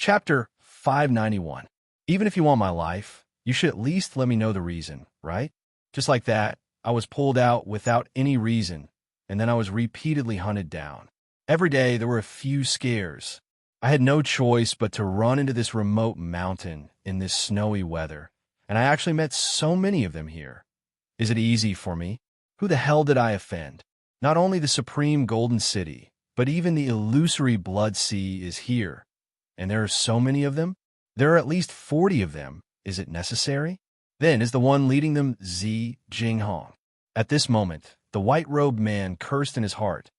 Chapter 591. Even if you want my life, you should at least let me know the reason, right? Just like that, I was pulled out without any reason, and then I was repeatedly hunted down. Every day there were a few scares. I had no choice but to run into this remote mountain in this snowy weather, and I actually met so many of them here. Is it easy for me? Who the hell did I offend? Not only the supreme golden city, but even the illusory blood sea is here. And there are so many of them? There are at least 40 of them. Is it necessary? Then is the one leading them Zi Jinghong. At this moment, the white-robed man cursed in his heart.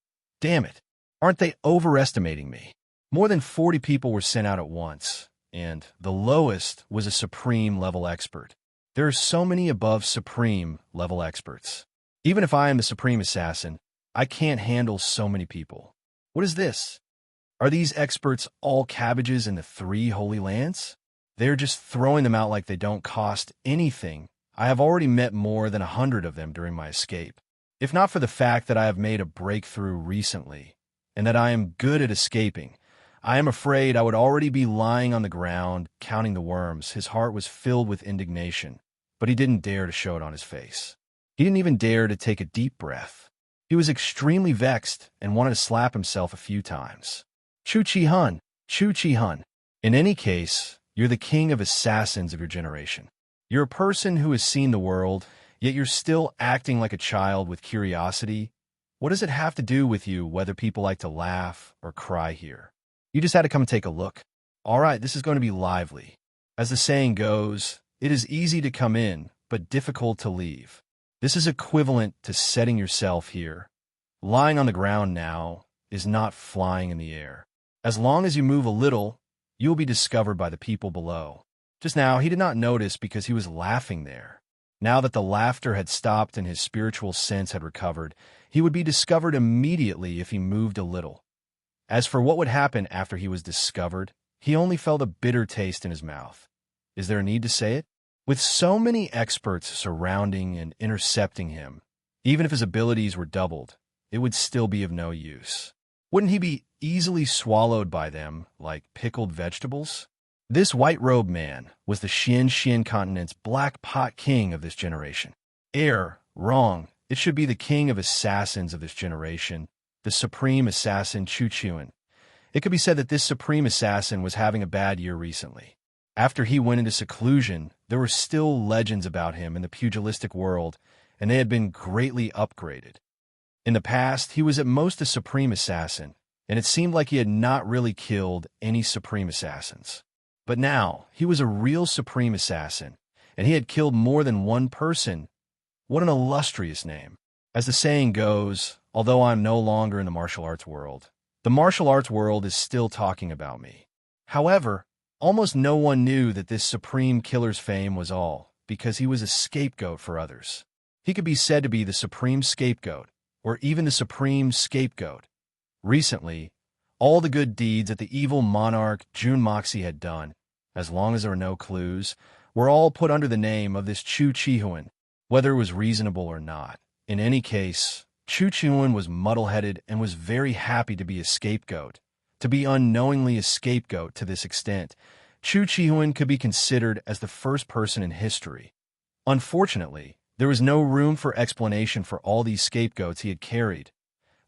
Damn it, aren't they overestimating me? More than 40 people were sent out at once, and the lowest was a supreme-level expert. There are so many above supreme-level experts. Even if I am the supreme assassin, I can't handle so many people. What is this? Are these experts all cabbages in the 3 Holy Lands? They're just throwing them out like they don't cost anything. I have already met more than 100 of them during my escape. If not for the fact that I have made a breakthrough recently, and that I am good at escaping, I am afraid I would already be lying on the ground, counting the worms. His heart was filled with indignation, but he didn't dare to show it on his face. He didn't even dare to take a deep breath. He was extremely vexed and wanted to slap himself a few times. Chu Chi Hun, Chu Chi Hun. In any case, you're the king of assassins of your generation. You're a person who has seen the world, yet you're still acting like a child with curiosity. What does it have to do with you whether people like to laugh or cry here? You just had to come and take a look. All right, this is going to be lively. As the saying goes, it is easy to come in, but difficult to leave. This is equivalent to setting yourself here. Lying on the ground now is not flying in the air. As long as you move a little, you will be discovered by the people below. Just now, he did not notice because he was laughing there. Now that the laughter had stopped and his spiritual sense had recovered, he would be discovered immediately if he moved a little. As for what would happen after he was discovered, he only felt a bitter taste in his mouth. Is there a need to say it? With so many experts surrounding and intercepting him, even if his abilities were doubled, it would still be of no use. Wouldn't he be easily swallowed by them like pickled vegetables? This white-robed man was the Xin continent's black pot king of this generation. Wrong. It should be the king of assassins of this generation, the supreme assassin Chu Chuan. It could be said that this supreme assassin was having a bad year recently. After he went into seclusion, there were still legends about him in the pugilistic world, and they had been greatly upgraded. In the past, he was at most a supreme assassin, and it seemed like he had not really killed any supreme assassins. But now, he was a real supreme assassin, and he had killed more than one person. What an illustrious name. As the saying goes, although I'm no longer in the martial arts world, the martial arts world is still talking about me. However, almost no one knew that this supreme killer's fame was all because he was a scapegoat for others. He could be said to be the supreme scapegoat, or even the supreme scapegoat. Recently, all the good deeds that the evil monarch Jun Moxie had done, as long as there were no clues, were all put under the name of this Chu Chihuan, whether it was reasonable or not. In any case, Chu Chihuan was muddle-headed and was very happy to be a scapegoat. To be unknowingly a scapegoat to this extent, Chu Chihuan could be considered as the first person in history. Unfortunately, there was no room for explanation for all these scapegoats he had carried.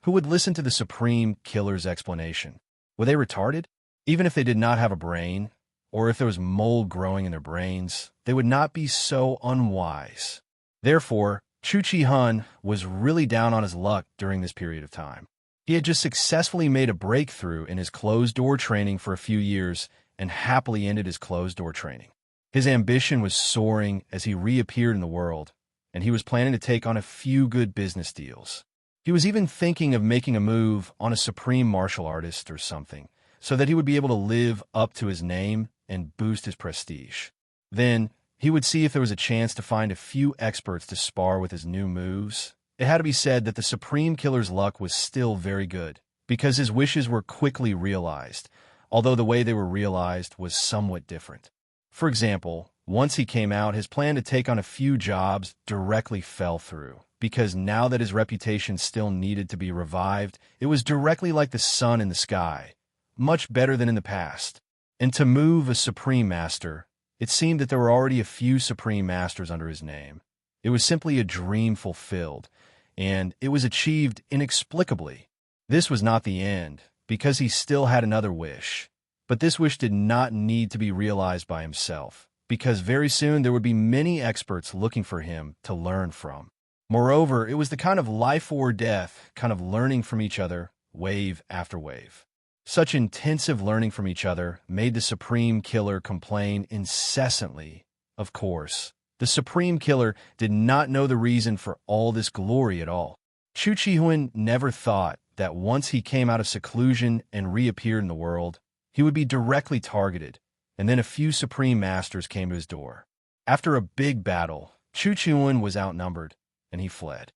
Who would listen to the supreme killer's explanation? Were they retarded? Even if they did not have a brain, or if there was mold growing in their brains, they would not be so unwise. Therefore, Chu Chi Hun was really down on his luck during this period of time. He had just successfully made a breakthrough in his closed-door training for a few years and happily ended his closed-door training. His ambition was soaring as he reappeared in the world, and he was planning to take on a few good business deals. He was even thinking of making a move on a supreme martial artist or something, so that he would be able to live up to his name and boost his prestige. Then, he would see if there was a chance to find a few experts to spar with his new moves. It had to be said that the supreme killer's luck was still very good, because his wishes were quickly realized, although the way they were realized was somewhat different. For example, once he came out, his plan to take on a few jobs directly fell through, because now that his reputation still needed to be revived, it was directly like the sun in the sky, much better than in the past. And to move a Supreme Master, it seemed that there were already a few Supreme Masters under his name. It was simply a dream fulfilled, and it was achieved inexplicably. This was not the end, because he still had another wish. But this wish did not need to be realized by himself, because very soon there would be many experts looking for him to learn from. Moreover, it was the kind of life or death, kind of learning from each other, wave after wave. Such intensive learning from each other made the Supreme Killer complain incessantly. Of course, the Supreme Killer did not know the reason for all this glory at all. Chu Chi-Huan never thought that once he came out of seclusion and reappeared in the world, he would be directly targeted, and then a few Supreme Masters came to his door. After a big battle, Chu Chi-Huan was outnumbered, and he fled.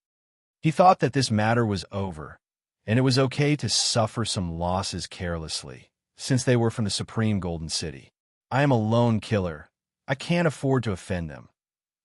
He thought that this matter was over, and it was okay to suffer some losses carelessly, since they were from the Supreme Golden City. I am a lone killer. I can't afford to offend them.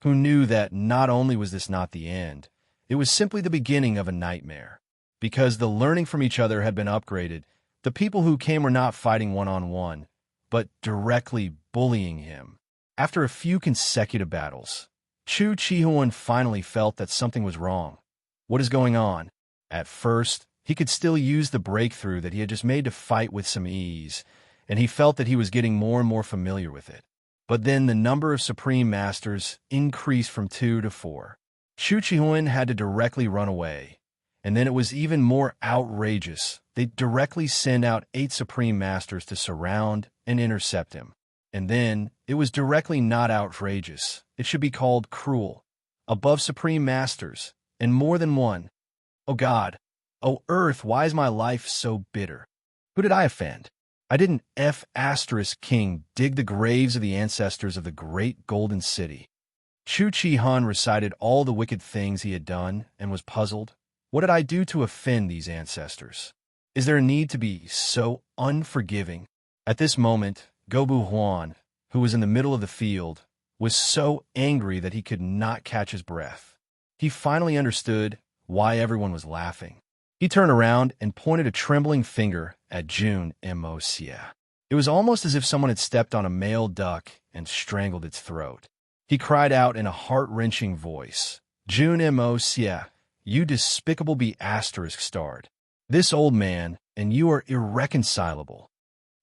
Who knew that not only was this not the end, it was simply the beginning of a nightmare. Because the learning from each other had been upgraded, the people who came were not fighting one-on-one, but directly bullying him. After a few consecutive battles, Chu Chi-Huan finally felt that something was wrong. What is going on? At first, he could still use the breakthrough that he had just made to fight with some ease, and he felt that he was getting more and more familiar with it. But then the number of Supreme Masters increased from 2 to 4. Chu Chi-Huan had to directly run away, and then it was even more outrageous. They directly send out 8 Supreme Masters to surround and intercept him. And then it was directly not outrageous. It should be called cruel. Above Supreme Masters, and more than one. Oh God, oh Earth, why is my life so bitter? Who did I offend? I didn't King dig the graves of the ancestors of the great golden city. Chu Chi-Huan recited all the wicked things he had done and was puzzled. What did I do to offend these ancestors? Is there a need to be so unforgiving? At this moment, Gobu Huan, who was in the middle of the field, was so angry that he could not catch his breath. He finally understood why everyone was laughing. He turned around and pointed a trembling finger at Jun Mo. It was almost as if someone had stepped on a male duck and strangled its throat. He cried out in a heart-wrenching voice, Jun Mo, you despicable be *starred. This old man, and you are irreconcilable.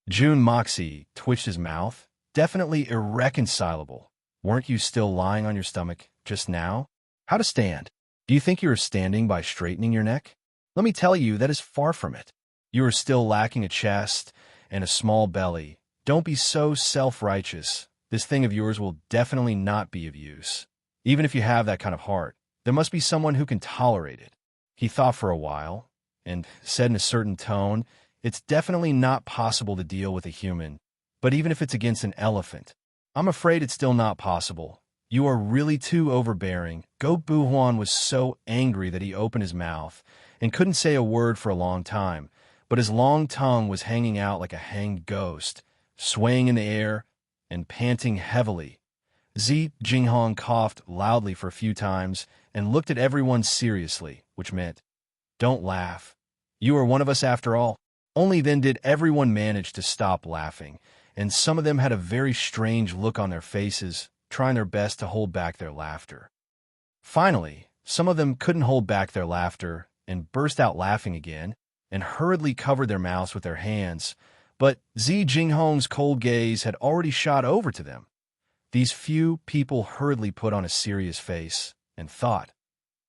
Jun Moxie twitched his mouth. Definitely irreconcilable. Weren't you still lying on your stomach just now? How to stand? Do you think you are standing by straightening your neck? Let me tell you, that is far from it. You are still lacking a chest and a small belly. Don't be so self-righteous. This thing of yours will definitely not be of use. Even if you have that kind of heart, there must be someone who can tolerate it. He thought for a while, and said in a certain tone, it's definitely not possible to deal with a human, but even if it's against an elephant, I'm afraid it's still not possible. You are really too overbearing. Go Bu Huan was so angry that he opened his mouth and couldn't say a word for a long time, but his long tongue was hanging out like a hanged ghost, swaying in the air and panting heavily. Zi Jinghong coughed loudly for a few times and looked at everyone seriously, which meant, don't laugh. You are one of us after all. Only then did everyone manage to stop laughing, and some of them had a very strange look on their faces, trying their best to hold back their laughter. Finally, some of them couldn't hold back their laughter and burst out laughing again and hurriedly covered their mouths with their hands, but Zi Jinghong's cold gaze had already shot over to them. These few people hurriedly put on a serious face and thought,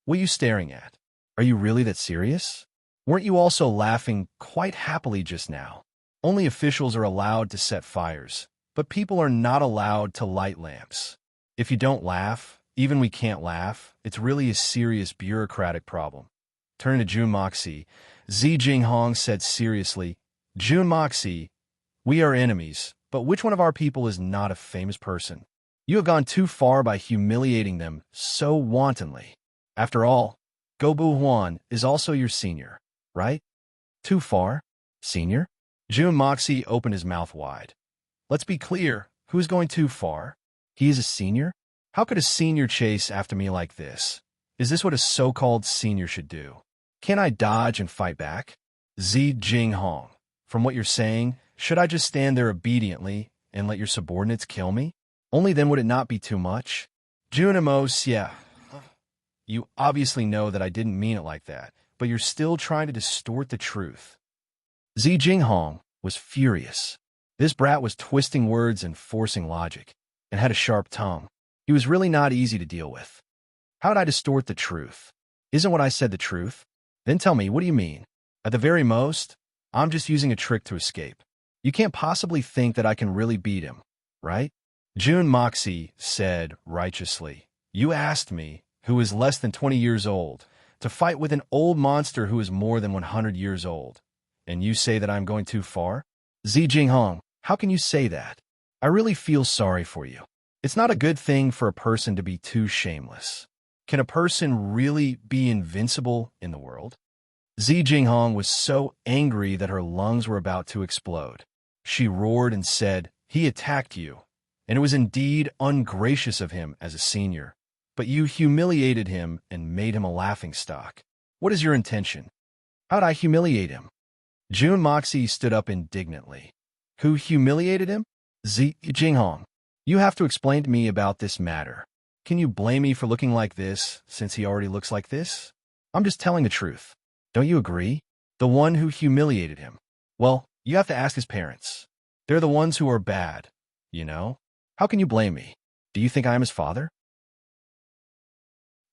what are you staring at? Are you really that serious? Weren't you also laughing quite happily just now? Only officials are allowed to set fires, but people are not allowed to light lamps. If you don't laugh, even we can't laugh, it's really a serious bureaucratic problem. Turning to Jun Moxie, Zi Jinghong said seriously, Jun Moxie, we are enemies, but which one of our people is not a famous person? You have gone too far by humiliating them so wantonly. After all, Gobu Huan is also your senior, right? Too far? Senior? Jun Moxie opened his mouth wide. Let's be clear, who's going too far? He is a senior? How could a senior chase after me like this? Is this what a so-called senior should do? Can I dodge and fight back? Zi Jinghong, from what you're saying, Should I just stand there obediently and let your subordinates kill me? Only then would it not be too much? Junimos, yeah. You obviously know that I didn't mean it like that, but you're still trying to distort the truth. Zi Jinghong was furious. This brat was twisting words and forcing logic, and had a sharp tongue. He was really not easy to deal with. How'd I distort the truth? Isn't what I said the truth? Then tell me, what do you mean? At the very most, I'm just using a trick to escape. You can't possibly think that I can really beat him, right? Jun Moxie said righteously, you asked me, who is less than 20 years old, to fight with an old monster who is more than 100 years old. And you say that I'm going too far? Zi Jinghong, how can you say that? I really feel sorry for you. It's not a good thing for a person to be too shameless. Can a person really be invincible in the world? Zi Jinghong was so angry that her lungs were about to explode. She roared and said, he attacked you, and it was indeed ungracious of him as a senior. But you humiliated him and made him a laughingstock. What is your intention? How'd I humiliate him? Jun Moxie stood up indignantly. Who humiliated him? Zi Jinghong. You have to explain to me about this matter. Can you blame me for looking like this, since he already looks like this? I'm just telling the truth. Don't you agree? The one who humiliated him. Well, you have to ask his parents. They're the ones who are bad, you know? How can you blame me? Do you think I am his father?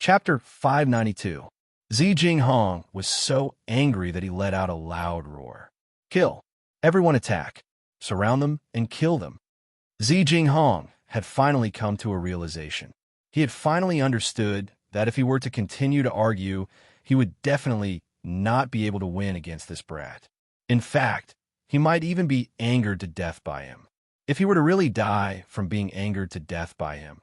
Chapter 592. Zi Jinghong was so angry that he let out a loud roar. Kill. Everyone attack. Surround them and kill them. Zi Jinghong had finally come to a realization. He had finally understood that if he were to continue to argue, he would definitely not be able to win against this brat. In fact, he might even be angered to death by him. If he were to really die from being angered to death by him,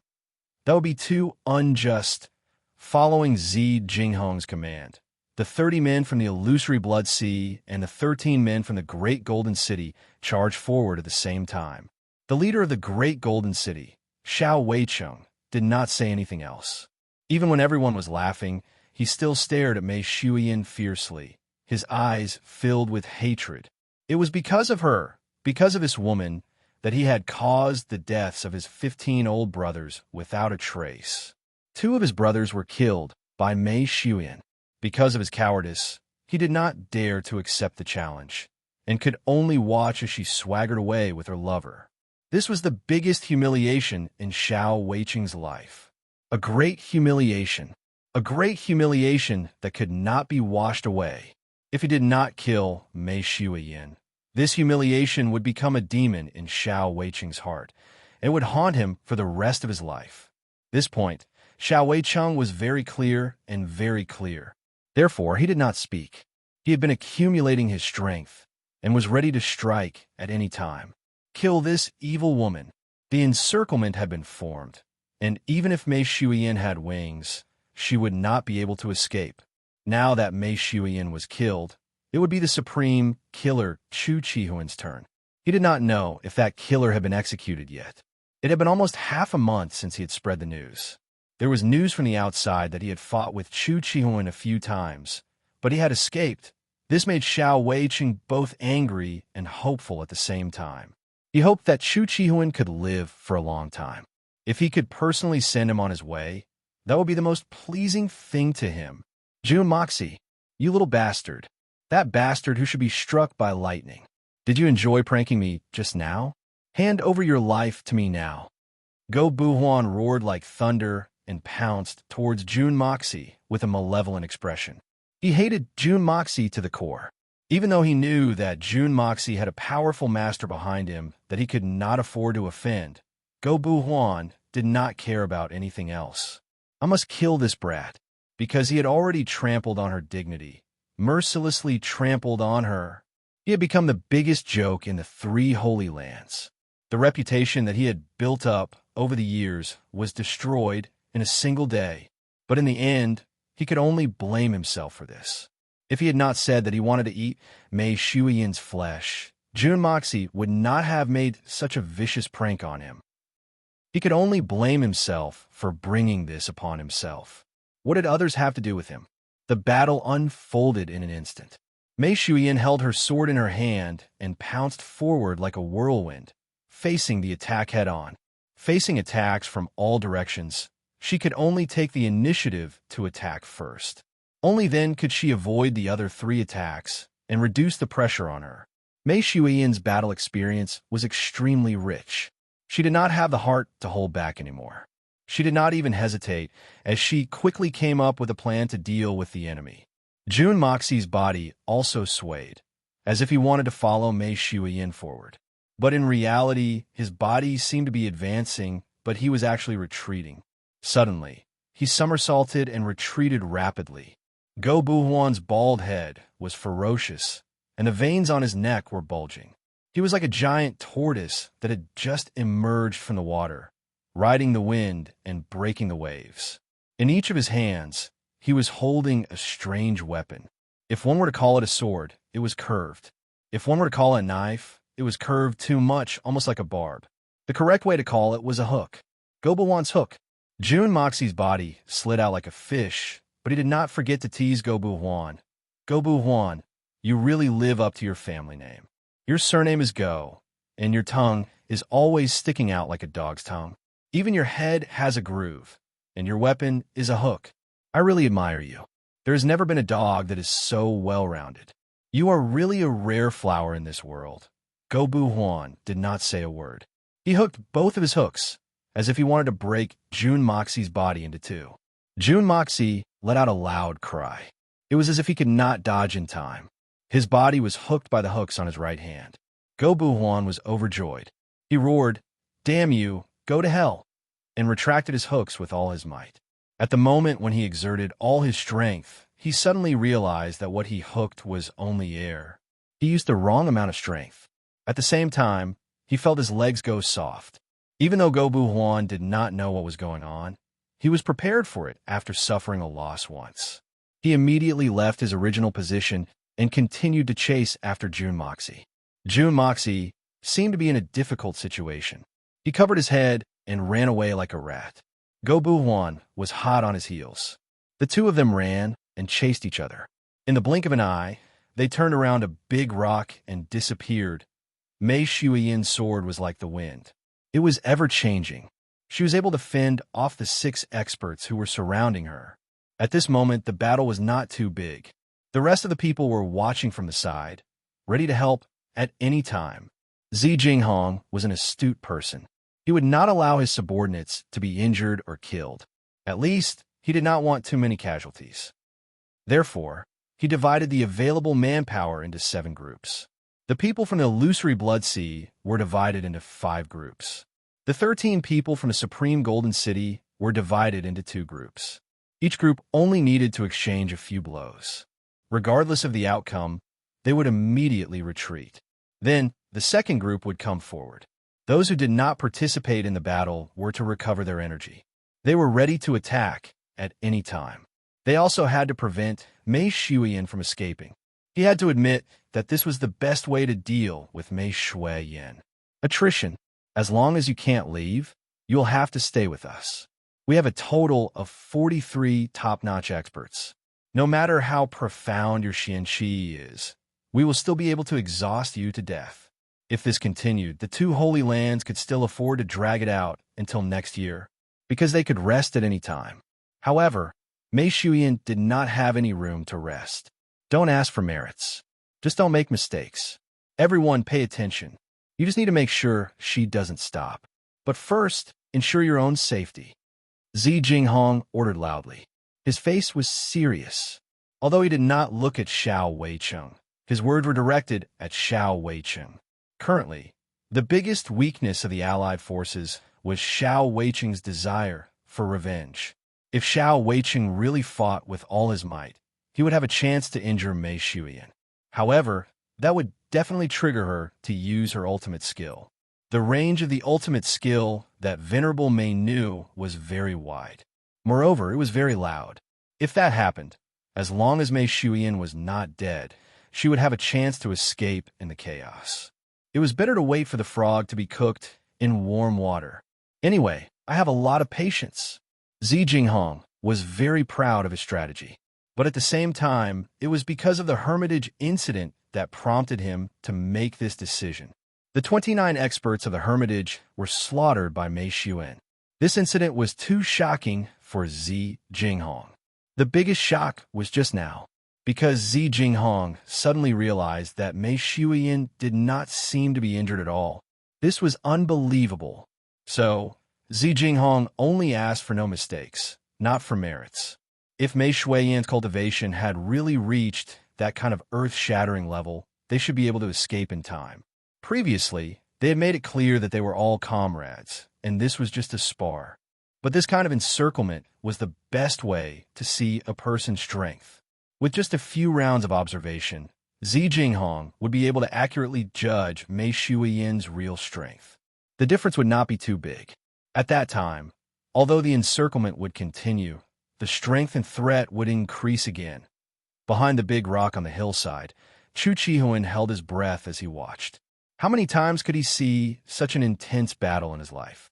that would be too unjust. Following Zi Jinghong's command, the 30 men from the illusory Blood Sea and the 13 men from the Great Golden City charged forward at the same time. The leader of the Great Golden City, Xiao Weicheng, did not say anything else. Even when everyone was laughing, he still stared at Mei Shuyan fiercely, his eyes filled with hatred. It was because of her, because of this woman, that he had caused the deaths of his 15 old brothers without a trace. 2 of his brothers were killed by Mei Shuyan. Because of his cowardice, he did not dare to accept the challenge, and could only watch as she swaggered away with her lover. This was the biggest humiliation in Xiao Weicheng's life. A great humiliation that could not be washed away. If he did not kill Mei Shuyan, this humiliation would become a demon in Xiao Weicheng's heart, and would haunt him for the rest of his life. This point, Xiao Weicheng was very clear and very clear. Therefore, he did not speak. He had been accumulating his strength, and was ready to strike at any time. Kill this evil woman. The encirclement had been formed, and even if Mei Shuyan had wings, she would not be able to escape. Now that Mei Shuyan was killed, it would be the supreme killer Chu Chihuan's turn. He did not know if that killer had been executed yet. It had been almost half a month since he had spread the news. There was news from the outside that he had fought with Chu Chihuan a few times, but he had escaped. This made Xiao Weicheng both angry and hopeful at the same time. He hoped that Chu Chihuan could live for a long time. If he could personally send him on his way, that would be the most pleasing thing to him. Jun Moxie, you little bastard. That bastard who should be struck by lightning. Did you enjoy pranking me just now? Hand over your life to me now. Go Buhuan roared like thunder and pounced towards Jun Moxie with a malevolent expression. He hated Jun Moxie to the core, even though he knew that Jun Moxie had a powerful master behind him that he could not afford to offend. Go Buhuan did not care about anything else. I must kill this brat, because he had already trampled on her dignity, mercilessly trampled on her. He had become the biggest joke in the 3 Holy Lands. The reputation that he had built up over the years was destroyed in a single day, but in the end, he could only blame himself for this. If he had not said that he wanted to eat Mei Shuyan's flesh, Jun Moxie would not have made such a vicious prank on him. He could only blame himself for bringing this upon himself. What did others have to do with him? The battle unfolded in an instant. Mei Shuyan held her sword in her hand and pounced forward like a whirlwind, facing the attack head-on. Facing attacks from all directions, she could only take the initiative to attack first. Only then could she avoid the other 3 attacks and reduce the pressure on her. Mei Shuyan's battle experience was extremely rich. She did not have the heart to hold back anymore. She did not even hesitate, as she quickly came up with a plan to deal with the enemy. Jun Moxie's body also swayed, as if he wanted to follow Mei Shuyan forward. But in reality, his body seemed to be advancing, but he was actually retreating. Suddenly, he somersaulted and retreated rapidly. Go Buhuan's bald head was ferocious, and the veins on his neck were bulging. He was like a giant tortoise that had just emerged from the water, riding the wind and breaking the waves. In each of his hands, he was holding a strange weapon. If one were to call it a sword, it was curved. If one were to call it a knife, it was curved too much, almost like a barb. The correct way to call it was a hook. Go Buhuan's hook. Jun Moxie's body slid out like a fish, but he did not forget to tease Go Buhuan. Go Buhuan, you really live up to your family name. Your surname is Go, and your tongue is always sticking out like a dog's tongue. Even your head has a groove, and your weapon is a hook. I really admire you. There has never been a dog that is so well-rounded. You are really a rare flower in this world. Go Buhuan did not say a word. He hooked both of his hooks, as if he wanted to break Jun Moxie's body into 2. Jun Moxie let out a loud cry. It was as if he could not dodge in time. His body was hooked by the hooks on his right hand. Go Buhuan was overjoyed. He roared, "Damn you, go to hell," and retracted his hooks with all his might. At the moment when he exerted all his strength, he suddenly realized that what he hooked was only air. He used the wrong amount of strength. At the same time, he felt his legs go soft. Even though Go Buhuan did not know what was going on, he was prepared for it after suffering a loss once. He immediately left his original position and continued to chase after Jun Moxie. Jun Moxie seemed to be in a difficult situation. He covered his head and ran away like a rat. Go Buhuan was hot on his heels. The 2 of them ran and chased each other. In the blink of an eye, they turned around a big rock and disappeared. Mei Shuyan's sword was like the wind. It was ever-changing. She was able to fend off the 6 experts who were surrounding her. At this moment, the battle was not too big. The rest of the people were watching from the side, ready to help at any time. Zi Jinghong was an astute person. He would not allow his subordinates to be injured or killed. At least, he did not want too many casualties. Therefore, he divided the available manpower into 7 groups. The people from the illusory Blood Sea were divided into 5 groups. The 13 people from the Supreme Golden City were divided into 2 groups. Each group only needed to exchange a few blows. Regardless of the outcome, they would immediately retreat. Then, the second group would come forward. Those who did not participate in the battle were to recover their energy. They were ready to attack at any time. They also had to prevent Mei Shuyan from escaping. He had to admit that this was the best way to deal with Mei Shuyan. Attrition. As long as you can't leave, you'll have to stay with us. We have a total of 43 top-notch experts. No matter how profound your Xianqi is, we will still be able to exhaust you to death. If this continued, the 2 Holy Lands could still afford to drag it out until next year, because they could rest at any time. However, Mei Shuyan did not have any room to rest. Don't ask for merits. Just don't make mistakes. Everyone pay attention. You just need to make sure she doesn't stop. But first, ensure your own safety. Zi Jinghong ordered loudly. His face was serious. Although he did not look at Xiao Weicheng, his words were directed at Xiao Weicheng. Currently, the biggest weakness of the Allied forces was Xiao Weicheng's desire for revenge. If Xiao Weicheng really fought with all his might, he would have a chance to injure Mei Shuyan. However, that would definitely trigger her to use her ultimate skill. The range of the ultimate skill that Venerable Mei knew was very wide. Moreover, it was very loud. If that happened, as long as Mei Shuyan was not dead, she would have a chance to escape in the chaos. It was better to wait for the frog to be cooked in warm water. Anyway, I have a lot of patience. Zi Jinghong was very proud of his strategy. But at the same time, it was because of the Hermitage incident that prompted him to make this decision. The 29 experts of the Hermitage were slaughtered by Mei Xuan. This incident was too shocking for Zi Jinghong. The biggest shock was just now, because Zi Jinghong suddenly realized that Mei Xuan did not seem to be injured at all. This was unbelievable. So, Zi Jinghong only asked for no mistakes, not for merits. If Mei Xuan's cultivation had really reached that kind of earth-shattering level, they should be able to escape in time. Previously, they had made it clear that they were all comrades, and this was just a spar. But this kind of encirclement was the best way to see a person's strength. With just a few rounds of observation, Zi Jinghong would be able to accurately judge Mei Xuan's real strength. The difference would not be too big. At that time, although the encirclement would continue, the strength and threat would increase again. Behind the big rock on the hillside, Chu Chihuan held his breath as he watched. How many times could he see such an intense battle in his life?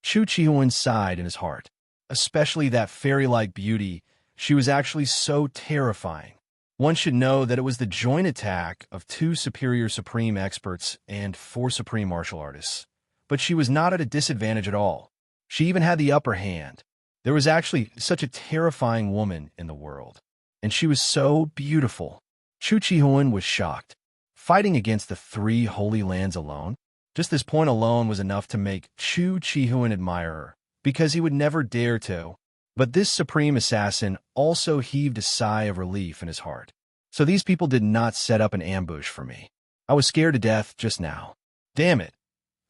Chu Chihuan sighed in his heart. Especially that fairy-like beauty, she was actually so terrifying. One should know that it was the joint attack of 2 superior supreme experts and 4 supreme martial artists. But she was not at a disadvantage at all. She even had the upper hand. There was actually such a terrifying woman in the world. And she was so beautiful. Chu Chihuan was shocked. Fighting against the 3 holy lands alone? Just this point alone was enough to make Chu Chihuan admire her, because he would never dare to. But this supreme assassin also heaved a sigh of relief in his heart. So these people did not set up an ambush for me. I was scared to death just now. Damn it.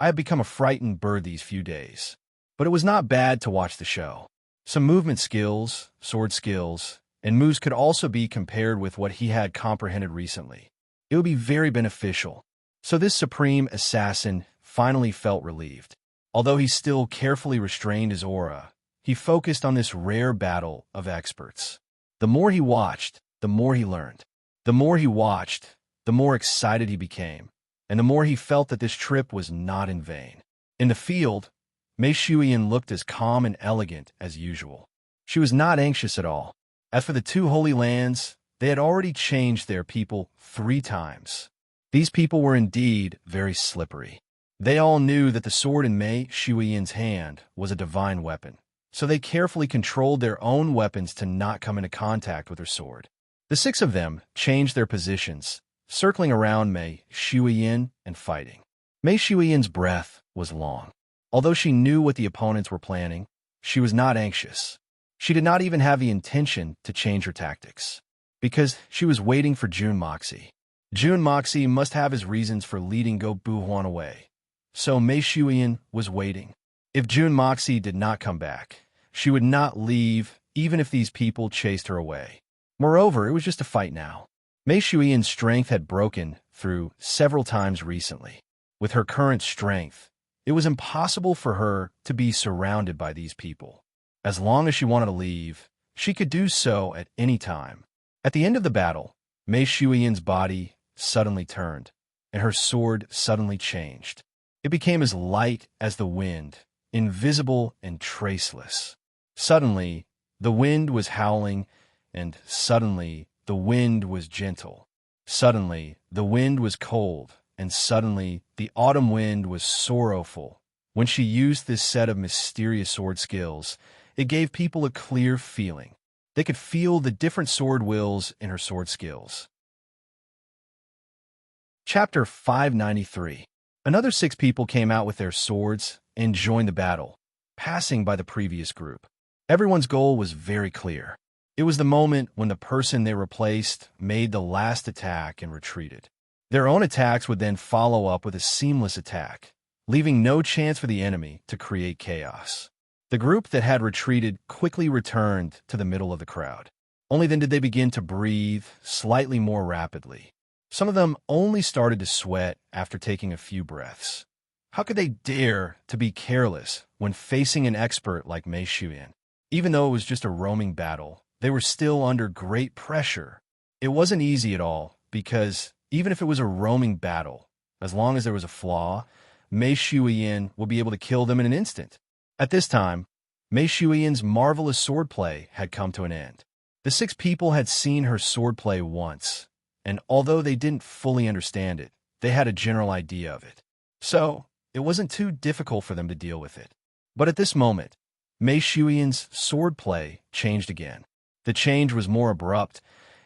I have become a frightened bird these few days. But it was not bad to watch the show. Some movement skills, sword skills, and moves could also be compared with what he had comprehended recently. It would be very beneficial. So this supreme assassin finally felt relieved. Although he still carefully restrained his aura, he focused on this rare battle of experts. The more he watched, the more he learned. The more he watched, the more excited he became, and the more he felt that this trip was not in vain. In the field, Mei Xuan looked as calm and elegant as usual. She was not anxious at all. As for the 2 holy lands, they had already changed their people 3 times. These people were indeed very slippery. They all knew that the sword in Mei Xuan's hand was a divine weapon, so they carefully controlled their own weapons to not come into contact with her sword. The 6 of them changed their positions, circling around Mei Xuan and fighting. Mei Xuan's breath was long. Although she knew what the opponents were planning, she was not anxious. She did not even have the intention to change her tactics, because she was waiting for Jun Moxie. Jun Moxie must have his reasons for leading Go Buhuan away. So Mei Xuan was waiting. If Jun Moxie did not come back, she would not leave even if these people chased her away. Moreover, it was just a fight now. Mei Xuan's strength had broken through several times recently. With her current strength, it was impossible for her to be surrounded by these people. As long as she wanted to leave, she could do so at any time. At the end of the battle, Mei Xuan's body suddenly turned, and her sword suddenly changed. It became as light as the wind, invisible and traceless. Suddenly, the wind was howling, and suddenly, the wind was gentle. Suddenly, the wind was cold, and suddenly, the autumn wind was sorrowful. When she used this set of mysterious sword skills, it gave people a clear feeling. They could feel the different sword wills in her sword skills. Chapter 593. Another 6 people came out with their swords and joined the battle, passing by the previous group. Everyone's goal was very clear. It was the moment when the person they replaced made the last attack and retreated. Their own attacks would then follow up with a seamless attack, leaving no chance for the enemy to create chaos. The group that had retreated quickly returned to the middle of the crowd. Only then did they begin to breathe slightly more rapidly. Some of them only started to sweat after taking a few breaths. How could they dare to be careless when facing an expert like Mei Xuan? Even though it was just a roaming battle, they were still under great pressure. It wasn't easy at all, because even if it was a roaming battle, as long as there was a flaw, Mei Xuan would be able to kill them in an instant. At this time, Mei Xuan's marvelous swordplay had come to an end. The 6 people had seen her swordplay once, and although they didn't fully understand it, they had a general idea of it. So, it wasn't too difficult for them to deal with it. But at this moment, Mei Shuyan's swordplay changed again. The change was more abrupt,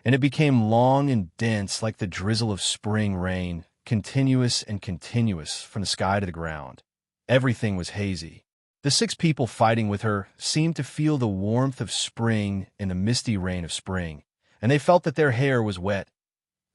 and it became long and dense like the drizzle of spring rain, continuous and continuous from the sky to the ground. Everything was hazy. The 6 people fighting with her seemed to feel the warmth of spring in the misty rain of spring, and they felt that their hair was wet.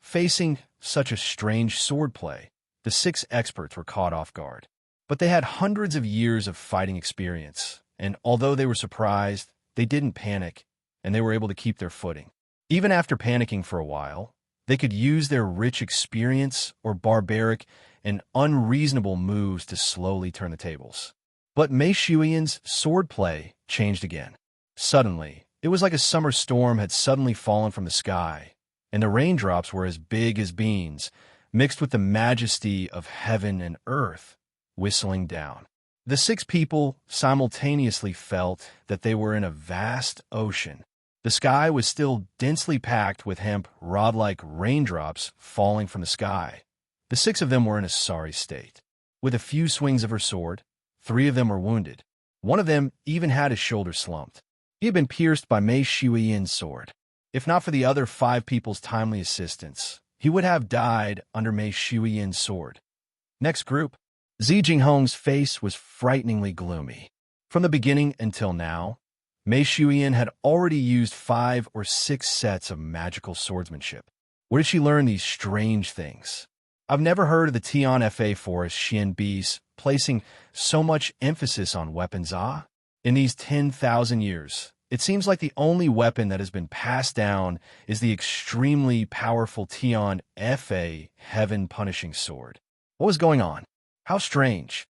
Facing such a strange swordplay, the 6 experts were caught off guard. But they had hundreds of years of fighting experience, and although they were surprised, they didn't panic, and they were able to keep their footing. Even after panicking for a while, they could use their rich experience or barbaric and unreasonable moves to slowly turn the tables. But Mei Shuyan's swordplay changed again. Suddenly, it was like a summer storm had suddenly fallen from the sky, and the raindrops were as big as beans, mixed with the majesty of heaven and earth, whistling down. The 6 people simultaneously felt that they were in a vast ocean. The sky was still densely packed with hemp rod-like raindrops falling from the sky. The 6 of them were in a sorry state. With a few swings of her sword, 3 of them were wounded. One of them even had his shoulder slumped. He had been pierced by Mei Shuyan's sword. If not for the other 5 people's timely assistance, he would have died under Mei Shuyan's sword. Next group. Zi Jinghong's face was frighteningly gloomy. From the beginning until now, Mei Shuyan had already used 5 or 6 sets of magical swordsmanship. Where did she learn these strange things? I've never heard of the Tian Fa Forest Xian beasts placing so much emphasis on weapons. In these 10,000 years, it seems like the only weapon that has been passed down is the extremely powerful Tian Fa heaven-punishing sword. What was going on? How strange.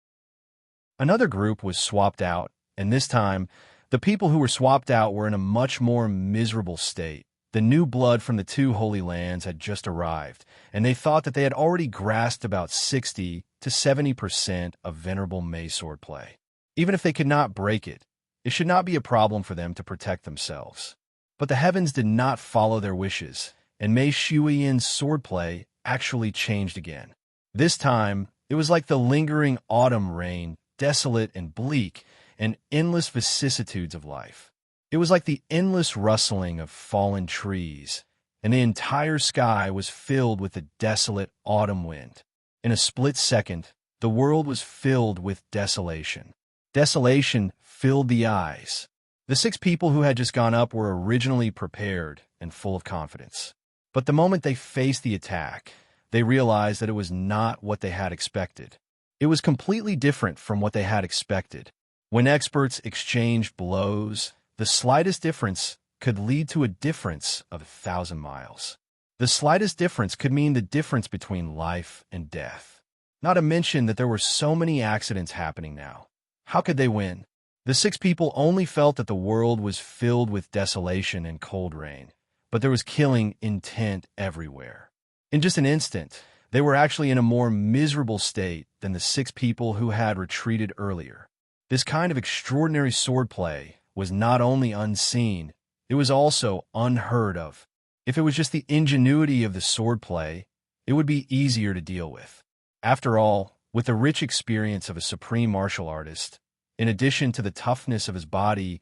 Another group was swapped out, and this time, the people who were swapped out were in a much more miserable state. The new blood from the 2 holy lands had just arrived, and they thought that they had already grasped about 60 to 70% of Venerable Mei swordplay. Even if they could not break it, it should not be a problem for them to protect themselves. But the heavens did not follow their wishes, and Mei Shuyan's swordplay actually changed again. This time, it was like the lingering autumn rain, desolate and bleak, and endless vicissitudes of life. It was like the endless rustling of fallen trees, and the entire sky was filled with the desolate autumn wind. In a split second, the world was filled with desolation. Desolation filled the eyes. The 6 people who had just gone up were originally prepared and full of confidence. But the moment they faced the attack, they realized that it was not what they had expected. It was completely different from what they had expected. When experts exchanged blows, the slightest difference could lead to a difference of 1,000 miles. The slightest difference could mean the difference between life and death. Not to mention that there were so many accidents happening now. How could they win? The 6 people only felt that the world was filled with desolation and cold rain, but there was killing intent everywhere. In just an instant, they were actually in a more miserable state than the 6 people who had retreated earlier. This kind of extraordinary swordplay was not only unseen, it was also unheard of. If it was just the ingenuity of the swordplay, it would be easier to deal with. After all, with the rich experience of a supreme martial artist, in addition to the toughness of his body,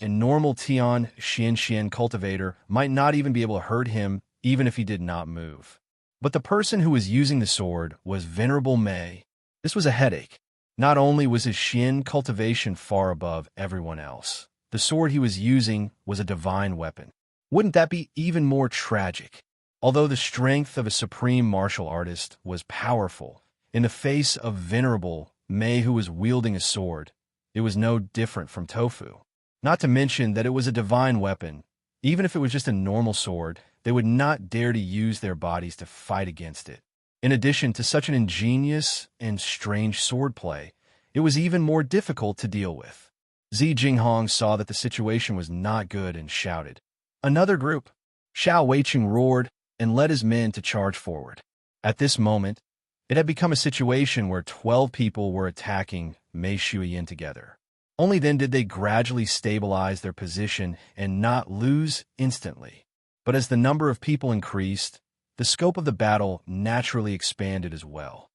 a normal Tian Xian cultivator might not even be able to hurt him even if he did not move. But the person who was using the sword was Venerable Mei. This was a headache. Not only was his Xian cultivation far above everyone else, the sword he was using was a divine weapon. Wouldn't that be even more tragic? Although the strength of a supreme martial artist was powerful, in the face of Venerable Mei who was wielding a sword, it was no different from tofu. Not to mention that it was a divine weapon. Even if it was just a normal sword, they would not dare to use their bodies to fight against it. In addition to such an ingenious and strange swordplay, it was even more difficult to deal with. Zi Jinghong saw that the situation was not good and shouted. Another group. Xiao Weiqing roared and led his men to charge forward. At this moment, it had become a situation where 12 people were attacking Mei Shuyan together. Only then did they gradually stabilize their position and not lose instantly. But as the number of people increased, the scope of the battle naturally expanded as well.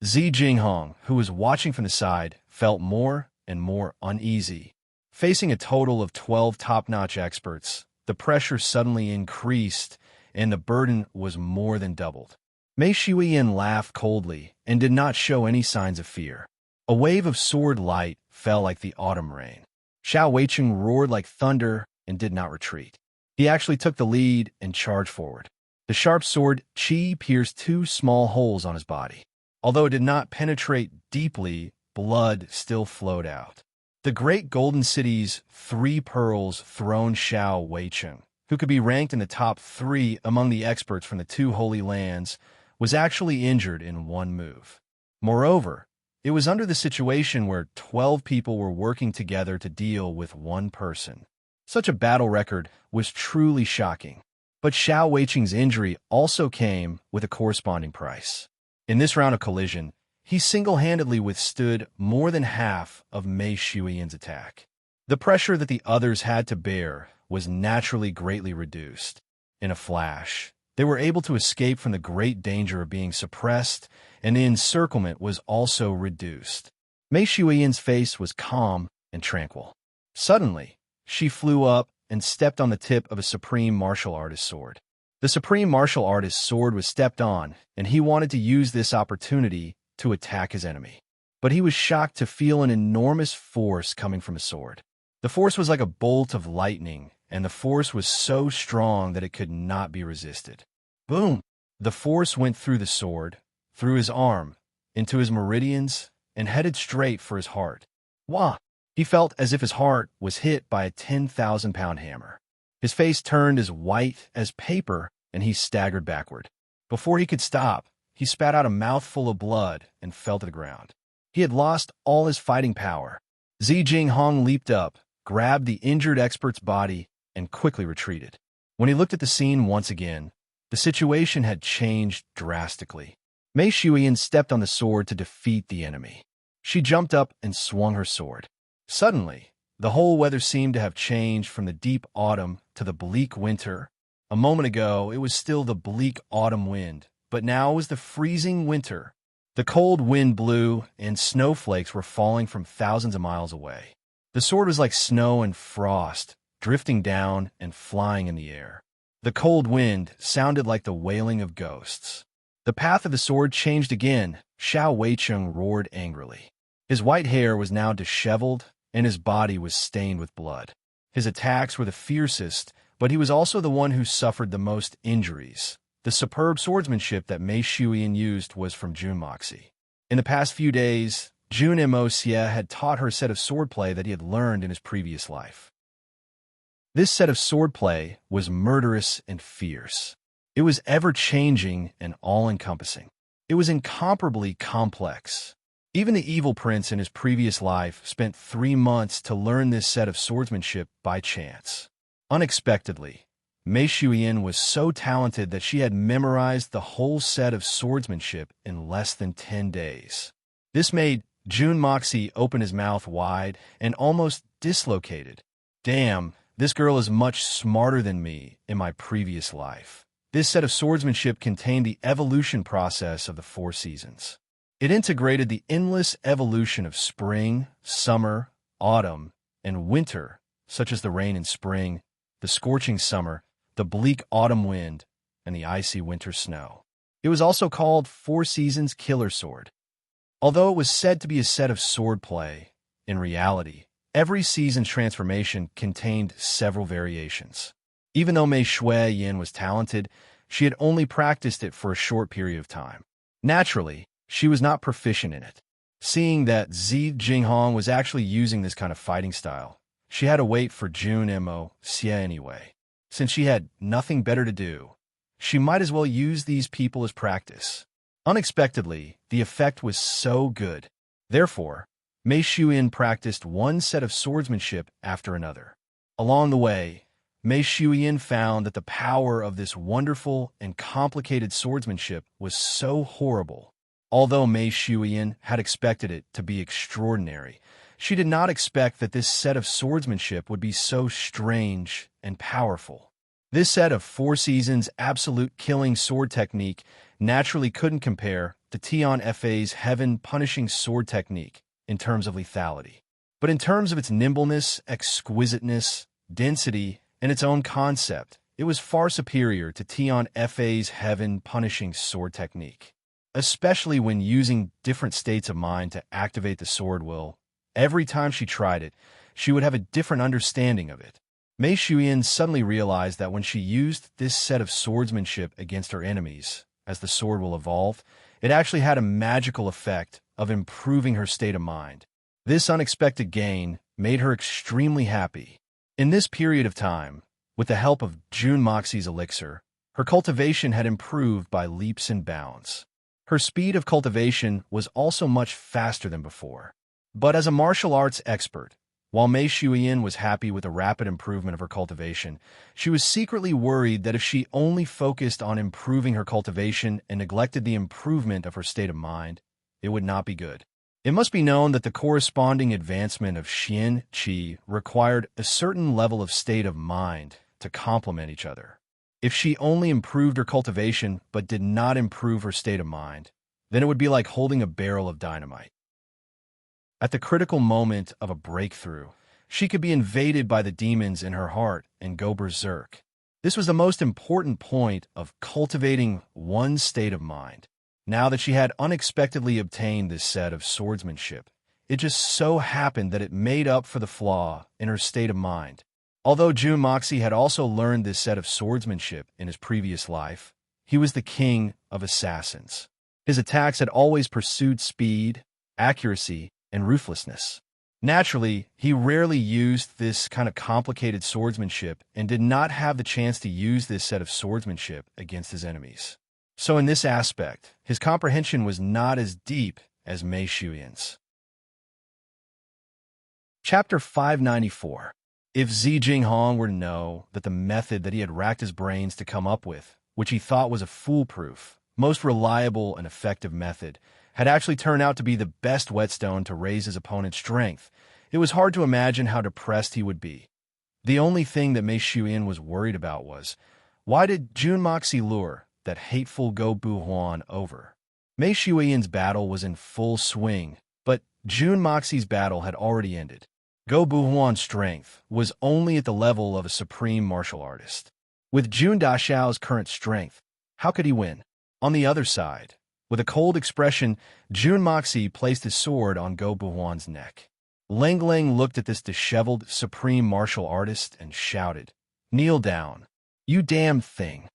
Zi Jinghong, who was watching from the side, felt more and more uneasy. Facing a total of 12 top-notch experts, the pressure suddenly increased, and the burden was more than doubled. Mei Shuiyin laughed coldly and did not show any signs of fear. A wave of sword light fell like the autumn rain. Xiao Weicheng roared like thunder and did not retreat. He actually took the lead and charged forward. The sharp sword Qi pierced 2 small holes on his body. Although it did not penetrate deeply, blood still flowed out. The great golden city's 3 pearls throned Xiao Weicheng, who could be ranked in the top 3 among the experts from the 2 holy lands, was actually injured in one move. Moreover, it was under the situation where 12 people were working together to deal with one person. Such a battle record was truly shocking. But Xiao Weicheng's injury also came with a corresponding price. In this round of collision, he single-handedly withstood more than half of Mei Shuiyin's attack. The pressure that the others had to bear was naturally greatly reduced. In a flash, they were able to escape from the great danger of being suppressed, and the encirclement was also reduced. Mei Shuiyin's face was calm and tranquil. Suddenly, she flew up and stepped on the tip of a supreme martial artist's sword. The supreme martial artist's sword was stepped on, and he wanted to use this opportunity to attack his enemy. But he was shocked to feel an enormous force coming from his sword. The force was like a bolt of lightning, and the force was so strong that it could not be resisted. Boom! The force went through the sword, through his arm, into his meridians, and headed straight for his heart. Wah! He felt as if his heart was hit by a 10,000-pound hammer. His face turned as white as paper, and he staggered backward. Before he could stop, he spat out a mouthful of blood and fell to the ground. He had lost all his fighting power. Zi Jinghong leaped up, grabbed the injured expert's body, and quickly retreated. When he looked at the scene once again, the situation had changed drastically. Mei Shuiyin stepped on the sword to defeat the enemy. She jumped up and swung her sword. Suddenly, the whole weather seemed to have changed from the deep autumn to the bleak winter. A moment ago, it was still the bleak autumn wind, but now it was the freezing winter. The cold wind blew, and snowflakes were falling from thousands of miles away. The sword was like snow and frost, drifting down and flying in the air. The cold wind sounded like the wailing of ghosts. The path of the sword changed again. Xiao Weicheng roared angrily. His white hair was now disheveled, and his body was stained with blood. His attacks were the fiercest, but he was also the one who suffered the most injuries. The superb swordsmanship that Mei Shuiyin used was from Jun Moxie. In the past few days, Jun Mo Xie had taught her a set of swordplay that he had learned in his previous life. This set of swordplay was murderous and fierce. It was ever-changing and all-encompassing. It was incomparably complex. Even the evil prince in his previous life spent 3 months to learn this set of swordsmanship by chance. Unexpectedly, Mei Shuiyin was so talented that she had memorized the whole set of swordsmanship in less than 10 days. This made Jun Moxie open his mouth wide and almost dislocated. Damn, this girl is much smarter than me in my previous life. This set of swordsmanship contained the evolution process of the 4 seasons. It integrated the endless evolution of spring, summer, autumn, and winter, such as the rain in spring, the scorching summer, the bleak autumn wind, and the icy winter snow. It was also called 4 Seasons Killer Sword. Although it was said to be a set of swordplay, in reality, every season's transformation contained several variations. Even though Mei Shuiyin was talented, she had only practiced it for a short period of time. Naturally, she was not proficient in it. Seeing that Zi Jinghong was actually using this kind of fighting style, she had to wait for Jun Mo Xie anyway. Since she had nothing better to do, she might as well use these people as practice. Unexpectedly, the effect was so good. Therefore, Mei Shuiyin practiced one set of swordsmanship after another. Along the way, Mei Shuiyin found that the power of this wonderful and complicated swordsmanship was so horrible. Although Mei Shuiyin had expected it to be extraordinary, She did not expect that this set of swordsmanship would be so strange and powerful. This set of 4 seasons absolute killing sword technique naturally couldn't compare to Tion Fa's heaven-punishing sword technique in terms of lethality. But in terms of its nimbleness, exquisiteness, density, and its own concept, it was far superior to Tion Fa's heaven-punishing sword technique. Especially when using different states of mind to activate the sword will. Every time she tried it, she would have a different understanding of it. Mei Shuyan suddenly realized that when she used this set of swordsmanship against her enemies, as the sword will evolve, it actually had a magical effect of improving her state of mind. This unexpected gain made her extremely happy. In this period of time, with the help of Jun Moxie's elixir, her cultivation had improved by leaps and bounds. Her speed of cultivation was also much faster than before. But as a martial arts expert, while Mei Shuyan was happy with the rapid improvement of her cultivation, she was secretly worried that if she only focused on improving her cultivation and neglected the improvement of her state of mind, it would not be good. It must be known that the corresponding advancement of Xian Qi required a certain level of state of mind to complement each other. If she only improved her cultivation but did not improve her state of mind, then it would be like holding a barrel of dynamite. At the critical moment of a breakthrough, she could be invaded by the demons in her heart and go berserk. This was the most important point of cultivating one's state of mind. Now that she had unexpectedly obtained this set of swordsmanship, it just so happened that it made up for the flaw in her state of mind. Although Jun Moxie had also learned this set of swordsmanship in his previous life, he was the king of assassins. His attacks had always pursued speed, accuracy, and ruthlessness. Naturally, he rarely used this kind of complicated swordsmanship and did not have the chance to use this set of swordsmanship against his enemies. So in this aspect, his comprehension was not as deep as Mei Shuyan's. Chapter 594. If Zi Jinghong were to know that the method that he had racked his brains to come up with, which he thought was a foolproof, most reliable and effective method, had actually turned out to be the best whetstone to raise his opponent's strength, it was hard to imagine how depressed he would be. The only thing that Mei Shuyan was worried about was, why did Jun Moxie lure that hateful Go Buhuan over? Mei Shuyan's battle was in full swing, but Jun Moxie's battle had already ended. Go Buhuan's strength was only at the level of a supreme martial artist. With Jun Daxiao's current strength, how could he win? On the other side, with a cold expression, Jun Moxie placed his sword on Go Buhuan's neck. Leng Leng looked at this disheveled supreme martial artist and shouted, "Kneel down, you damn thing."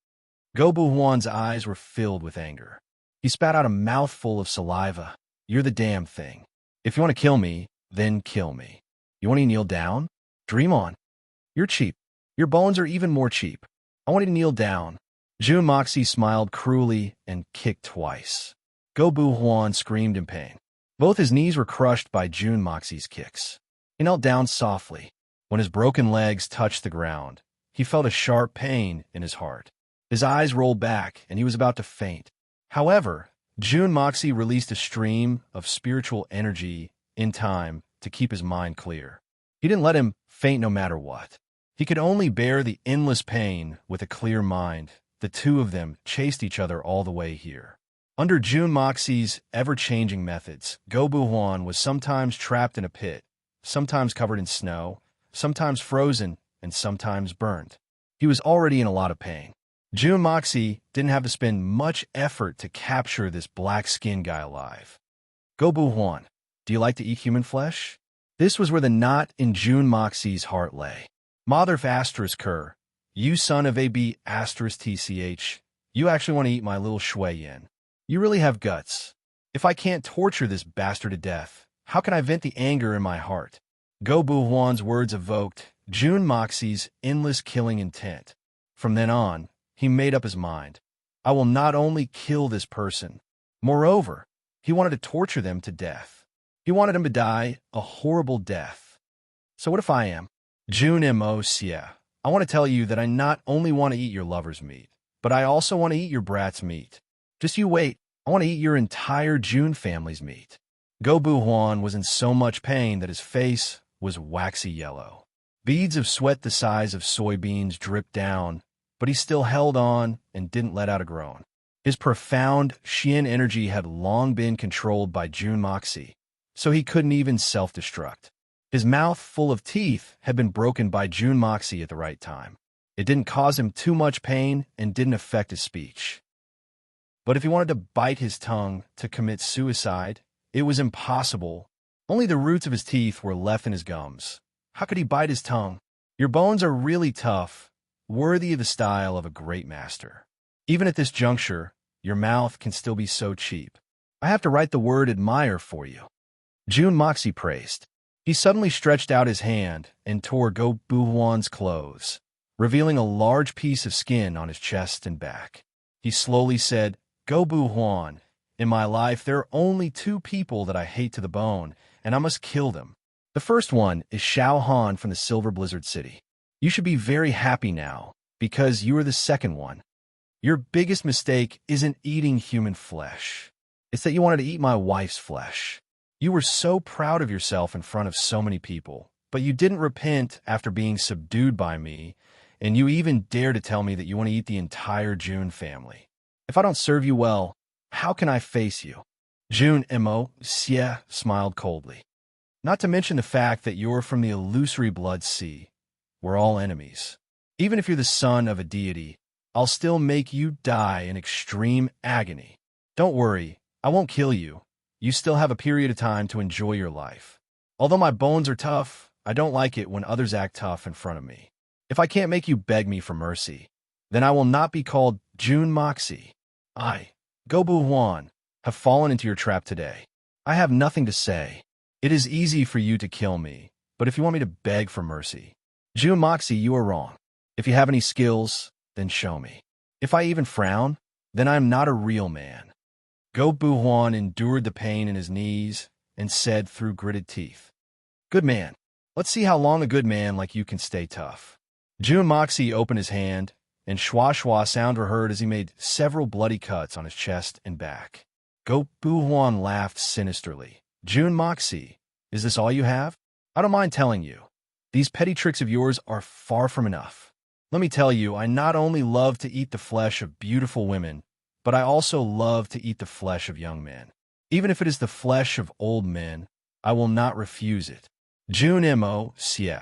Go Buhuan's eyes were filled with anger. He spat out a mouthful of saliva. "You're the damn thing. If you want to kill me, then kill me. You want to kneel down? Dream on. You're cheap. Your bones are even more cheap. I want you to kneel down." Jun Moxie smiled cruelly and kicked twice. Go Buhuan screamed in pain. Both his knees were crushed by Jun Moxie's kicks. He knelt down softly. When his broken legs touched the ground, he felt a sharp pain in his heart. His eyes rolled back, and he was about to faint. However, Jun Moxie released a stream of spiritual energy in time to keep his mind clear. He didn't let him faint no matter what. He could only bear the endless pain with a clear mind. The two of them chased each other all the way here. Under Jun Moxie's ever-changing methods, Go Buhuan was sometimes trapped in a pit, sometimes covered in snow, sometimes frozen, and sometimes burned. He was already in a lot of pain. Jun Moxie didn't have to spend much effort to capture this black-skinned guy alive. "Go Buhuan, do you like to eat human flesh?" This was where the knot in Jun Moxie's heart lay. "Motherf asterisk her, you son of a b asterisk tch, you actually want to eat my little shui yin. You really have guts. If I can't torture this bastard to death, how can I vent the anger in my heart?" Go Buhuan's words evoked Jun Moxie's endless killing intent. From then on, he made up his mind. I will not only kill this person. Moreover, he wanted to torture them to death. He wanted him to die a horrible death. So what if I am? Jun Mo Xie, I want to tell you that I not only want to eat your lover's meat, but I also want to eat your brat's meat. Just you wait. I want to eat your entire Jun family's meat. Go Bu Huan was in so much pain that his face was waxy yellow. Beads of sweat the size of soybeans dripped down, but he still held on and didn't let out a groan. His profound Xian energy had long been controlled by Jun Moxie, so he couldn't even self-destruct. His mouth full of teeth had been broken by Jun Moxie at the right time. It didn't cause him too much pain and didn't affect his speech. But if he wanted to bite his tongue to commit suicide, it was impossible. Only the roots of his teeth were left in his gums. How could he bite his tongue? Your bones are really tough, worthy of the style of a great master. Even at this juncture, your mouth can still be so cheap. I have to write the word admire for you. Jun Moxie praised. He suddenly stretched out his hand and tore Go Bu Huan's clothes, revealing a large piece of skin on his chest and back. He slowly said, Go Bu Huan, in my life there are only two people that I hate to the bone, and I must kill them. The first one is Xiao Han from the Silver Blizzard City. You should be very happy now, because you are the second one. Your biggest mistake isn't eating human flesh. It's that you wanted to eat my wife's flesh. You were so proud of yourself in front of so many people, but you didn't repent after being subdued by me, and you even dare to tell me that you want to eat the entire Jun family. If I don't serve you well, how can I face you? Jun Moxie smiled coldly. Not to mention the fact that you're from the illusory blood sea. We're all enemies. Even if you're the son of a deity, I'll still make you die in extreme agony. Don't worry, I won't kill you. You still have a period of time to enjoy your life. Although my bones are tough, I don't like it when others act tough in front of me. If I can't make you beg me for mercy, then I will not be called Jun Moxie. I, Go Bu Huan, have fallen into your trap today. I have nothing to say. It is easy for you to kill me, but if you want me to beg for mercy, Jun Moxie, you are wrong. If you have any skills, then show me. If I even frown, then I am not a real man. Go Bu Huan endured the pain in his knees and said through gritted teeth, Good man. Let's see how long a good man like you can stay tough. Jun Moxie opened his hand, and schwa-schwa sound were heard as he made several bloody cuts on his chest and back. Go Bu Huan laughed sinisterly. Jun Moxie, is this all you have? I don't mind telling you. These petty tricks of yours are far from enough. Let me tell you, I not only love to eat the flesh of beautiful women, but I also love to eat the flesh of young men. Even if it is the flesh of old men, I will not refuse it. Jun Moxie,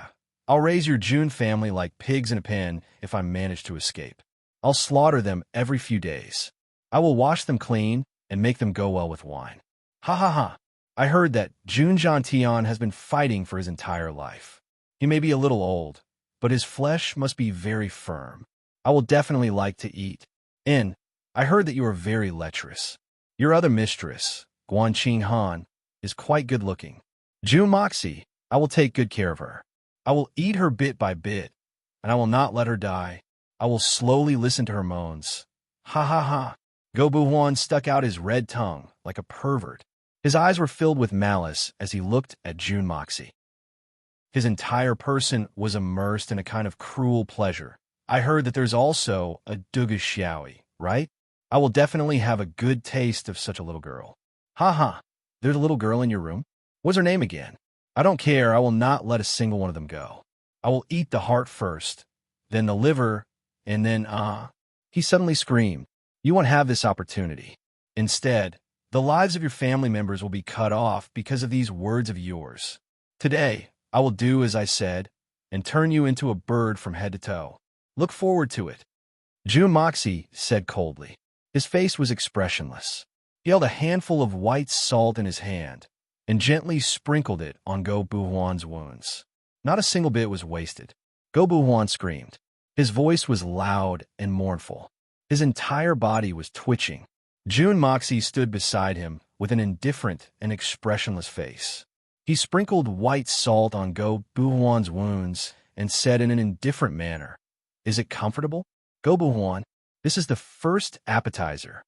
I'll raise your Jun family like pigs in a pen if I manage to escape. I'll slaughter them every few days. I will wash them clean and make them go well with wine. Ha ha ha. I heard that Jun Jiantian has been fighting for his entire life. He may be a little old, but his flesh must be very firm. I will definitely like to eat. And I heard that you are very lecherous. Your other mistress, Guanqing Han, is quite good-looking. Jun Moxie, I will take good care of her. I will eat her bit by bit, and I will not let her die. I will slowly listen to her moans. Ha ha ha. Go Bu Huan stuck out his red tongue like a pervert. His eyes were filled with malice as he looked at Jun Moxie. His entire person was immersed in a kind of cruel pleasure. I heard that there's also a Duga Xiaoi, right? I will definitely have a good taste of such a little girl. Ha ha. There's a little girl in your room? What's her name again? I don't care. I will not let a single one of them go. I will eat the heart first, then the liver, and then, He suddenly screamed. You won't have this opportunity. Instead, the lives of your family members will be cut off because of these words of yours. Today, I will do as I said and turn you into a bird from head to toe. Look forward to it. Jun Moxie said coldly. His face was expressionless. He held a handful of white salt in his hand and gently sprinkled it on Go Bu Huan's wounds. Not a single bit was wasted. Go Bu Huan screamed. His voice was loud and mournful. His entire body was twitching. Jun Moxie stood beside him with an indifferent and expressionless face. He sprinkled white salt on Go Bu Huan's wounds and said in an indifferent manner, Is it comfortable? Go Bu Huan, this is the first appetizer.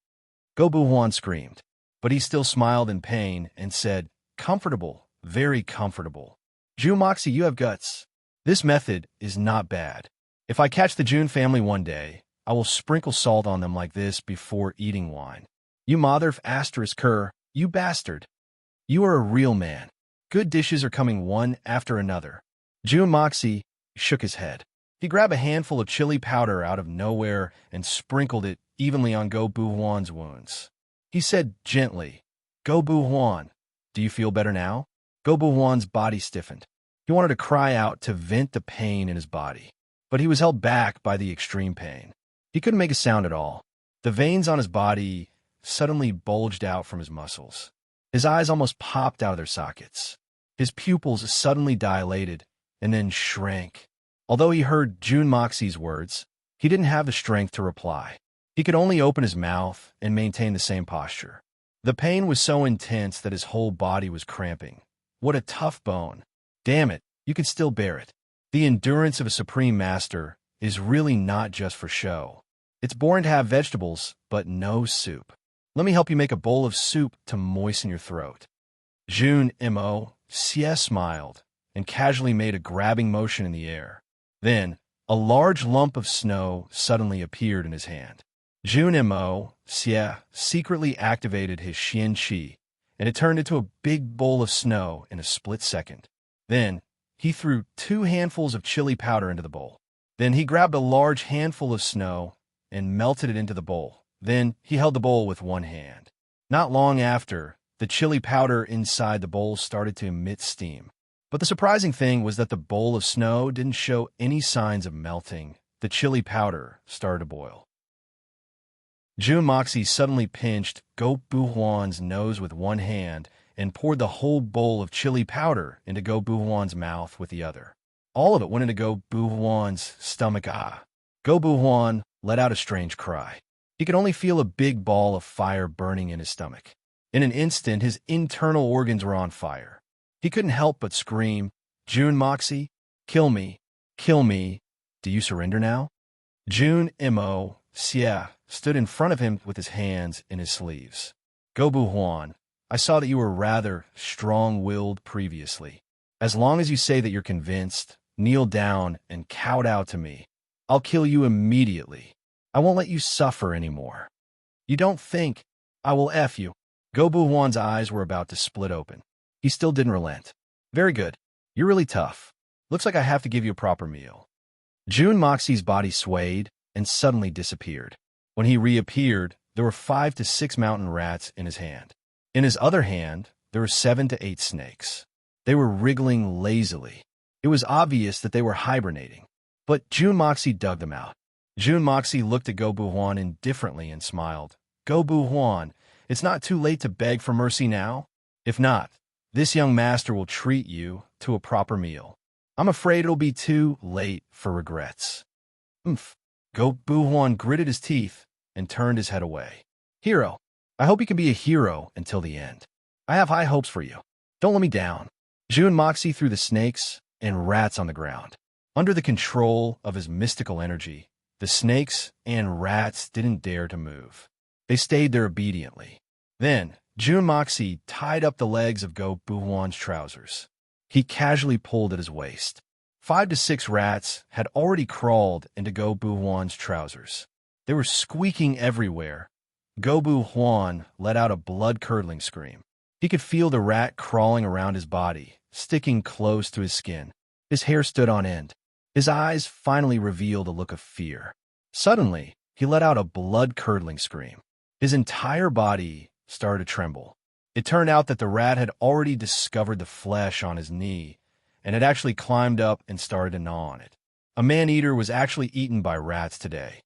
Go Bu Huan screamed, but he still smiled in pain and said, Comfortable, very comfortable. Jun Moxie, you have guts. This method is not bad. If I catch the Jun family one day, I will sprinkle salt on them like this before eating wine. You mother of ***, you bastard. You are a real man. Good dishes are coming one after another. Jun Moxie shook his head. He grabbed a handful of chili powder out of nowhere and sprinkled it evenly on Go Bu Huan's wounds. He said gently, Go Bu Huan, do you feel better now? Go Bu Huan's body stiffened. He wanted to cry out to vent the pain in his body, but he was held back by the extreme pain. He couldn't make a sound at all. The veins on his body suddenly bulged out from his muscles. His eyes almost popped out of their sockets. His pupils suddenly dilated and then shrank. Although he heard Jun Moxie's words, he didn't have the strength to reply. He could only open his mouth and maintain the same posture. The pain was so intense that his whole body was cramping. What a tough bone. Damn it, you can still bear it. The endurance of a supreme master is really not just for show. It's boring to have vegetables, but no soup. Let me help you make a bowl of soup to moisten your throat. Jun Mo smiled and casually made a grabbing motion in the air. Then, a large lump of snow suddenly appeared in his hand. Jun Mo secretly activated his Xian Qi, and it turned into a big bowl of snow in a split second. Then, he threw 2 handfuls of chili powder into the bowl. Then he grabbed a large handful of snow and melted it into the bowl. Then he held the bowl with one hand. Not long after, the chili powder inside the bowl started to emit steam. But the surprising thing was that the bowl of snow didn't show any signs of melting. The chili powder started to boil. Jun Moxie suddenly pinched Go Bu Huan's nose with one hand and poured the whole bowl of chili powder into Go Bu Huan's mouth with the other. All of it went into Go Bu Huan's stomach. Go Bu Huan let out a strange cry. He could only feel a big ball of fire burning in his stomach. In an instant, his internal organs were on fire. He couldn't help but scream, Jun Moxie, kill me, kill me. Do you surrender now? Jun Mo stood in front of him with his hands in his sleeves. Go Bu Huan, I saw that you were rather strong-willed previously. As long as you say that you're convinced, kneel down and kowtow to me. I'll kill you immediately. I won't let you suffer anymore. You don't think I will F you. Go Bu Huan's eyes were about to split open. He still didn't relent. Very good. You're really tough. Looks like I have to give you a proper meal. Jun Moxie's body swayed and suddenly disappeared. When he reappeared, there were 5 to 6 mountain rats in his hand. In his other hand, there were 7 to 8 snakes. They were wriggling lazily. It was obvious that they were hibernating. But Jun Moxie dug them out. Jun Moxie looked at Go Bu Huan indifferently and smiled. Go Bu Huan, it's not too late to beg for mercy now. If not, this young master will treat you to a proper meal. I'm afraid it'll be too late for regrets. Go Bu Huan gritted his teeth and turned his head away. Hero, I hope you can be a hero until the end. I have high hopes for you. Don't let me down. Jun Moxie threw the snakes and rats on the ground. Under the control of his mystical energy, the snakes and rats didn't dare to move. They stayed there obediently. Then, Jun Moxie tied up the legs of Go Bu Huan's trousers. He casually pulled at his waist. 5 to 6 rats had already crawled into Go Bu Huan's trousers. They were squeaking everywhere. Go Bu Huan let out a blood-curdling scream. He could feel the rat crawling around his body, sticking close to his skin. His hair stood on end. His eyes finally revealed a look of fear. Suddenly, he let out a blood-curdling scream. His entire body started to tremble. It turned out that the rat had already discovered the flesh on his knee and had actually climbed up and started to gnaw on it. A man-eater was actually eaten by rats today.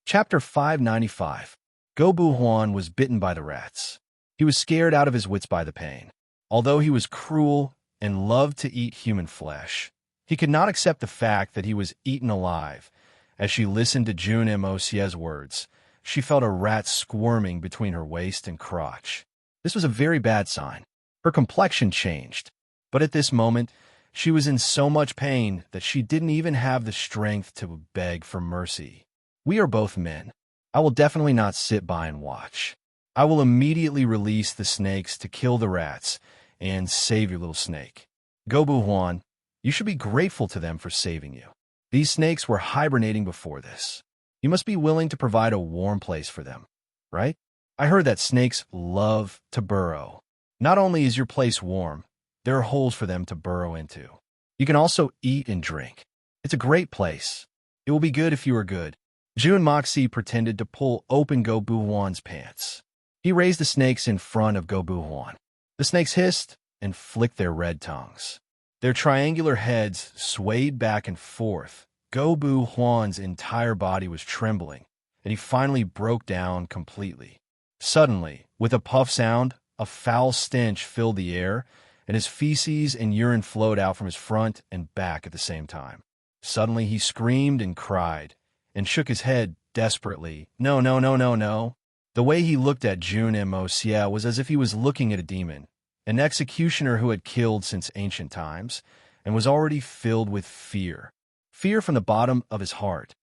Chapter 595. Go Bu Huan was bitten by the rats. He was scared out of his wits by the pain. Although he was cruel and loved to eat human flesh, he could not accept the fact that he was eaten alive. As she listened to Jun Mo's words, she felt a rat squirming between her waist and crotch. This was a very bad sign. Her complexion changed, but at this moment, she was in so much pain that she didn't even have the strength to beg for mercy. We are both men. I will definitely not sit by and watch. I will immediately release the snakes to kill the rats and save your little snake. Go Bu Huan, you should be grateful to them for saving you. These snakes were hibernating before this. You must be willing to provide a warm place for them, right? I heard that snakes love to burrow. Not only is your place warm, there are holes for them to burrow into. You can also eat and drink. It's a great place. It will be good if you are good. Jun Moxie pretended to pull open Go Bu Huan's pants. He raised the snakes in front of Go Bu Huan. The snakes hissed and flicked their red tongues. Their triangular heads swayed back and forth. Go Bu Huan's entire body was trembling, and he finally broke down completely. Suddenly, with a puff sound, a foul stench filled the air, and his feces and urine flowed out from his front and back at the same time. Suddenly, he screamed and cried, and shook his head desperately. No, no, no, no, no. The way he looked at Jun Moxie was as if he was looking at a demon, an executioner who had killed since ancient times, and was already filled with fear. Fear from the bottom of his heart.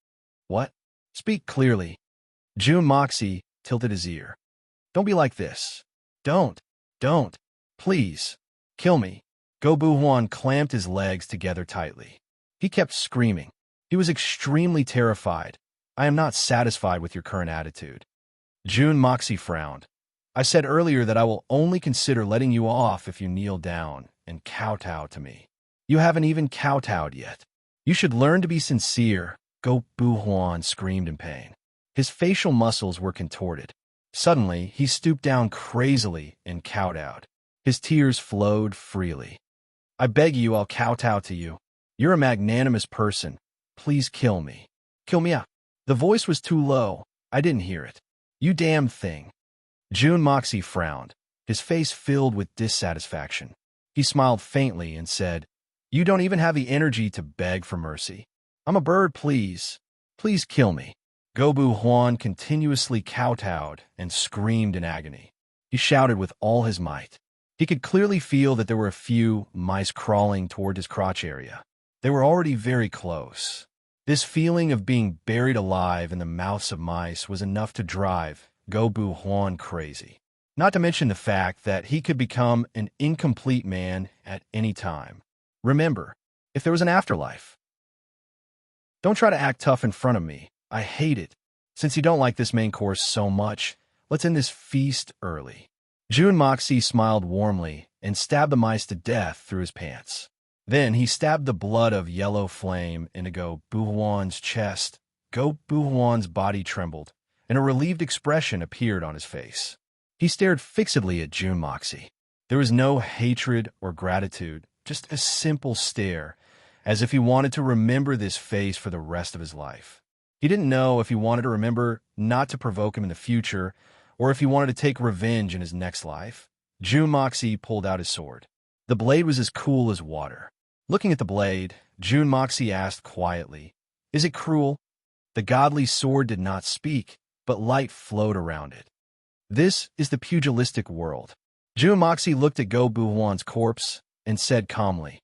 What? Speak clearly. Jun Moxie tilted his ear. Don't be like this. Don't. Please. Kill me. Go Bu Huan clamped his legs together tightly. He kept screaming. He was extremely terrified. I am not satisfied with your current attitude. Jun Moxie frowned. I said earlier that I will only consider letting you off if you kneel down and kowtow to me. You haven't even kowtowed yet. You should learn to be sincere. Go Bu Huan screamed in pain. His facial muscles were contorted. Suddenly, he stooped down crazily and kowtowed. His tears flowed freely. I beg you, I'll kowtow to you. You're a magnanimous person. Please kill me. Kill me. The voice was too low. I didn't hear it. You damn thing. Jun Moxie frowned, his face filled with dissatisfaction. He smiled faintly and said, You don't even have the energy to beg for mercy. I'm a bird, please. Please kill me. Go Bu Huan continuously kowtowed and screamed in agony. He shouted with all his might. He could clearly feel that there were a few mice crawling toward his crotch area. They were already very close. This feeling of being buried alive in the mouths of mice was enough to drive Go Bu Huan crazy. Not to mention the fact that he could become an incomplete man at any time. Remember, if there was an afterlife. Don't try to act tough in front of me. I hate it. Since you don't like this main course so much, let's end this feast early. Jun Moxie smiled warmly and stabbed the mice to death through his pants. Then he stabbed the blood of yellow flame into Go Bu Huan's chest. Go Bu Huan's body trembled, and a relieved expression appeared on his face. He stared fixedly at Jun Moxie. There was no hatred or gratitude, just a simple stare, as if he wanted to remember this face for the rest of his life. He didn't know if he wanted to remember not to provoke him in the future, or if he wanted to take revenge in his next life. Jun Moxie pulled out his sword. The blade was as cool as water. Looking at the blade, Jun Moxie asked quietly, Is it cruel? The godly sword did not speak, but light flowed around it. This is the pugilistic world. Jun Moxie looked at Go Bu Huan's corpse and said calmly,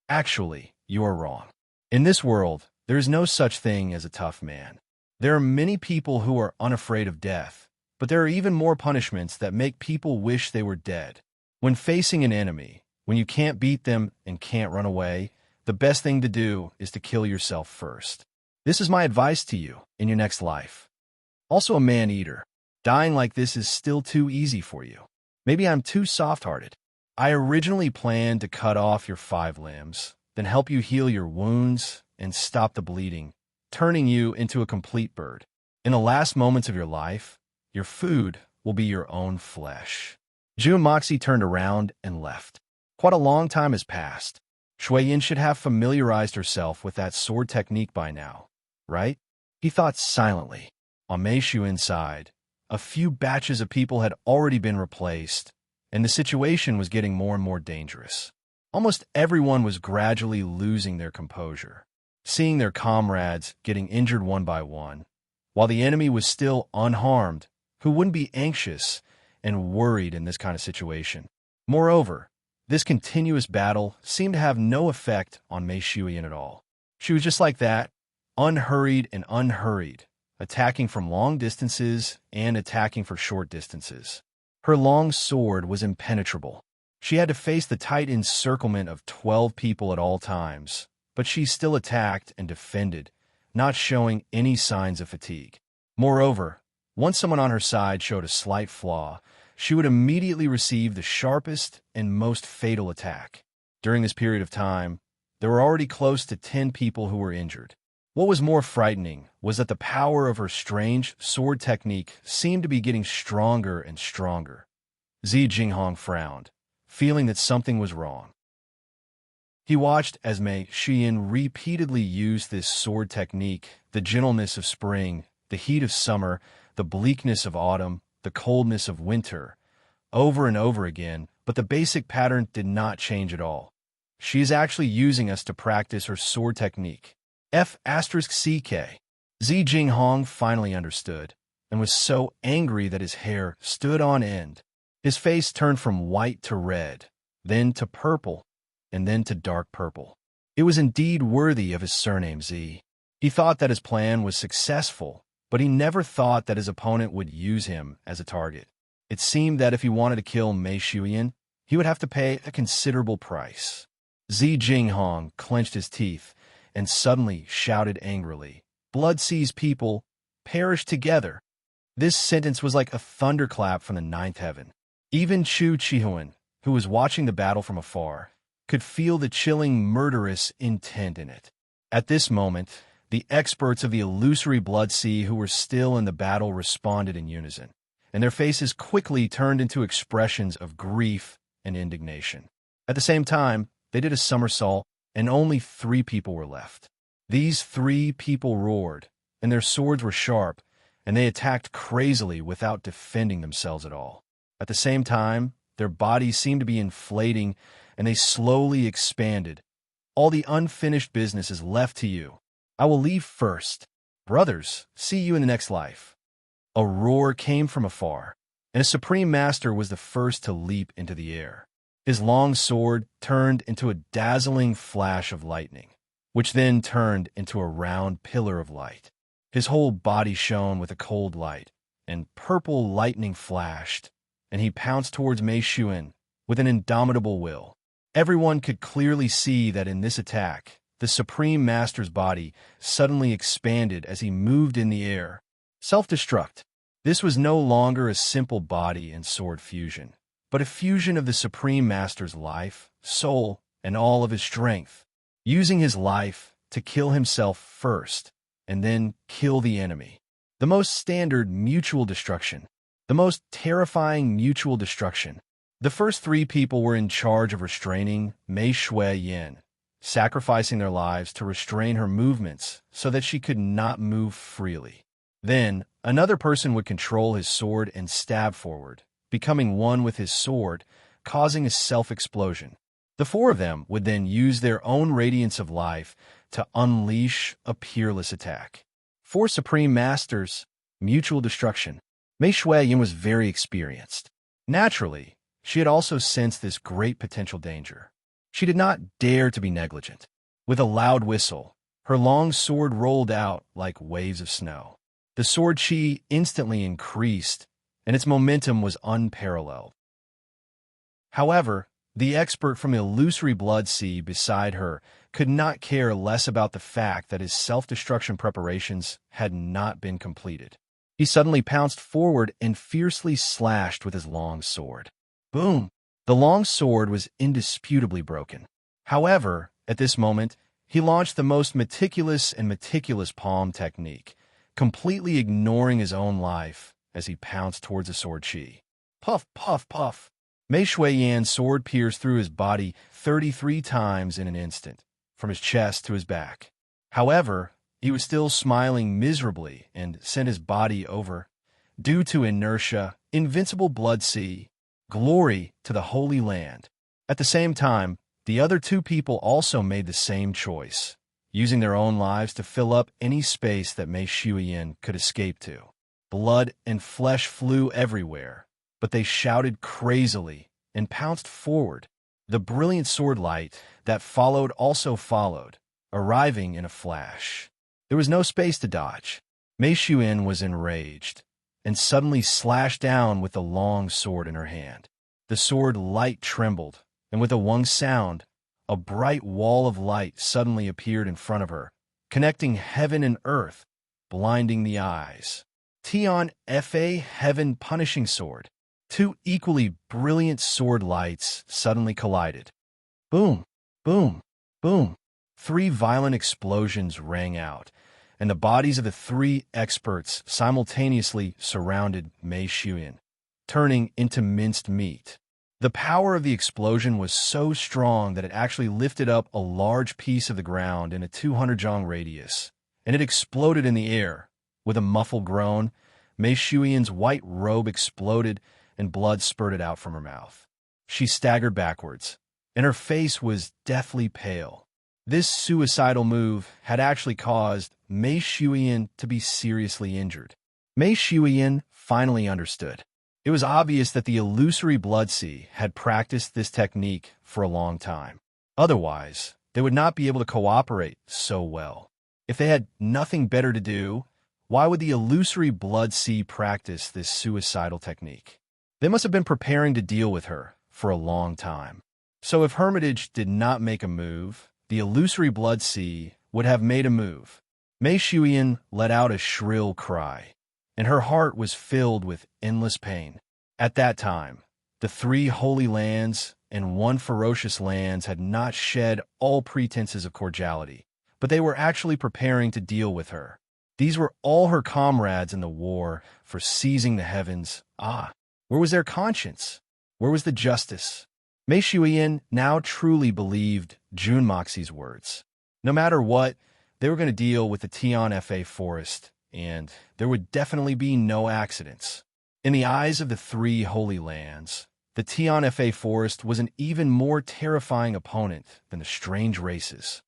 Actually, you are wrong. In this world, there is no such thing as a tough man. There are many people who are unafraid of death, but there are even more punishments that make people wish they were dead. When facing an enemy, when you can't beat them and can't run away, the best thing to do is to kill yourself first. This is my advice to you in your next life. Also a man-eater. Dying like this is still too easy for you. Maybe I'm too soft-hearted. I originally planned to cut off your 5 limbs, then help you heal your wounds and stop the bleeding, turning you into a complete bird. In the last moments of your life, your food will be your own flesh. Jun Moxie turned around and left. Quite a long time has passed. Shui Yin should have familiarized herself with that sword technique by now, right? He thought silently. On Meishu inside, a few batches of people had already been replaced, and the situation was getting more and more dangerous. Almost everyone was gradually losing their composure, seeing their comrades getting injured one by one, while the enemy was still unharmed. Who wouldn't be anxious and worried in this kind of situation? Moreover, this continuous battle seemed to have no effect on Mei Shuiyan at all. She was just like that, unhurried and unhurried, attacking from long distances and attacking for short distances. Her long sword was impenetrable. She had to face the tight encirclement of 12 people at all times, but she still attacked and defended, not showing any signs of fatigue. Moreover, Once someone on her side showed a slight flaw, she would immediately receive the sharpest and most fatal attack. During this period of time, there were already close to 10 people who were injured. What was more frightening was that the power of her strange sword technique seemed to be getting stronger and stronger. Zi Jinghong frowned, feeling that something was wrong. He watched as Mei Xian repeatedly used this sword technique, the gentleness of spring, the heat of summer, the bleakness of autumn, the coldness of winter, over and over again, but the basic pattern did not change at all. She is actually using us to practice her sword technique. F*CK. Zi Jinghong finally understood, and was so angry that his hair stood on end. His face turned from white to red, then to purple, and then to dark purple. It was indeed worthy of his surname Zi. He thought that his plan was successful, but he never thought that his opponent would use him as a target. It seemed that if he wanted to kill Mei Xian, he would have to pay a considerable price. Zi Jinghong clenched his teeth and suddenly shouted angrily, "Blood Sea's people, perish together." This sentence was like a thunderclap from the ninth heaven. Even Chu Chihuan, who was watching the battle from afar, could feel the chilling, murderous intent in it. At this moment, the experts of the illusory Blood Sea who were still in the battle responded in unison, and their faces quickly turned into expressions of grief and indignation. At the same time, they did a somersault, and only 3 people were left. These 3 people roared, and their swords were sharp, and they attacked crazily without defending themselves at all. At the same time, their bodies seemed to be inflating, and they slowly expanded. "All the unfinished business is left to you. I will leave first. Brothers, see you in the next life." A roar came from afar, and a supreme master was the first to leap into the air. His long sword turned into a dazzling flash of lightning, which then turned into a round pillar of light. His whole body shone with a cold light, and purple lightning flashed, and he pounced towards Mei Xian with an indomitable will. Everyone could clearly see that in this attack, the Supreme Master's body suddenly expanded as he moved in the air. Self-destruct. This was no longer a simple body and sword fusion, but a fusion of the Supreme Master's life, soul, and all of his strength, using his life to kill himself first, and then kill the enemy. The most standard mutual destruction. The most terrifying mutual destruction. The first 3 people were in charge of restraining Mei Xian, sacrificing their lives to restrain her movements so that she could not move freely. Then, another person would control his sword and stab forward, becoming one with his sword, causing a self-explosion. The 4 of them would then use their own radiance of life to unleash a peerless attack. 4 Supreme Masters, mutual destruction. Mei Xian was very experienced. Naturally, she had also sensed this great potential danger. She did not dare to be negligent. With a loud whistle, her long sword rolled out like waves of snow. The sword chi instantly increased, and its momentum was unparalleled. However, the expert from the illusory Blood Sea beside her could not care less about the fact that his self-destruction preparations had not been completed. He suddenly pounced forward and fiercely slashed with his long sword. Boom! The long sword was indisputably broken. However, at this moment, he launched the most meticulous palm technique, completely ignoring his own life as he pounced towards the sword chi. Puff, puff, puff. Mei Xian's sword pierced through his body 33 times in an instant, from his chest to his back. However, he was still smiling miserably and sent his body over. Due to inertia, invincible Blood Sea, glory to the Holy Land. At the same time, the other 2 people also made the same choice, using their own lives to fill up any space that Mei Xian could escape to. Blood and flesh flew everywhere, but they shouted crazily and pounced forward. The brilliant sword light that followed also followed, arriving in a flash. There was no space to dodge. Mei Xian was enraged, and suddenly slashed down with the long sword in her hand. The sword light trembled, and with a wong sound, a bright wall of light suddenly appeared in front of her, connecting heaven and earth, blinding the eyes. Tian Fa Heaven Punishing Sword. Two equally brilliant sword lights suddenly collided. Boom, boom, boom. Three violent explosions rang out, and the bodies of the three experts simultaneously surrounded Mei Xuyan, turning into minced meat. The power of the explosion was so strong that it actually lifted up a large piece of the ground in a 200 zhang radius, and it exploded in the air. With a muffled groan, Mei Xuyan's white robe exploded and blood spurted out from her mouth. She staggered backwards, and her face was deathly pale. This suicidal move had actually caused Mei Xuyan to be seriously injured. Mei Xuyan finally understood. It was obvious that the illusory Blood Sea had practiced this technique for a long time. Otherwise, they would not be able to cooperate so well. If they had nothing better to do, why would the illusory Blood Sea practice this suicidal technique? They must have been preparing to deal with her for a long time. So if Hermitage did not make a move, the illusory Blood Sea would have made a move. Mei Xuyan let out a shrill cry, and her heart was filled with endless pain. At that time, the three holy lands and one ferocious lands had not shed all pretenses of cordiality, but they were actually preparing to deal with her. These were all her comrades in the war for seizing the heavens. Where was their conscience? Where was the justice? Mei Xuyan now truly believed Jun Moxie's words. No matter what, they were going to deal with the Tian Fa forest, and there would definitely be no accidents. In the eyes of the three holy lands, the Tian Fa forest was an even more terrifying opponent than the strange races.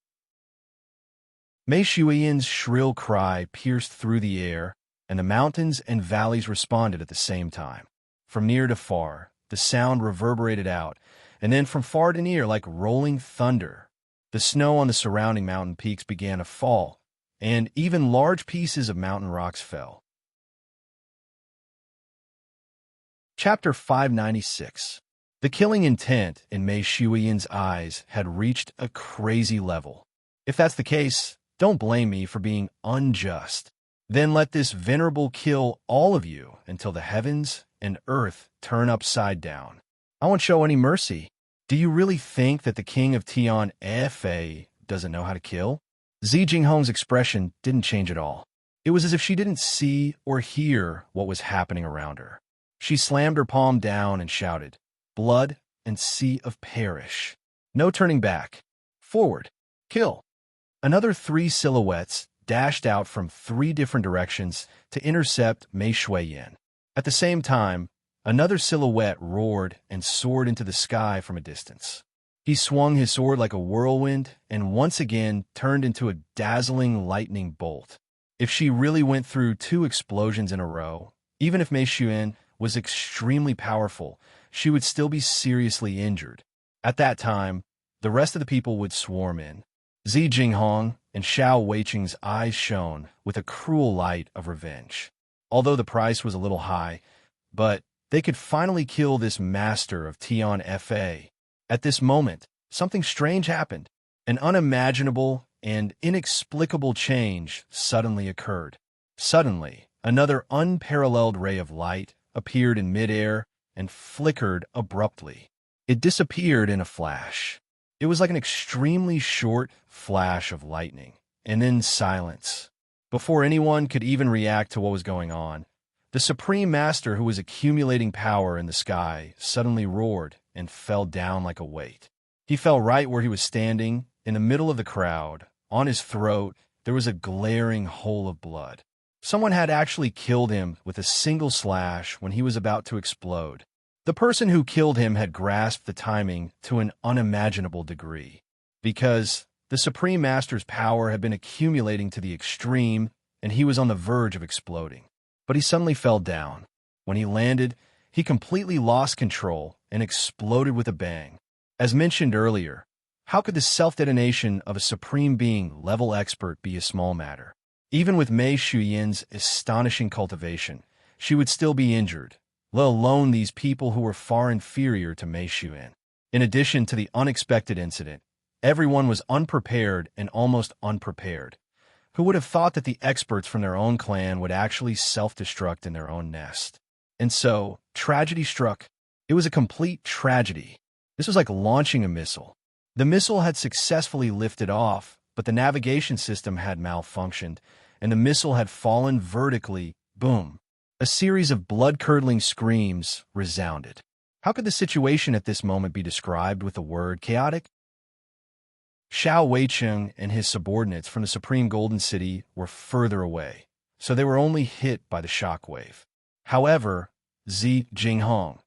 Mei Xuyan's shrill cry pierced through the air, and the mountains and valleys responded at the same time. From near to far, the sound reverberated out, and then from far to near like rolling thunder. The snow on the surrounding mountain peaks began to fall, and even large pieces of mountain rocks fell. Chapter 596. The killing intent in Mei Xuyan's eyes had reached a crazy level. If that's the case, don't blame me for being unjust. Then let this venerable kill all of you until the heavens and earth turn upside down. I won't show any mercy. Do you really think that the king of Tian Fa doesn't know how to kill? Zi Jinghong's expression didn't change at all. It was as if she didn't see or hear what was happening around her. She slammed her palm down and shouted, "Blood and sea of perish. No turning back. Forward. Kill." Another three silhouettes dashed out from three different directions to intercept Mei Xuyan. At the same time, another silhouette roared and soared into the sky from a distance. He swung his sword like a whirlwind and once again turned into a dazzling lightning bolt. If she really went through two explosions in a row, even if Mei Xuyan was extremely powerful, she would still be seriously injured. At that time, the rest of the people would swarm in. Zi Jinghong and Xiao Weiqing's eyes shone with a cruel light of revenge. Although the price was a little high, but they could finally kill this master of Tian Fa. At this moment, something strange happened. An unimaginable and inexplicable change suddenly occurred. Suddenly, another unparalleled ray of light appeared in midair and flickered abruptly. It disappeared in a flash. It was like an extremely short flash of lightning, and then silence. Before anyone could even react to what was going on, the Supreme Master who was accumulating power in the sky suddenly roared and fell down like a weight. He fell right where he was standing, in the middle of the crowd. On his throat, there was a glaring hole of blood. Someone had actually killed him with a single slash when he was about to explode. The person who killed him had grasped the timing to an unimaginable degree, because the Supreme Master's power had been accumulating to the extreme, and he was on the verge of exploding. But he suddenly fell down. When he landed, he completely lost control and exploded with a bang. As mentioned earlier, how could the self-detonation of a supreme being level expert be a small matter? Even with Mei Xuyan's astonishing cultivation, she would still be injured, let alone these people who were far inferior to Mei Xuyan. In addition to the unexpected incident, everyone was unprepared and almost unprepared. Who would have thought that the experts from their own clan would actually self-destruct in their own nest? And so, tragedy struck. It was a complete tragedy. This was like launching a missile. The missile had successfully lifted off, but the navigation system had malfunctioned, and the missile had fallen vertically. Boom. A series of blood-curdling screams resounded. How could the situation at this moment be described with the word chaotic? Xiao Weicheng and his subordinates from the Supreme Golden City were further away, so they were only hit by the shockwave. However, Zi Jinghong,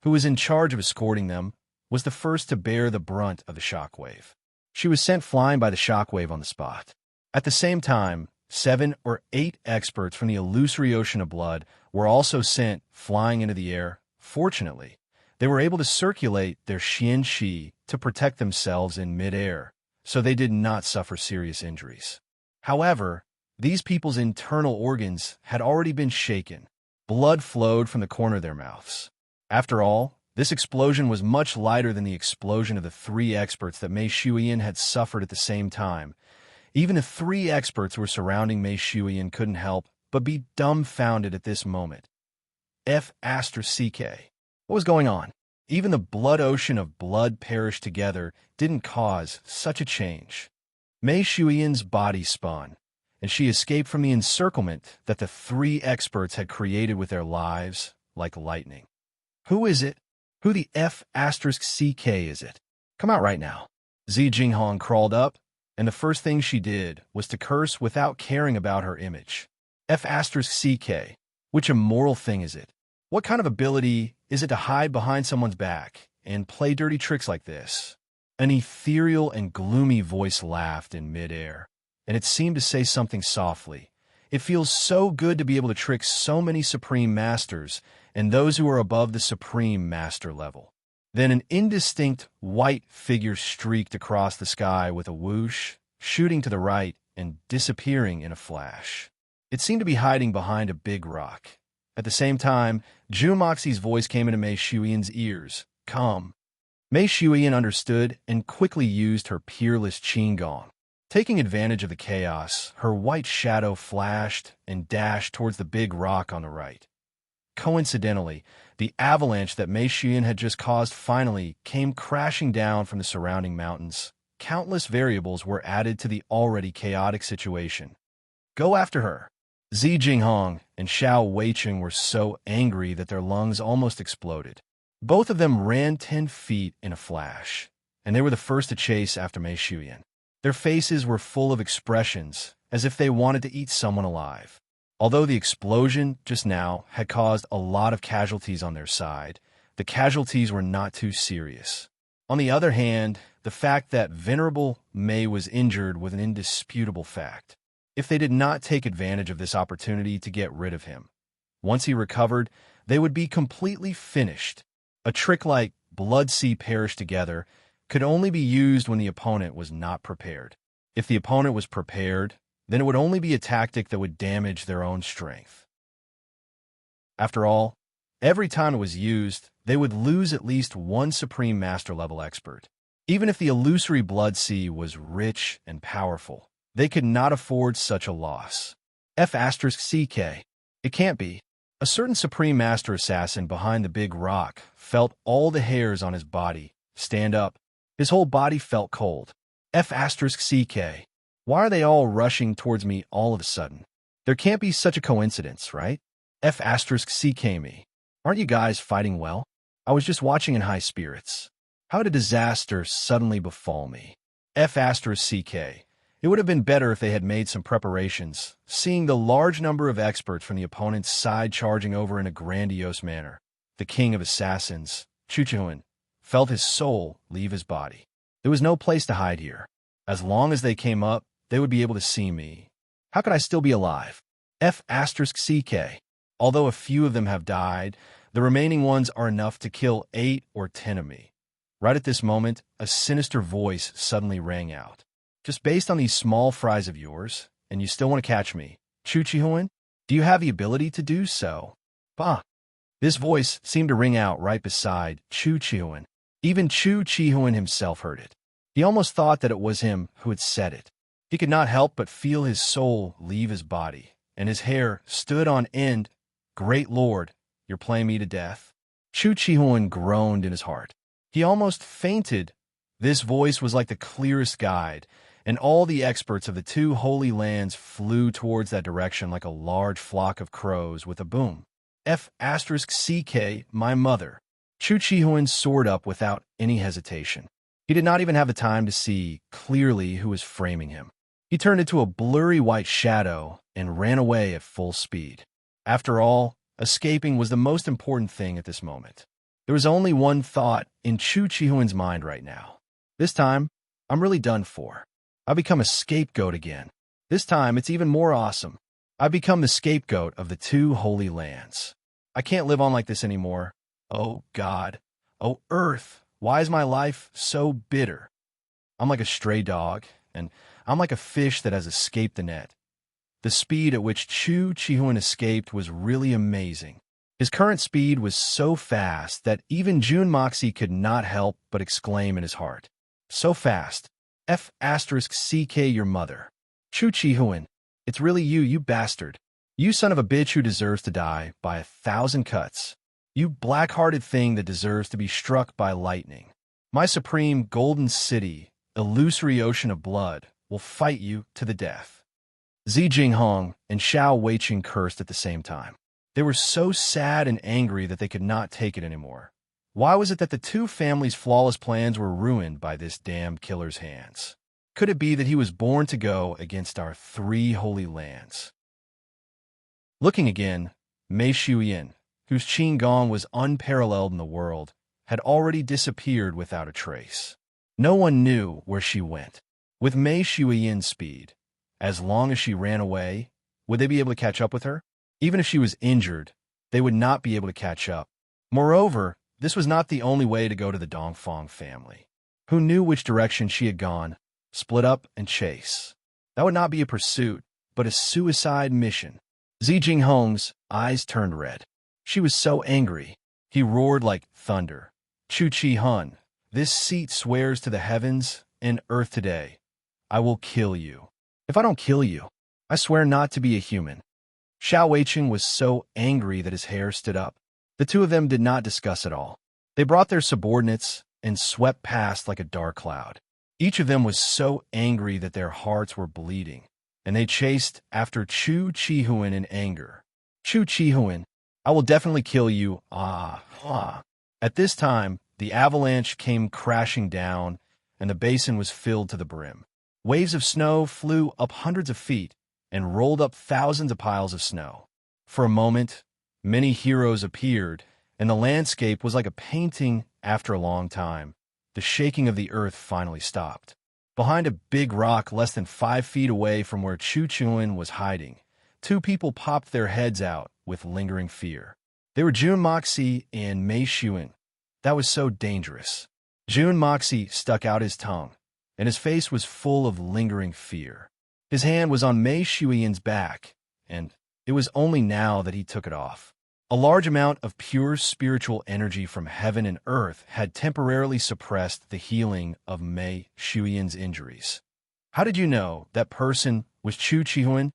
who was in charge of escorting them, was the first to bear the brunt of the shockwave. She was sent flying by the shockwave on the spot. At the same time, 7 or 8 experts from the illusory ocean of blood were also sent flying into the air. Fortunately, they were able to circulate their Xian Qi to protect themselves in midair, so they did not suffer serious injuries. However, these people's internal organs had already been shaken. Blood flowed from the corner of their mouths. After all, this explosion was much lighter than the explosion of the 3 experts that Mei Shuiyan had suffered at the same time. Even the 3 experts who were surrounding Mei Shuiyan couldn't help but be dumbfounded at this moment. F***. What was going on? Even the blood ocean of blood perished together didn't cause such a change. Mei Shuiyan's body spun, and she escaped from the encirclement that the 3 experts had created with their lives like lightning. Who is it? Who the F*** is it? Come out right now. Zi Jinghong crawled up, and the first thing she did was to curse without caring about her image. F***, which immoral thing is it? What kind of ability is it to hide behind someone's back and play dirty tricks like this? An ethereal and gloomy voice laughed in midair, and it seemed to say something softly. It feels so good to be able to trick so many Supreme Masters and those who are above the Supreme Master level. Then an indistinct white figure streaked across the sky with a whoosh, shooting to the right and disappearing in a flash. It seemed to be hiding behind a big rock. At the same time, Zhu Moxi's voice came into Mei Shuiyan's ears. Come. Mei Shuiyan understood and quickly used her peerless Qinggong. Taking advantage of the chaos, her white shadow flashed and dashed towards the big rock on the right. Coincidentally, the avalanche that Mei Shuiyan had just caused finally came crashing down from the surrounding mountains. Countless variables were added to the already chaotic situation. Go after her. Zi Jinghong and Xiao Weicheng were so angry that their lungs almost exploded. Both of them ran 10 feet in a flash, and they were the first to chase after Mei Shuiyan. Their faces were full of expressions, as if they wanted to eat someone alive. Although the explosion just now had caused a lot of casualties on their side, the casualties were not too serious. On the other hand, the fact that Venerable Mei was injured was an indisputable fact. If they did not take advantage of this opportunity to get rid of him, once he recovered, they would be completely finished. A trick like Blood Sea Perish Together could only be used when the opponent was not prepared. If the opponent was prepared, then it would only be a tactic that would damage their own strength. After all, every time it was used, they would lose at least one Supreme Master level expert. Even if the illusory Blood Sea was rich and powerful, they could not afford such a loss. F***. It can't be. A certain Supreme Master Assassin behind the big rock felt all the hairs on his body stand up. His whole body felt cold. F***. Why are they all rushing towards me all of a sudden? There can't be such a coincidence, right? F***me. Aren't you guys fighting well? I was just watching in high spirits. How did a disaster suddenly befall me? F***. It would have been better if they had made some preparations, seeing the large number of experts from the opponent's side charging over in a grandiose manner. The king of assassins, Chuchuan, felt his soul leave his body. There was no place to hide here. As long as they came up, they would be able to see me. How could I still be alive? F***. Although a few of them have died, the remaining ones are enough to kill 8 or 10 of me. Right at this moment, a sinister voice suddenly rang out. Just based on these small fries of yours, and you still want to catch me, Chu Chihuan? Do you have the ability to do so? Bah! This voice seemed to ring out right beside Chu Chihuan. Even Chu Chihuan himself heard it. He almost thought that it was him who had said it. He could not help but feel his soul leave his body, and his hair stood on end. Great Lord, you're playing me to death. Chu Chi-hoon groaned in his heart. He almost fainted. This voice was like the clearest guide, and all the experts of the two holy lands flew towards that direction like a large flock of crows with a boom. F***CK, my mother. Chu Chi-hoon soared up without any hesitation. He did not even have the time to see clearly who was framing him. He turned into a blurry white shadow and ran away at full speed. After all, escaping was the most important thing at this moment. There was only one thought in Chu Chi-hoon's mind right now. This time, I'm really done for. I've become a scapegoat again. This time, it's even more awesome. I've become the scapegoat of the two holy lands. I can't live on like this anymore. Oh, God. Oh, Earth. Why is my life so bitter? I'm like a stray dog, and I'm like a fish that has escaped the net. The speed at which Chu Chi-hoon escaped was really amazing. His current speed was so fast that even Jun Moxie could not help but exclaim in his heart. So fast. F***CK your mother. Chu Chi-hoon, it's really you, you bastard. You son of a bitch who deserves to die by 1,000 cuts. You black-hearted thing that deserves to be struck by lightning. My supreme golden city, illusory ocean of blood, will fight you to the death. Zi Jinghong and Xiao Weiqing cursed at the same time. They were so sad and angry that they could not take it anymore. Why was it that the two families' flawless plans were ruined by this damned killer's hands? Could it be that he was born to go against our three holy lands? Looking again, Mei Shuyan, whose qin gong was unparalleled in the world, had already disappeared without a trace. No one knew where she went. With Mei Shuyan's speed, as long as she ran away, would they be able to catch up with her? Even if she was injured, they would not be able to catch up. Moreover, this was not the only way to go to the Dongfang family. Who knew which direction she had gone? Split up and chase. That would not be a pursuit, but a suicide mission. Zi Jinghong's eyes turned red. She was so angry. He roared like thunder. Chu Chi-hoon, this seat swears to the heavens and earth today. I will kill you. If I don't kill you, I swear not to be a human. Xiao Weiqing was so angry that his hair stood up. The two of them did not discuss at all. They brought their subordinates and swept past like a dark cloud. Each of them was so angry that their hearts were bleeding, and they chased after Chu Chi-hoon in anger. Chu Chi-hoon, I will definitely kill you. At this time, the avalanche came crashing down, and the basin was filled to the brim. Waves of snow flew up hundreds of feet and rolled up thousands of piles of snow. For a moment, many heroes appeared, and the landscape was like a painting after a long time. The shaking of the earth finally stopped. Behind a big rock less than 5 feet away from where Chu Chi-hoon was hiding, two people popped their heads out with lingering fear. They were Jun Moxie and Mei Shuyan. That was so dangerous. Jun Moxie stuck out his tongue, and his face was full of lingering fear. His hand was on Mei Shuyan's back, and it was only now that he took it off. A large amount of pure spiritual energy from heaven and earth had temporarily suppressed the healing of Mei Shuyan's injuries. How did you know that person was Chu Chi-hoon?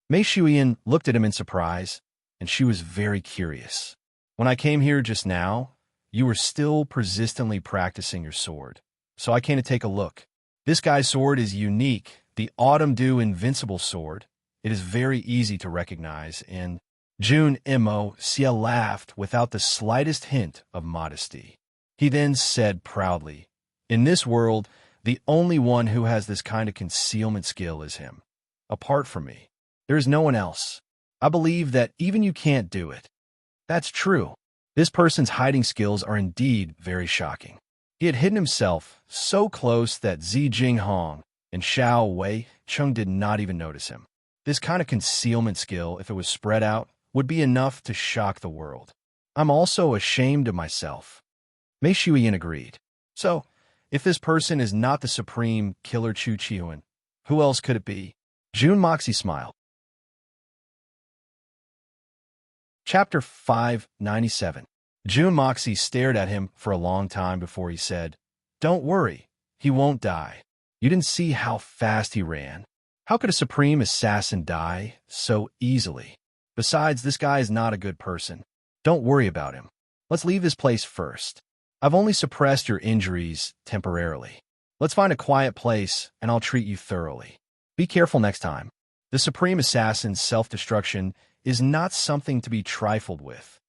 Mei Shuyan looked at him in surprise, and she was very curious. When I came here just now, you were still persistently practicing your sword, so I came to take a look. This guy's sword is unique, the Autumn Dew Invincible Sword. It is very easy to recognize, and Jun Mo Xia laughed without the slightest hint of modesty. He then said proudly, in this world, the only one who has this kind of concealment skill is him. Apart from me, there is no one else. I believe that even you can't do it. That's true. This person's hiding skills are indeed very shocking. He had hidden himself so close that Zi Jinghong and Xiao Weiqing did not even notice him. This kind of concealment skill, if it was spread out, would be enough to shock the world. I'm also ashamed of myself. Mei Shuyan agreed. So, if this person is not the supreme killer Chu Chi-hoon, who else could it be? Jun Moxie smiled. Chapter 597. Jun Moxie stared at him for a long time before he said, Don't worry, he won't die. You didn't see how fast he ran. How could a supreme assassin die so easily? Besides, this guy is not a good person. Don't worry about him. Let's leave this place first. I've only suppressed your injuries temporarily. Let's find a quiet place, and I'll treat you thoroughly. Be careful next time. The supreme assassin's self-destruction is not something to be trifled with.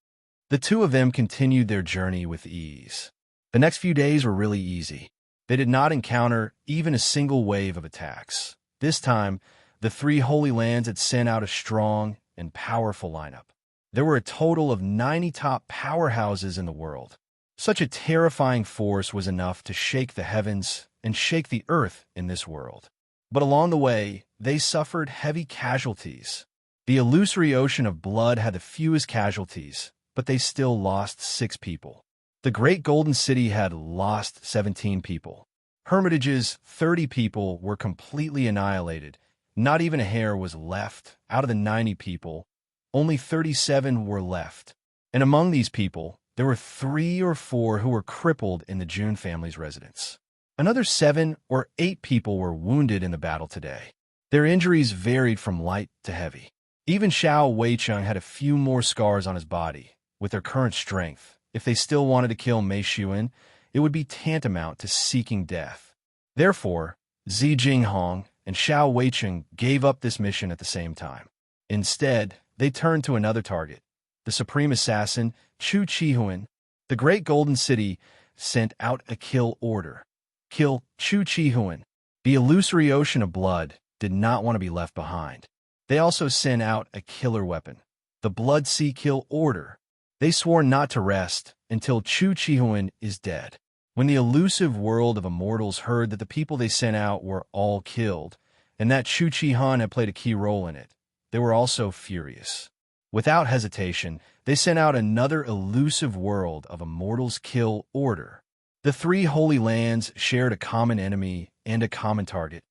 The two of them continued their journey with ease. The next few days were really easy. They did not encounter even a single wave of attacks. This time, the three Holy Lands had sent out a strong and powerful lineup. There were a total of 90 top powerhouses in the world. Such a terrifying force was enough to shake the heavens and shake the earth in this world. But along the way, they suffered heavy casualties. The illusory ocean of blood had the fewest casualties, but they still lost 6 people. The Great Golden City had lost 17 people. Hermitage's 30 people were completely annihilated. Not even a hair was left. Out of the 90 people, only 37 were left. And among these people, there were 3 or 4 who were crippled in the June family's residence. Another 7 or 8 people were wounded in the battle today. Their injuries varied from light to heavy. Even Xiao Weicheng had a few more scars on his body. With their current strength, if they still wanted to kill Mei Xuan, it would be tantamount to seeking death. Therefore, Zi Jinghong and Xiao Weicheng gave up this mission at the same time. Instead, they turned to another target, the supreme assassin, Chu Chihuan. The Great Golden City sent out a kill order. Kill Chu Chihuan. The illusory ocean of blood did not want to be left behind. They also sent out a killer weapon, the Blood Sea Kill Order. They swore not to rest until Chu Chihuan is dead. When the elusive world of immortals heard that the people they sent out were all killed, and that Chu Chihuan had played a key role in it, they were also furious. Without hesitation, they sent out another elusive world of immortals kill order. The 3 Holy Lands shared a common enemy and a common target,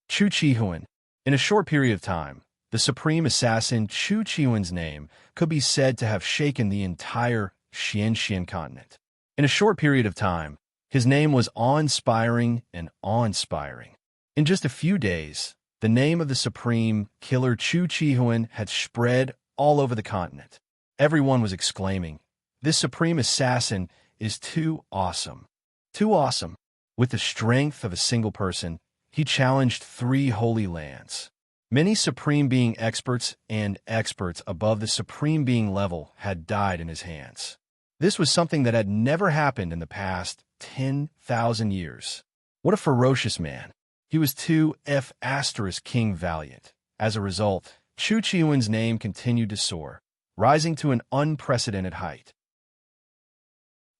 Chu Chihuan. In a short period of time, the supreme assassin Chu Chihuan's name could be said to have shaken the entire Xian continent. In a short period of time, his name was awe-inspiring and awe-inspiring. In just a few days, the name of the supreme killer Chu Chihuan had spread all over the continent. Everyone was exclaiming, "This supreme assassin is too awesome. Too awesome." With the strength of a single person, he challenged 3 Holy Lands. Many Supreme Being experts and experts above the Supreme Being level had died in his hands. This was something that had never happened in the past 10,000 years. What a ferocious man. He was too King valiant. As a result, Chu Chihuan's name continued to soar, rising to an unprecedented height.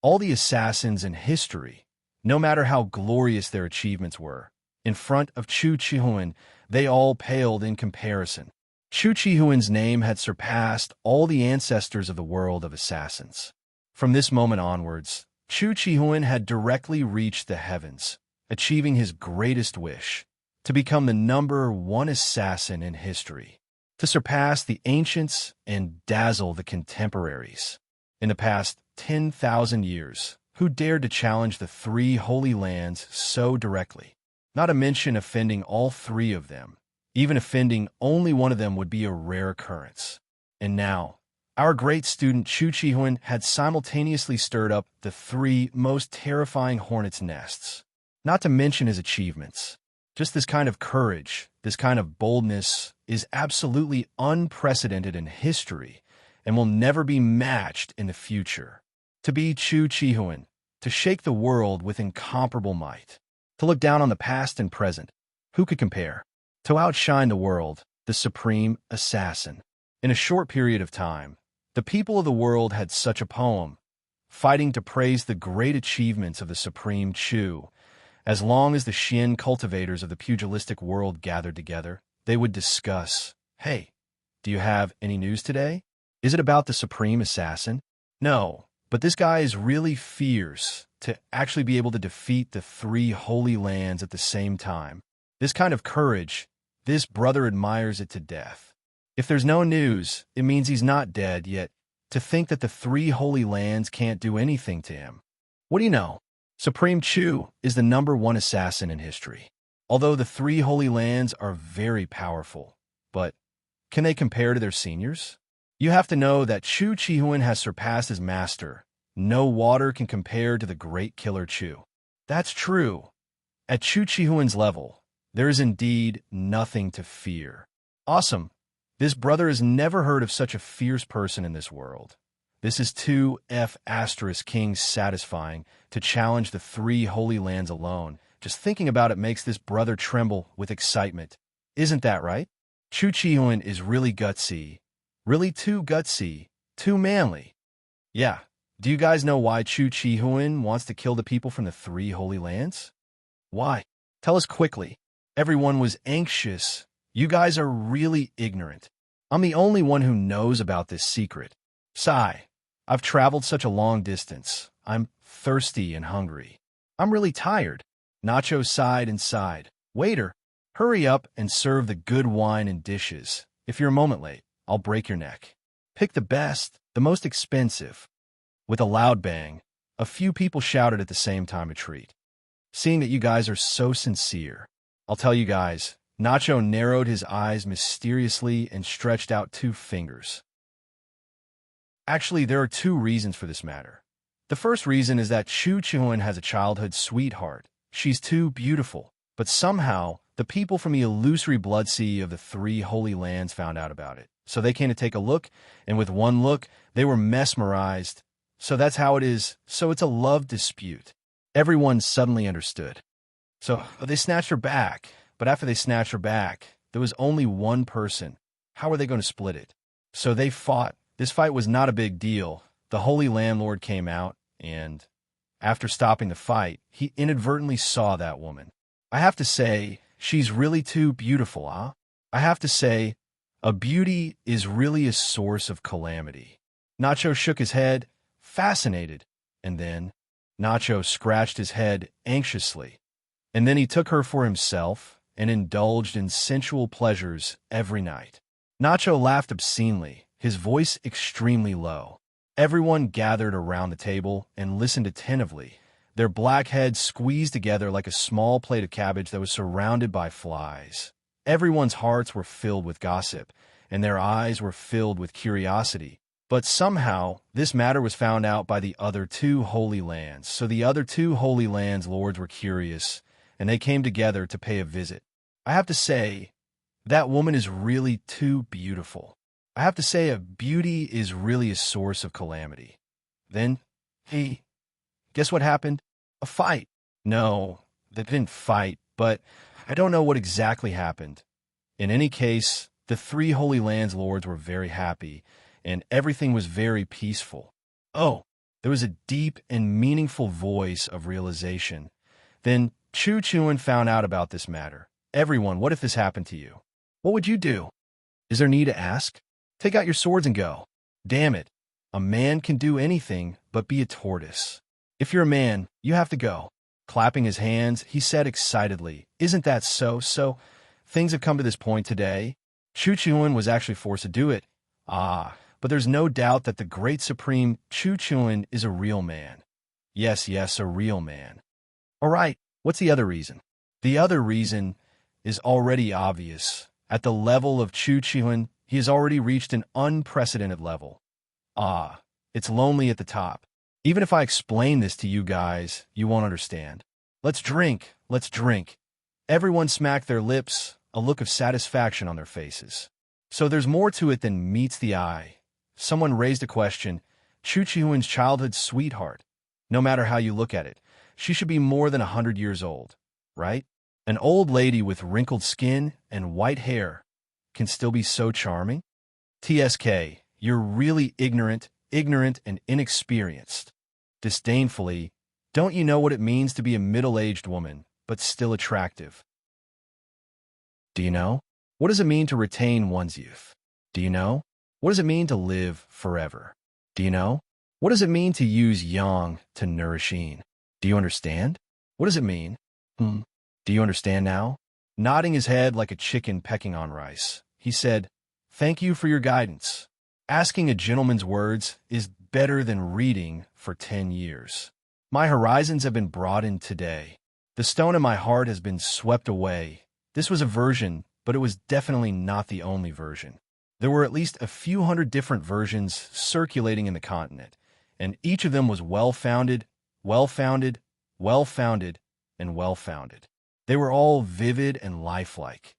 All the assassins in history, no matter how glorious their achievements were, in front of Chu Chihuan, they all paled in comparison. Chu Chihuan's name had surpassed all the ancestors of the world of assassins. From this moment onwards, Chu Chihuan had directly reached the heavens, achieving his greatest wish, to become the #1 assassin in history, to surpass the ancients and dazzle the contemporaries. In the past 10,000 years, who dared to challenge the 3 Holy Lands so directly? Not to mention offending all 3 of them. Even offending only one of them would be a rare occurrence. And now, our great student Chu Chihuan had simultaneously stirred up the 3 most terrifying hornets' nests. Not to mention his achievements. Just this kind of courage, this kind of boldness is absolutely unprecedented in history and will never be matched in the future. To be Chu Chihuan, to shake the world with incomparable might. To look down on the past and present, who could compare? To outshine the world, the supreme assassin. In a short period of time, the people of the world had such a poem, fighting to praise the great achievements of the supreme Chu. As long as the Xian cultivators of the pugilistic world gathered together, they would discuss, "Hey, do you have any news today? Is it about the supreme assassin? No, but this guy is really fierce to actually be able to defeat the 3 Holy Lands at the same time. This kind of courage, this brother admires it to death. If there's no news, it means he's not dead yet. To think that the 3 Holy Lands can't do anything to him. What do you know? Supreme Chu is the #1 assassin in history. Although the three holy lands are very powerful, but can they compare to their seniors? You have to know that Chu Chihuan has surpassed his master. No water can compare to the great killer Chu. That's true. At Chu Chihuan's level, there is indeed nothing to fear. Awesome. This brother has never heard of such a fierce person in this world. This is too Kings satisfying to challenge the three holy lands alone. Just thinking about it makes this brother tremble with excitement. Isn't that right? Chu Chihuan is really gutsy. Really too gutsy. Too manly. Yeah. Do you guys know why Chu Chihuan wants to kill the people from the three holy lands? Why? Tell us quickly. Everyone was anxious. You guys are really ignorant. I'm the only one who knows about this secret. Sigh. I've traveled such a long distance. I'm thirsty and hungry. I'm really tired. Nacho sighed and sighed. Waiter, hurry up and serve the good wine and dishes. If you're a moment late, I'll break your neck. Pick the best, the most expensive. With a loud bang, a few people shouted at the same time a treat. Seeing that you guys are so sincere, I'll tell you guys, Nacho narrowed his eyes mysteriously and stretched out 2 fingers. Actually, there are 2 reasons for this matter. The first reason is that Chu Chuan has a childhood sweetheart. She's too beautiful, but somehow the people from the illusory blood sea of the 3 holy lands found out about it. So they came to take a look, and with one look, they were mesmerized. So that's how it is. So it's a love dispute. Everyone suddenly understood. So they snatched her back, but after they snatched her back, there was only one person. How were they going to split it? So they fought. This fight was not a big deal. The holy landlord came out, and after stopping the fight, he inadvertently saw that woman. I have to say, she's really too beautiful, huh? I have to say, a beauty is really a source of calamity. Nacho shook his head, fascinated, and then Nacho scratched his head anxiously. And then he took her for himself and indulged in sensual pleasures every night. Nacho laughed obscenely, his voice extremely low. Everyone gathered around the table and listened attentively, their black heads squeezed together like a small plate of cabbage that was surrounded by flies. Everyone's hearts were filled with gossip, and their eyes were filled with curiosity. But somehow, this matter was found out by the other 2 holy lands. So the other 2 holy lands' lords were curious, and they came together to pay a visit. I have to say, that woman is really too beautiful. I have to say, a beauty is really a source of calamity. Then, guess what happened? A fight. No, they didn't fight, but I don't know what exactly happened. In any case, the 3 holy lands' lords were very happy, and everything was very peaceful. Oh, there was a deep and meaningful voice of realization. Then Chu Chuan found out about this matter. Everyone, what if this happened to you? What would you do? Is there need to ask? Take out your swords and go. Damn it. A man can do anything but be a tortoise. If you're a man, you have to go. Clapping his hands, he said excitedly, Isn't that so? So, things have come to this point today. Chu Chuan was actually forced to do it. But there's no doubt that the great supreme Chu Chuan is a real man. Yes, a real man. All right, what's the other reason? The other reason is already obvious. At the level of Chu Chuan, he has already reached an unprecedented level. It's lonely at the top. Even if I explain this to you guys, you won't understand. Let's drink. Everyone smacked their lips, a look of satisfaction on their faces. So there's more to it than meets the eye. Someone raised a question. Chu Chuan's childhood sweetheart. No matter how you look at it, she should be more than 100 years old, right? An old lady with wrinkled skin and white hair can still be so charming? TSK, you're really ignorant and inexperienced. Disdainfully, don't you know what it means to be a middle-aged woman, but still attractive? Do you know? What does it mean to retain one's youth? Do you know? What does it mean to live forever? Do you know? What does it mean to use yang to nourishing? Do you understand? What does it mean? Do you understand now? Nodding his head like a chicken pecking on rice, he said, Thank you for your guidance. Asking a gentleman's words is better than reading for 10 years. My horizons have been broadened today. The stone in my heart has been swept away. This was a version, but it was definitely not the only version. There were at least a few hundred different versions circulating in the continent, and each of them was well-founded, well-founded, well-founded, and well-founded. They were all vivid and lifelike.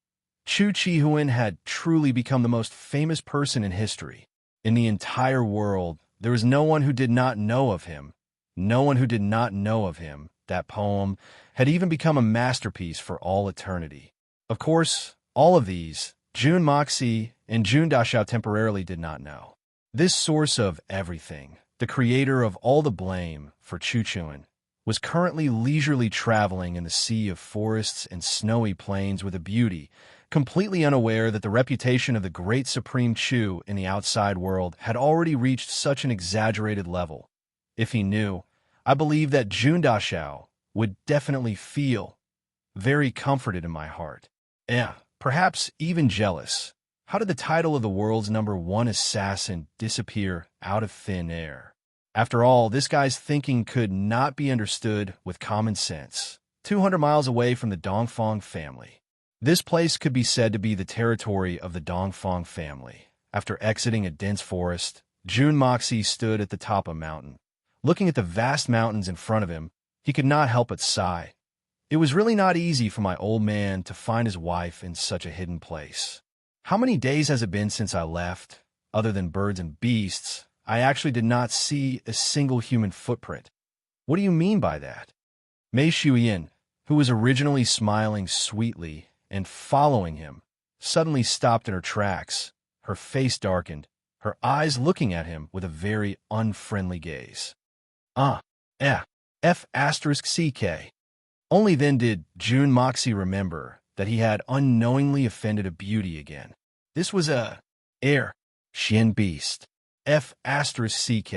Chu Chi-Huan had truly become the most famous person in history. In the entire world, there was no one who did not know of him. No one who did not know of him. That poem had even become a masterpiece for all eternity. Of course, all of these, Jun Moxie and Jun Dashao temporarily did not know. This source of everything, the creator of all the blame for Chu Chuan, was currently leisurely traveling in the sea of forests and snowy plains with a beauty, completely unaware that the reputation of the great Supreme Chu in the outside world had already reached such an exaggerated level. If he knew, I believe that Jun Dashao would definitely feel very comforted in my heart. Yeah, perhaps even jealous. How did the title of the world's #1 assassin disappear out of thin air? After all, this guy's thinking could not be understood with common sense. 200 miles away from the Dongfang family. This place could be said to be the territory of the Dongfang family. After exiting a dense forest, Jun Moxie stood at the top of a mountain. Looking at the vast mountains in front of him, he could not help but sigh. It was really not easy for my old man to find his wife in such a hidden place. How many days has it been since I left? Other than birds and beasts, I actually did not see a single human footprint. What do you mean by that? Mei Shuyan, who was originally smiling sweetly and following him, suddenly stopped in her tracks. Her face darkened, her eyes looking at him with a very unfriendly gaze. F***CK. Only then did Jun Moxie remember that he had unknowingly offended a beauty again. This was a Xian beast. F***CK.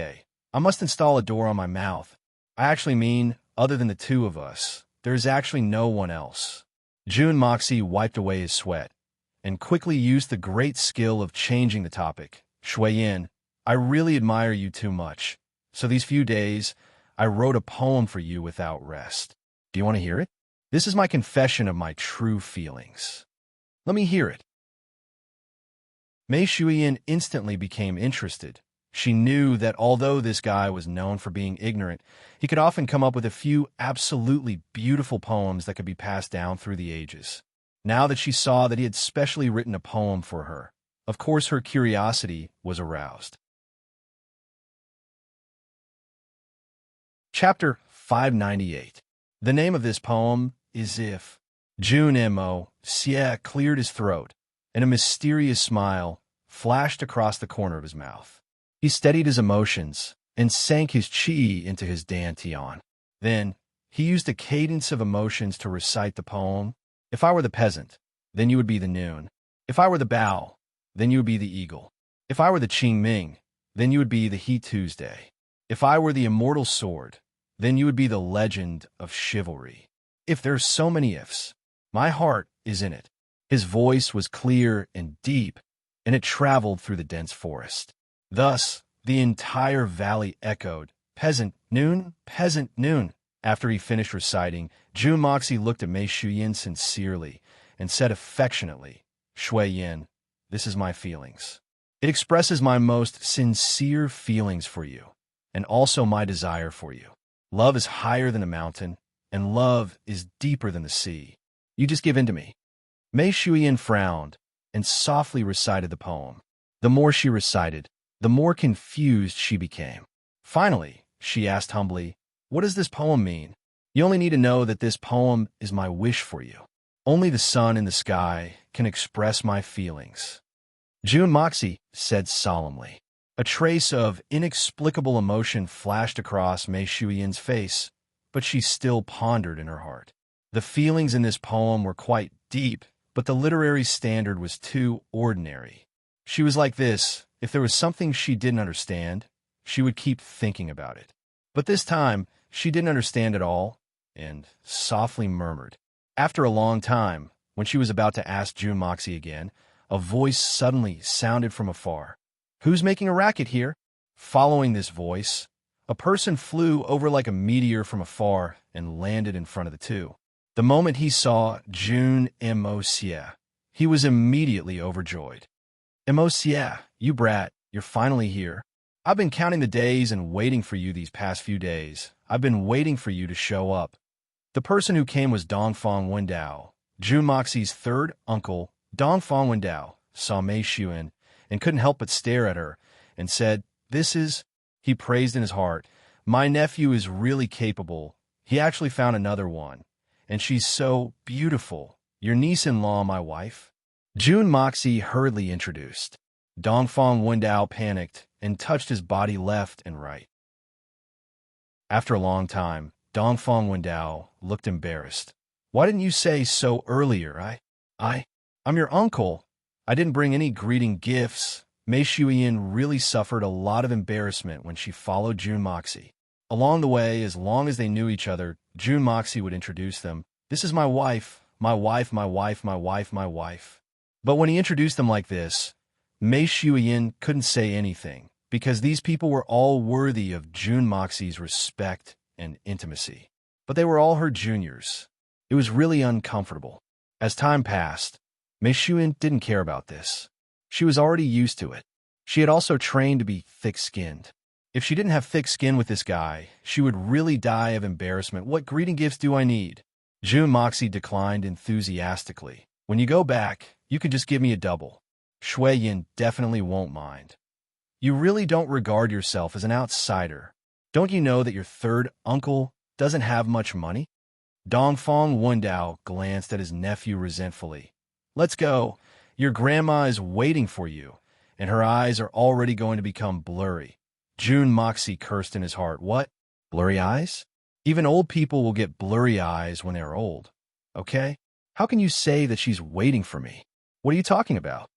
I must install a door on my mouth. I actually mean, other than the two of us, there is actually no one else. Jun Moxie wiped away his sweat and quickly used the great skill of changing the topic. Shuiyin, I really admire you too much. So these few days, I wrote a poem for you without rest. Do you want to hear it? This is my confession of my true feelings. Let me hear it. Mei Shuiyin instantly became interested. She knew that although this guy was known for being ignorant, he could often come up with a few absolutely beautiful poems that could be passed down through the ages. Now that she saw that he had specially written a poem for her, of course her curiosity was aroused. Chapter 598. The name of this poem is If. Jun Mo Xie cleared his throat, and a mysterious smile flashed across the corner of his mouth. He steadied his emotions and sank his qi into his dantian. Then, he used a cadence of emotions to recite the poem. If I were the peasant, then you would be the noon. If I were the bow, then you would be the eagle. If I were the Qing Ming, then you would be the He Tuesday. If I were the immortal sword, then you would be the legend of chivalry. If there's so many ifs, my heart is in it. His voice was clear and deep, and it traveled through the dense forest. Thus, the entire valley echoed, peasant noon, peasant noon. After he finished reciting, Jun Moxie looked at Mei Shuyin sincerely and said affectionately, Shuiyin, this is my feelings. It expresses my most sincere feelings for you, and also my desire for you. Love is higher than a mountain, and love is deeper than the sea. You just give in to me. Mei Shuyin frowned and softly recited the poem. The more she recited, the more confused she became. Finally, she asked humbly, what does this poem mean? You only need to know that this poem is my wish for you. Only the sun in the sky can express my feelings. Jun Moxie said solemnly. A trace of inexplicable emotion flashed across Mei Shuyin's face, but she still pondered in her heart. The feelings in this poem were quite deep, but the literary standard was too ordinary. She was like this: if there was something she didn't understand, she would keep thinking about it. But this time, she didn't understand at all, and softly murmured. After a long time, when she was about to ask Jun Moxie again, a voice suddenly sounded from afar. Who's making a racket here? Following this voice, a person flew over like a meteor from afar and landed in front of the two. The moment he saw June Emosia, he was immediately overjoyed. Emosia, you brat, you're finally here. I've been counting the days and waiting for you these past few days. I've been waiting for you to show up. The person who came was Dongfang Wendao. June Moxie's third uncle, Dongfang Wendao, saw Mei Xuan and couldn't help but stare at her and said, "This is," he praised in his heart, "my nephew is really capable. He actually found another one. And she's so beautiful. Your niece-in-law, my wife." June Moxie hurriedly introduced. Dongfang Wendao panicked and touched his body left and right. After a long time, Dongfang Wendao looked embarrassed. "Why didn't you say so earlier? I'm your uncle. I didn't bring any greeting gifts." Mei Xuan really suffered a lot of embarrassment when she followed June Moxie. Along the way, as long as they knew each other, June Moxie would introduce them. "This is my wife, my wife, my wife, my wife, my wife." But when he introduced them like this, Mei Xuan couldn't say anything, because these people were all worthy of June Moxie's respect and intimacy. But they were all her juniors. It was really uncomfortable. As time passed, Mei Xuan didn't care about this. She was already used to it. She had also trained to be thick-skinned. If she didn't have thick skin with this guy, she would really die of embarrassment. "What greeting gifts do I need?" June Moxie declined enthusiastically. "When you go back, you can just give me a double. Shui Yin definitely won't mind. You really don't regard yourself as an outsider. Don't you know that your third uncle doesn't have much money?" Dongfang Wendao glanced at his nephew resentfully. "Let's go. Your grandma is waiting for you, and her eyes are already going to become blurry." June Moxie cursed in his heart. "What? Blurry eyes? Even old people will get blurry eyes when they're old. Okay? How can you say that she's waiting for me? What are you talking about?"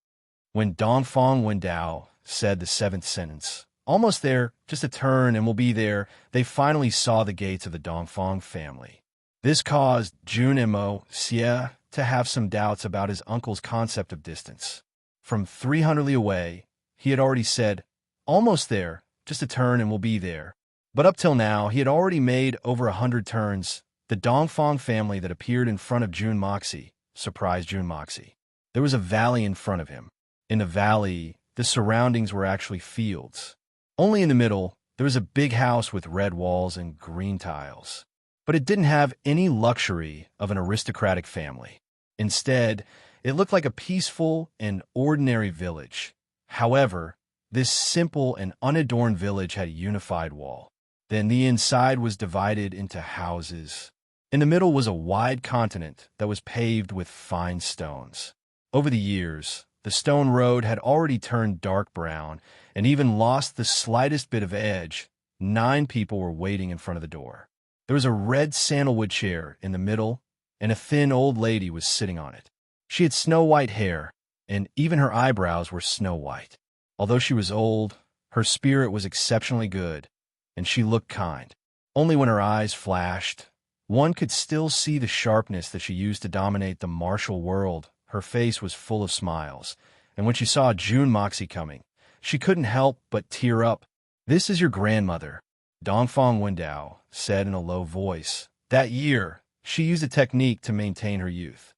When Dongfang Wendao said the seventh sentence, "Almost there, just a turn and we'll be there," they finally saw the gates of the Dongfang family. This caused June Emosia to have some doubts about his uncle's concept of distance. From 300 li away, he had already said, "Almost there, just a turn and we'll be there." But up till now, he had already made over 100 turns. The Dongfang family that appeared in front of June Moxie surprised June Moxie. There was a valley in front of him. In the valley, the surroundings were actually fields. Only in the middle, there was a big house with red walls and green tiles. But it didn't have any luxury of an aristocratic family. Instead, it looked like a peaceful and ordinary village. However, this simple and unadorned village had a unified wall. Then the inside was divided into houses. In the middle was a wide continent that was paved with fine stones. Over the years, the stone road had already turned dark brown and even lost the slightest bit of edge. 9 people were waiting in front of the door. There was a red sandalwood chair in the middle, and a thin old lady was sitting on it. She had snow-white hair, and even her eyebrows were snow-white. Although she was old, her spirit was exceptionally good, and she looked kind. Only when her eyes flashed, one could still see the sharpness that she used to dominate the martial world. Her face was full of smiles, and when she saw June Moxie coming, she couldn't help but tear up. "This is your grandmother," Dongfang Wendao said in a low voice. That year, she used a technique to maintain her youth.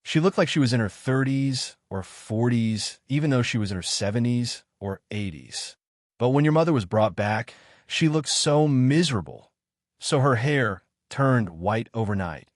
She looked like she was in her 30s or 40s, even though she was in her 70s or 80s. But when your mother was brought back, she looked so miserable. So her hair turned white overnight,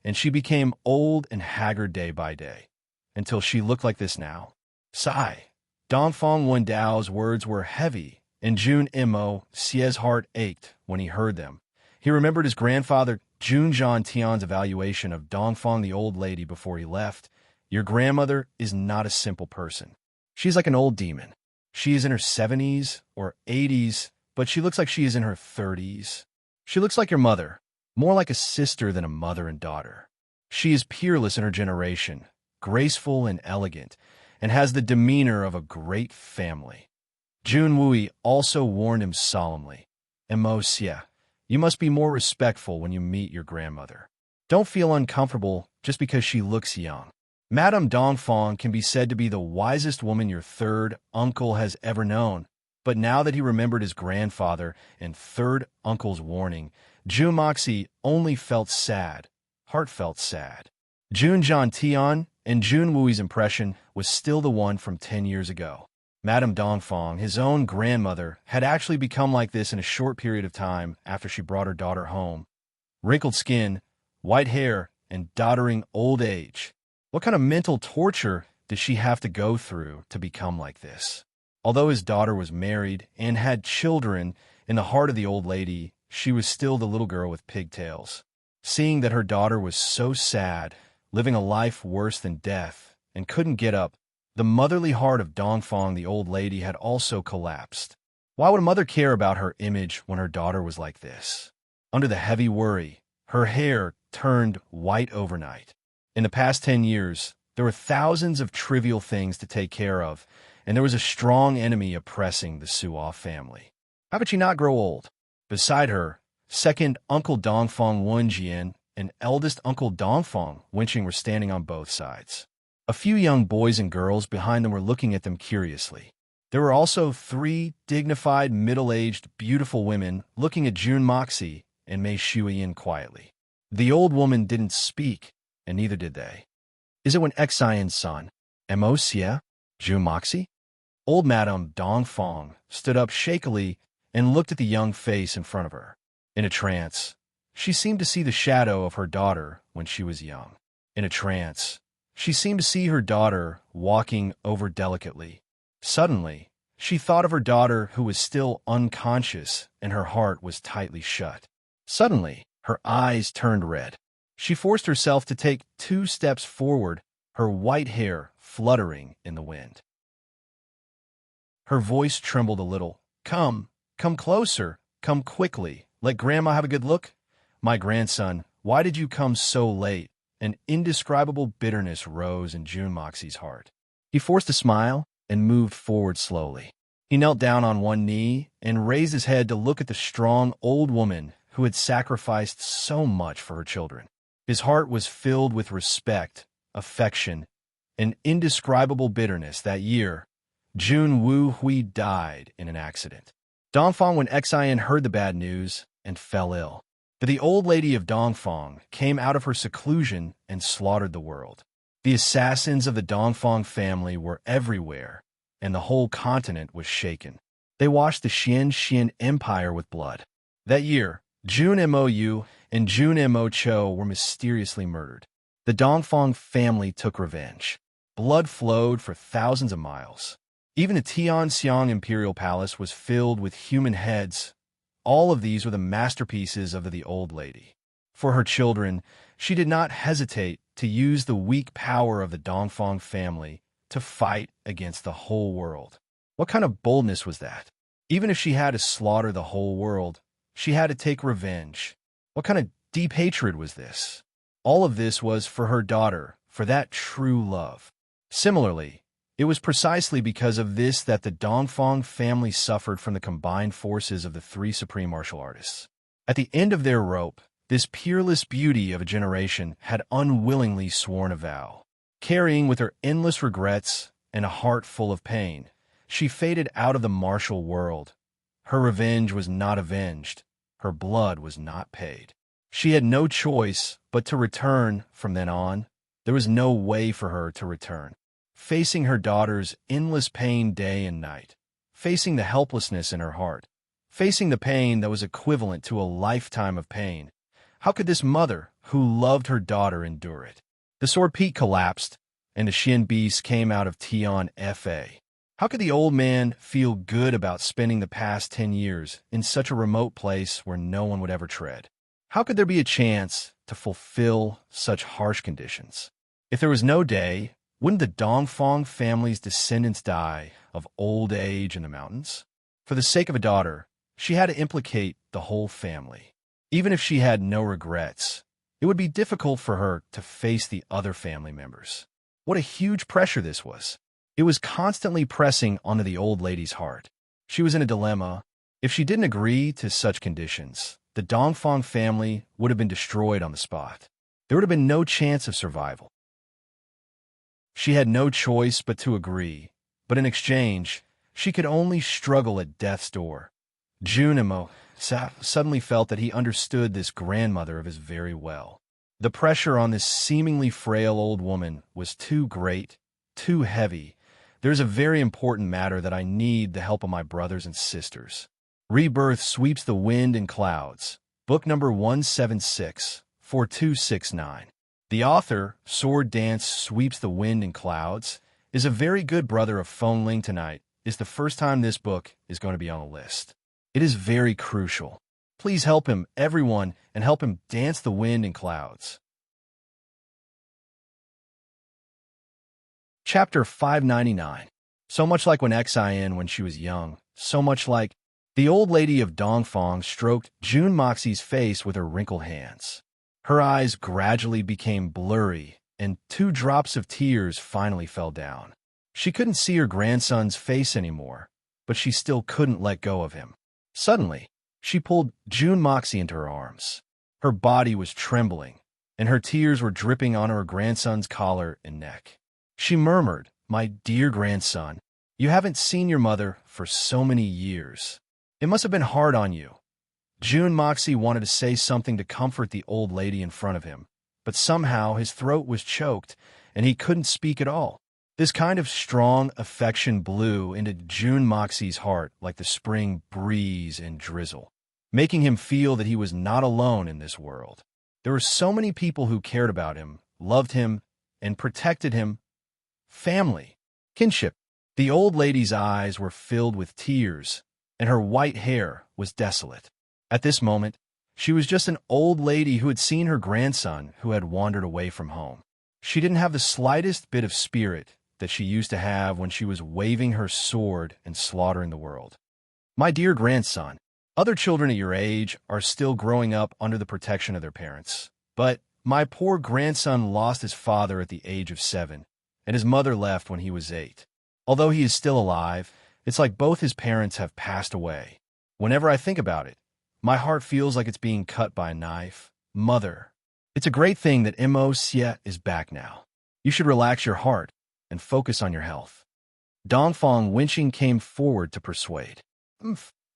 and she became old and haggard day by day, until she looked like this now. Sigh. Dongfang Wendao's words were heavy, and June Emosia's heart ached when he heard them. He remembered his grandfather Jun Zhan Tian's evaluation of Dongfang the old lady before he left. "Your grandmother is not a simple person. She's like an old demon. She is in her 70s or 80s, but she looks like she is in her 30s. She looks like your mother, more like a sister than a mother and daughter. She is peerless in her generation, graceful and elegant, and has the demeanor of a great family." Jun Wui also warned him solemnly. "Emosia, you must be more respectful when you meet your grandmother. Don't feel uncomfortable just because she looks young. Madame Dongfang can be said to be the wisest woman your third uncle has ever known." But now that he remembered his grandfather and third uncle's warning, Jun Moxie only felt sad, heartfelt sad. Jun John Tian and Jun Wui's impression was still the one from 10 years ago. Madame Dongfang, his own grandmother, had actually become like this in a short period of time after she brought her daughter home. Wrinkled skin, white hair, and doddering old age. What kind of mental torture did she have to go through to become like this? Although his daughter was married and had children, in the heart of the old lady, she was still the little girl with pigtails. Seeing that her daughter was so sad, living a life worse than death, and couldn't get up, the motherly heart of Dongfang, the old lady, had also collapsed. Why would a mother care about her image when her daughter was like this? Under the heavy worry, her hair turned white overnight. In the past 10 years, there were thousands of trivial things to take care of, and there was a strong enemy oppressing the Suo family. How could she not grow old? Beside her, second Uncle Dongfang Wenjian and eldest Uncle Dongfang Wenqing were standing on both sides. A few young boys and girls behind them were looking at them curiously. There were also 3 dignified, middle-aged, beautiful women looking at Jun Moxie and Mei Shuiyin quietly. The old woman didn't speak, and neither did they. Is it when Xian's son, Mo-sia, Jun Moxie? Old Madame Dongfang stood up shakily and looked at the young face in front of her. In a trance, she seemed to see the shadow of her daughter when she was young. In a trance, she seemed to see her daughter walking over delicately. Suddenly, she thought of her daughter who was still unconscious and her heart was tightly shut. Suddenly, her eyes turned red. She forced herself to take 2 steps forward, her white hair fluttering in the wind. Her voice trembled a little. Come closer, come quickly. Let Grandma have a good look. My grandson, why did you come so late? An indescribable bitterness rose in Jun Moxie's heart. He forced a smile and moved forward slowly. He knelt down on one knee and raised his head to look at the strong old woman who had sacrificed so much for her children. His heart was filled with respect, affection, and indescribable bitterness. That year, Jun Wu Hui died in an accident. Dongfang went Xian heard the bad news and fell ill. But the old lady of Dongfang came out of her seclusion and slaughtered the world. The assassins of the Dongfang family were everywhere, and the whole continent was shaken. They washed the Xian Empire with blood. That year, Jun Mo and Jun Mo Cho were mysteriously murdered. The Dongfang family took revenge. Blood flowed for thousands of miles. Even the Tianxiang Imperial Palace was filled with human heads. All of these were the masterpieces of the old lady. For her children, she did not hesitate to use the weak power of the Dongfang family to fight against the whole world. What kind of boldness was that? Even if she had to slaughter the whole world, she had to take revenge. What kind of deep hatred was this? All of this was for her daughter, for that true love. Similarly, it was precisely because of this that the Dongfang family suffered from the combined forces of the 3 supreme martial artists. At the end of their rope, this peerless beauty of a generation had unwillingly sworn a vow. Carrying with her endless regrets and a heart full of pain, she faded out of the martial world. Her revenge was not avenged. Her blood was not paid. She had no choice but to return from then on. There was no way for her to return. Facing her daughter's endless pain day and night, facing the helplessness in her heart, facing the pain that was equivalent to a lifetime of pain, how could this mother, who loved her daughter, endure it? The sword peak collapsed, and the Xian beast came out of Tian Fa. How could the old man feel good about spending the past 10 years in such a remote place where no one would ever tread? How could there be a chance to fulfill such harsh conditions? If there was no day, wouldn't the Dongfang family's descendants die of old age in the mountains? For the sake of a daughter, she had to implicate the whole family. Even if she had no regrets, it would be difficult for her to face the other family members. What a huge pressure this was. It was constantly pressing onto the old lady's heart. She was in a dilemma. If she didn't agree to such conditions, the Dongfang family would have been destroyed on the spot. There would have been no chance of survival. She had no choice but to agree, but in exchange, she could only struggle at death's door. Junimo, suddenly felt that he understood this grandmother of his very well. The pressure on this seemingly frail old woman was too great, too heavy. There's a very important matter that I need the help of my brothers and sisters. Rebirth Sweeps the Wind and Clouds, book number 176-4269. The author, Sword Dance Sweeps the Wind and Clouds, is a very good brother of Phone Ling tonight. Is the first time this book is going to be on the list. It is very crucial. Please help him, everyone, and help him dance the wind and clouds. Chapter 599. So much like when Xin when she was young, so much like the old lady of Dongfang stroked June Moxie's face with her wrinkled hands. Her eyes gradually became blurry, and 2 drops of tears finally fell down. She couldn't see her grandson's face anymore, but she still couldn't let go of him. Suddenly, she pulled June Moxie into her arms. Her body was trembling, and her tears were dripping on her grandson's collar and neck. She murmured, "My dear grandson, you haven't seen your mother for so many years. It must have been hard on you." June Moxie wanted to say something to comfort the old lady in front of him, but somehow his throat was choked, and he couldn't speak at all. This kind of strong affection blew into June Moxie's heart like the spring breeze and drizzle, making him feel that he was not alone in this world. There were so many people who cared about him, loved him, and protected him. Family, kinship. The old lady's eyes were filled with tears, and her white hair was desolate. At this moment, she was just an old lady who had seen her grandson who had wandered away from home. She didn't have the slightest bit of spirit that she used to have when she was waving her sword and slaughtering the world. "My dear grandson, other children at your age are still growing up under the protection of their parents. But my poor grandson lost his father at the age of 7, and his mother left when he was 8. Although he is still alive, it's like both his parents have passed away. Whenever I think about it, my heart feels like it's being cut by a knife. Mother, it's a great thing that Mo is back now. You should relax your heart and focus on your health." Dongfang Winching came forward to persuade.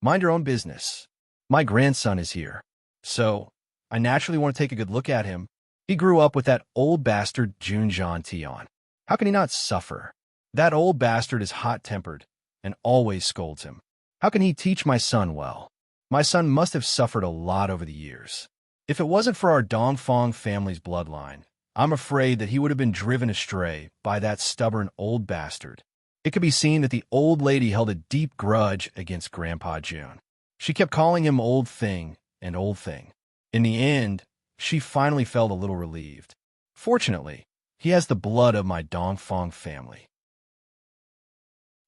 Mind your own business. My grandson is here, so I naturally want to take a good look at him. He grew up with that old bastard Junjian Tian. How can he not suffer? That old bastard is hot-tempered and always scolds him. How can he teach my son well? My son must have suffered a lot over the years. If it wasn't for our Dongfang family's bloodline, I'm afraid that he would have been driven astray by that stubborn old bastard. It could be seen that the old lady held a deep grudge against Grandpa June. She kept calling him old thing and old thing. In the end, she finally felt a little relieved. Fortunately, he has the blood of my Dongfang family.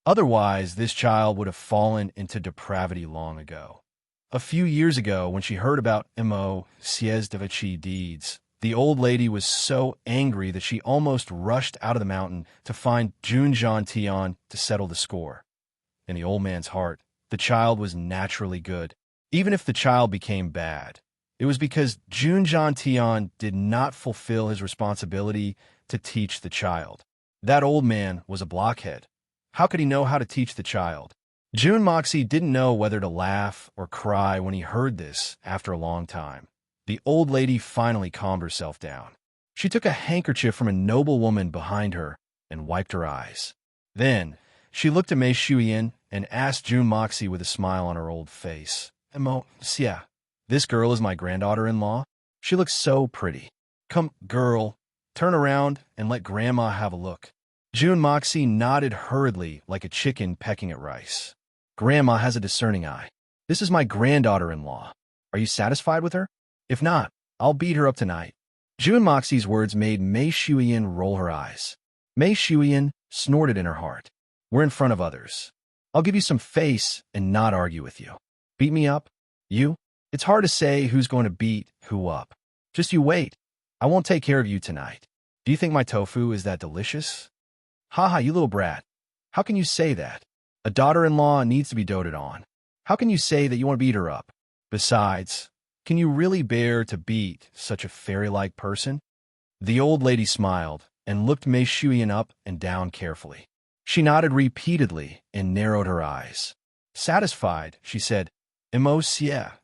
Otherwise, this child would have fallen into depravity long ago. A few years ago, when she heard about Mo's deeds, the old lady was so angry that she almost rushed out of the mountain to find Junjian Tian to settle the score. In the old man's heart, the child was naturally good. Even if the child became bad, it was because Junjian Tian did not fulfill his responsibility to teach the child. That old man was a blockhead. How could he know how to teach the child? June Moxie didn't know whether to laugh or cry when he heard this after a long time. The old lady finally calmed herself down. She took a handkerchief from a noble woman behind her and wiped her eyes. Then, she looked at Mei Shuyan and asked June Moxie with a smile on her old face, "Xia, this girl is my granddaughter-in-law? She looks so pretty. Come, girl, turn around and let Grandma have a look." June Moxie nodded hurriedly like a chicken pecking at rice. "Grandma has a discerning eye. This is my granddaughter-in-law. Are you satisfied with her? If not, I'll beat her up tonight." June Moxie's words made Mei Shuyan roll her eyes. Mei Shuyan snorted in her heart. "We're in front of others. I'll give you some face and not argue with you. Beat me up? You? It's hard to say who's going to beat who up. Just you wait. I won't take care of you tonight. Do you think my tofu is that delicious?" "Ha, you little brat. How can you say that? A daughter-in-law needs to be doted on. How can you say that you want to beat her up? Besides, can you really bear to beat such a fairy-like person?" The old lady smiled and looked Mei Shuyan up and down carefully. She nodded repeatedly and narrowed her eyes. Satisfied, she said, "Mo,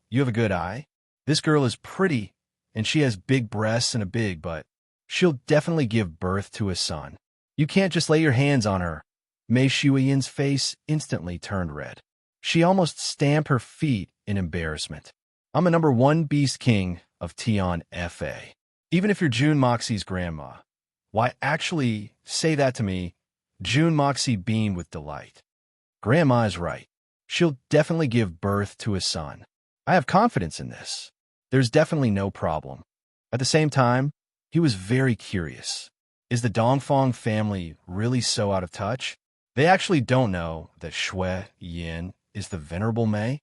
you have a good eye. This girl is pretty, and she has big breasts and a big butt. She'll definitely give birth to a son. You can't just lay your hands on her. Mei Shuiyan's face instantly turned red. She almost stamped her feet in embarrassment. I'm a #1 beast king of Tian Fa. Even if you're June Moxie's grandma. Why actually say that to me? June Moxie beamed with delight. Grandma is right. She'll definitely give birth to a son. I have confidence in this. There's definitely no problem. At the same time, he was very curious. Is the Dongfang family really so out of touch? They actually don't know that Shui Yin is the venerable Mei?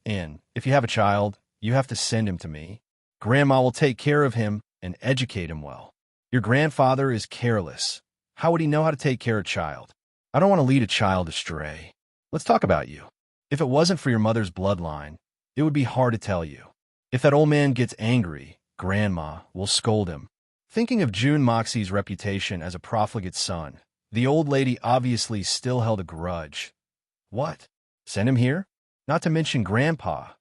And if you have a child, you have to send him to me. Grandma will take care of him and educate him well. Your grandfather is careless. How would he know how to take care of a child? I don't want to lead a child astray. Let's talk about you. If it wasn't for your mother's bloodline, it would be hard to tell you. If that old man gets angry, Grandma will scold him. Thinking of June Moxie's reputation as a profligate son, the old lady obviously still held a grudge. What? Send him here? Not to mention Grandpa.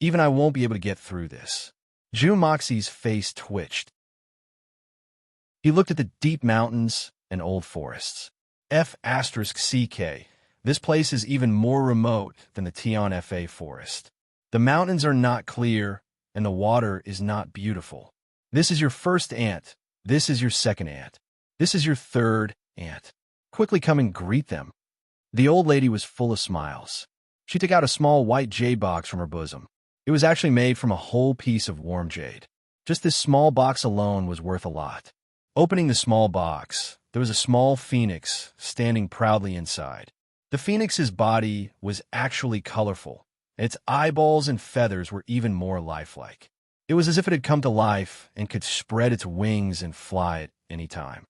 Even I won't be able to get through this. June Moxie's face twitched. He looked at the deep mountains and old forests. F***CK. This place is even more remote than the Tian Fa forest. The mountains are not clear, and the water is not beautiful. This is your first aunt. This is your second aunt. This is your third aunt. Quickly come and greet them. The old lady was full of smiles. She took out a small white jade box from her bosom. It was actually made from a whole piece of warm jade. Just this small box alone was worth a lot. Opening the small box, there was a small phoenix standing proudly inside. The phoenix's body was actually colorful. Its eyeballs and feathers were even more lifelike. It was as if it had come to life and could spread its wings and fly at any time.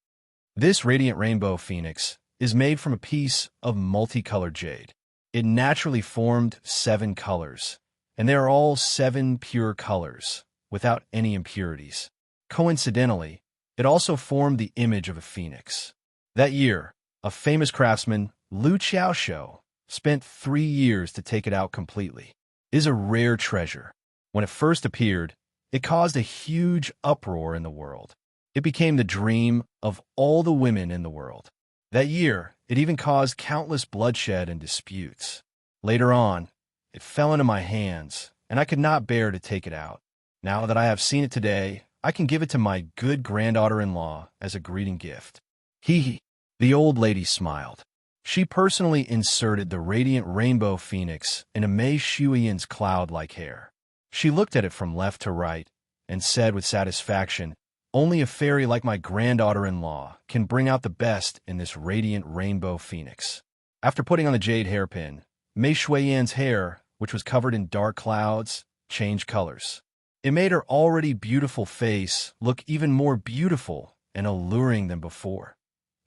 This radiant rainbow phoenix is made from a piece of multicolored jade. It naturally formed 7 colors, and they are all 7 pure colors, without any impurities. Coincidentally, it also formed the image of a phoenix. That year, a famous craftsman, Lu Xiaoshou, spent 3 years to take it out completely. It is a rare treasure. When it first appeared, it caused a huge uproar in the world. It became the dream of all the women in the world. That year, it even caused countless bloodshed and disputes. Later on, it fell into my hands, and I could not bear to take it out. Now that I have seen it today, I can give it to my good granddaughter-in-law as a greeting gift. Hee. The old lady smiled. She personally inserted the radiant rainbow phoenix into Mei Shuiyan's cloud-like hair. She looked at it from left to right and said with satisfaction, "Only a fairy like my granddaughter-in-law can bring out the best in this radiant rainbow phoenix." After putting on the jade hairpin, Mei Shuiyan's hair, which was covered in dark clouds, changed colors. It made her already beautiful face look even more beautiful and alluring than before.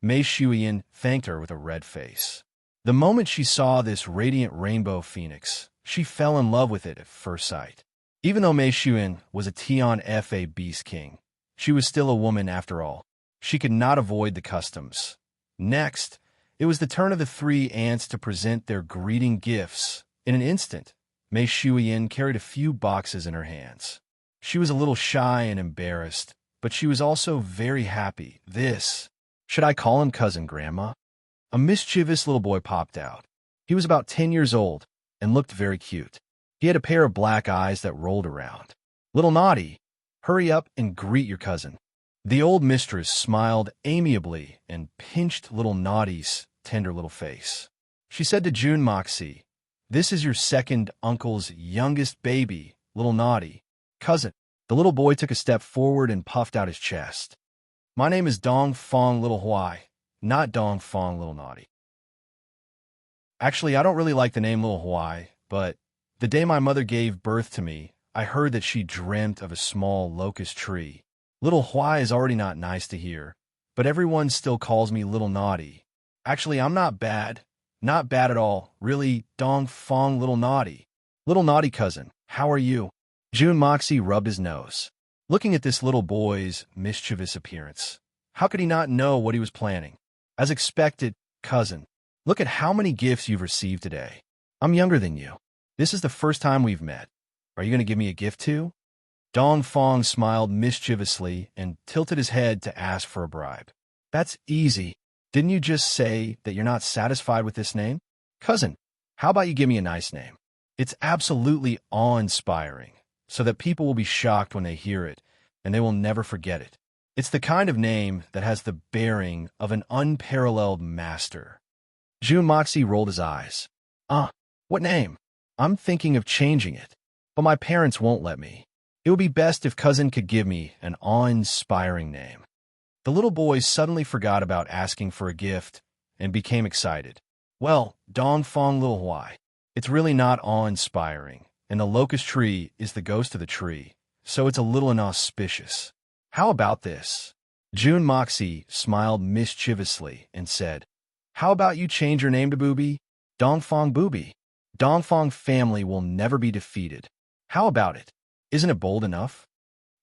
Mei Shuiyan thanked her with a red face. The moment she saw this radiant rainbow phoenix, she fell in love with it at first sight. Even though Mei Shuiyan was a Tian Fa beast king, she was still a woman after all. She could not avoid the customs. Next, it was the turn of the 3 aunts to present their greeting gifts. In an instant, Mei Shuiyan carried a few boxes in her hands. She was a little shy and embarrassed, but she was also very happy. Should I call him Cousin Grandma? A mischievous little boy popped out. He was about 10 years old and looked very cute. He had a pair of black eyes that rolled around. "Little Naughty, hurry up and greet your cousin." The old mistress smiled amiably and pinched Little Naughty's tender little face. She said to June Moxie, "This is your second uncle's youngest baby, Little Naughty. Cousin." The little boy took a step forward and puffed out his chest. "My name is Dong Fong Little Huai, not Dong Fong Little Naughty." Actually, I don't really like the name Little Huai, but the day my mother gave birth to me, I heard that she dreamt of a small locust tree. Little Huai is already not nice to hear, but everyone still calls me Little Naughty. Actually, I'm not bad. Not bad at all. Really, Dong Fong Little Naughty. Little Naughty cousin, how are you? June Moxie rubbed his nose. Looking at this little boy's mischievous appearance, how could he not know what he was planning? As expected, cousin, look at how many gifts you've received today. I'm younger than you. This is the first time we've met. Are you going to give me a gift too? Dong Fong smiled mischievously and tilted his head to ask for a bribe. That's easy. Didn't you just say that you're not satisfied with this name? Cousin, how about you give me a nice name? It's absolutely awe-inspiring, so that people will be shocked when they hear it, and they will never forget it. It's the kind of name that has the bearing of an unparalleled master. Jun Moxie rolled his eyes. What name? I'm thinking of changing it, but my parents won't let me. It would be best if cousin could give me an awe-inspiring name. The little boy suddenly forgot about asking for a gift and became excited. Well, Dong Fong Lil Huai, it's really not awe-inspiring, and the locust tree is the ghost of the tree, so it's a little inauspicious. How about this? Jun Moxie smiled mischievously and said, How about you change your name to Booby? Dong Fong Booby. Dong Fong family will never be defeated. How about it? Isn't it bold enough?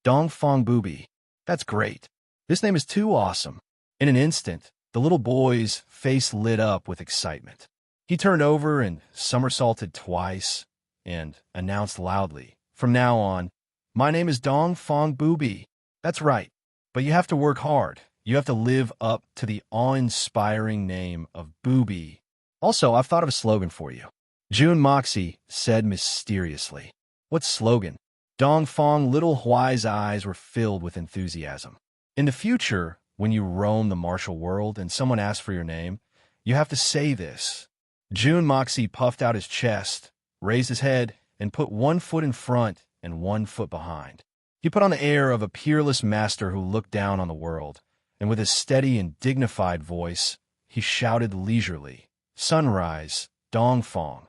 Dong Fong Booby. That's great. This name is too awesome. In an instant, the little boy's face lit up with excitement. He turned over and somersaulted twice and announced loudly, From now on, my name is Dong Fong Booby. That's right, but you have to work hard. You have to live up to the awe-inspiring name of Booby. Also, I've thought of a slogan for you. Jun Moxie said mysteriously. What slogan? Dong Fong Little Huai's eyes were filled with enthusiasm. In the future, when you roam the martial world and someone asks for your name, you have to say this. Jun Moxie puffed out his chest, raised his head, and put one foot in front and one foot behind. He put on the air of a peerless master who looked down on the world, and with his steady and dignified voice, he shouted leisurely, Sunrise, Dong Fong.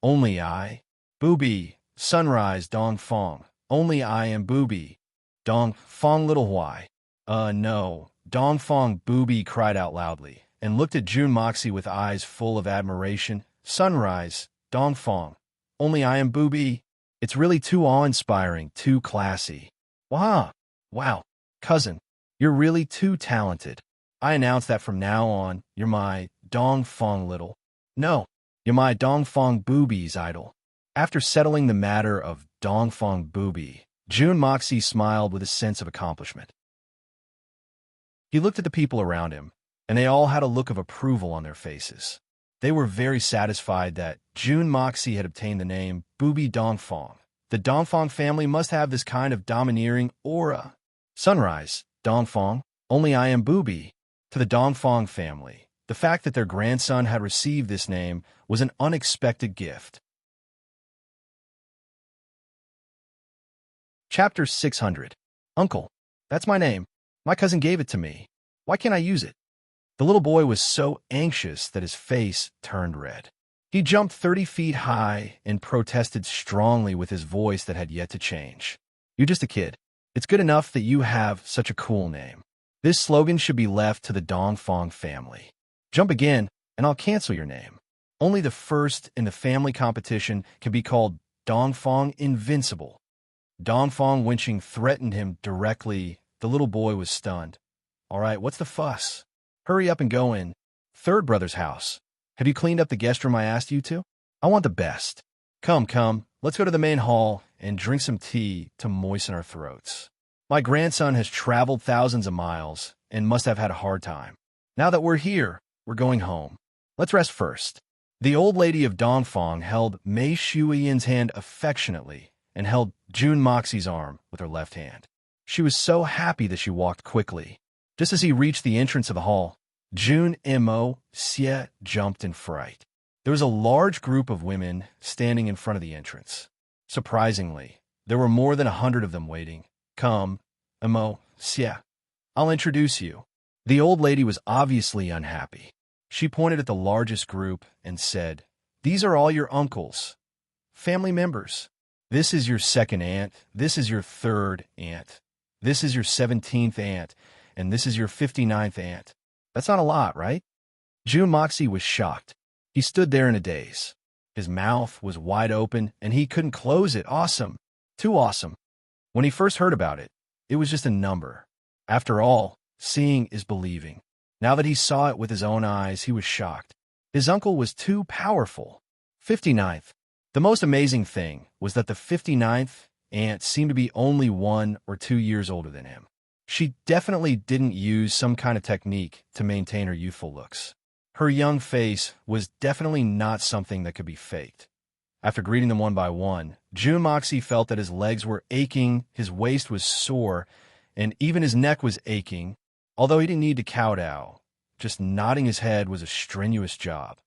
Only I. Booby, Sunrise, Dong Fong. Only I am Booby. Dong Fong Little Huai. No. Dong Fong Booby cried out loudly, and looked at Jun Moxie with eyes full of admiration. Sunrise, Dong Fong. Only I am Booby. It's really too awe-inspiring, too classy. Wow, cousin, you're really too talented. I announce that from now on, you're my Dong Fong Little. No, you're my Dong Fong Booby's idol. After settling the matter of Dong Fong Booby, Jun Moxie smiled with a sense of accomplishment. He looked at the people around him, and they all had a look of approval on their faces. They were very satisfied that Jun Moxie had obtained the name Booby Dong Fong. The Dong Fong family must have this kind of domineering aura. Sunrise, Dong Fong, only I am Booby. To the Dong Fong family, the fact that their grandson had received this name was an unexpected gift. Chapter 600. Uncle, that's my name. My cousin gave it to me. Why can't I use it? The little boy was so anxious that his face turned red. He jumped 30 feet high and protested strongly with his voice that had yet to change. You're just a kid. It's good enough that you have such a cool name. This slogan should be left to the Dong Fong family. Jump again, and I'll cancel your name. Only the first in the family competition can be called Dong Fong Invincible. Dong Fong Winching threatened him directly. The little boy was stunned. All right, what's the fuss? Hurry up and go in. Third brother's house. Have you cleaned up the guest room I asked you to? I want the best. Come, let's go to the main hall and drink some tea to moisten our throats. My grandson has traveled thousands of miles and must have had a hard time. Now that we're here, we're going home. Let's rest first. The old lady of Dong Fong held Mei Shuiyan's hand affectionately and held Jun Moxie's arm with her left hand. She was so happy that she walked quickly. Just as he reached the entrance of the hall, Jun Mo Xie jumped in fright. There was a large group of women standing in front of the entrance. Surprisingly, there were more than 100 of them waiting. Come, Mo Xie. I'll introduce you. The old lady was obviously unhappy. She pointed at the largest group and said, These are all your uncles, family members. This is your second aunt. This is your third aunt. This is your 17th aunt. And this is your 59th aunt. That's not a lot, right? Jun Moxie was shocked. He stood there in a daze. His mouth was wide open, and he couldn't close it. Awesome. Too awesome. When he first heard about it, it was just a number. After all, seeing is believing. Now that he saw it with his own eyes, he was shocked. His uncle was too powerful. 59th. The most amazing thing was that the 59th aunt seemed to be only 1 or 2 years older than him. She definitely didn't use some kind of technique to maintain her youthful looks. Her young face was definitely not something that could be faked. After greeting them one by one, June Moxie felt that his legs were aching, his waist was sore, and even his neck was aching, although he didn't need to kowtow. Just nodding his head was a strenuous job.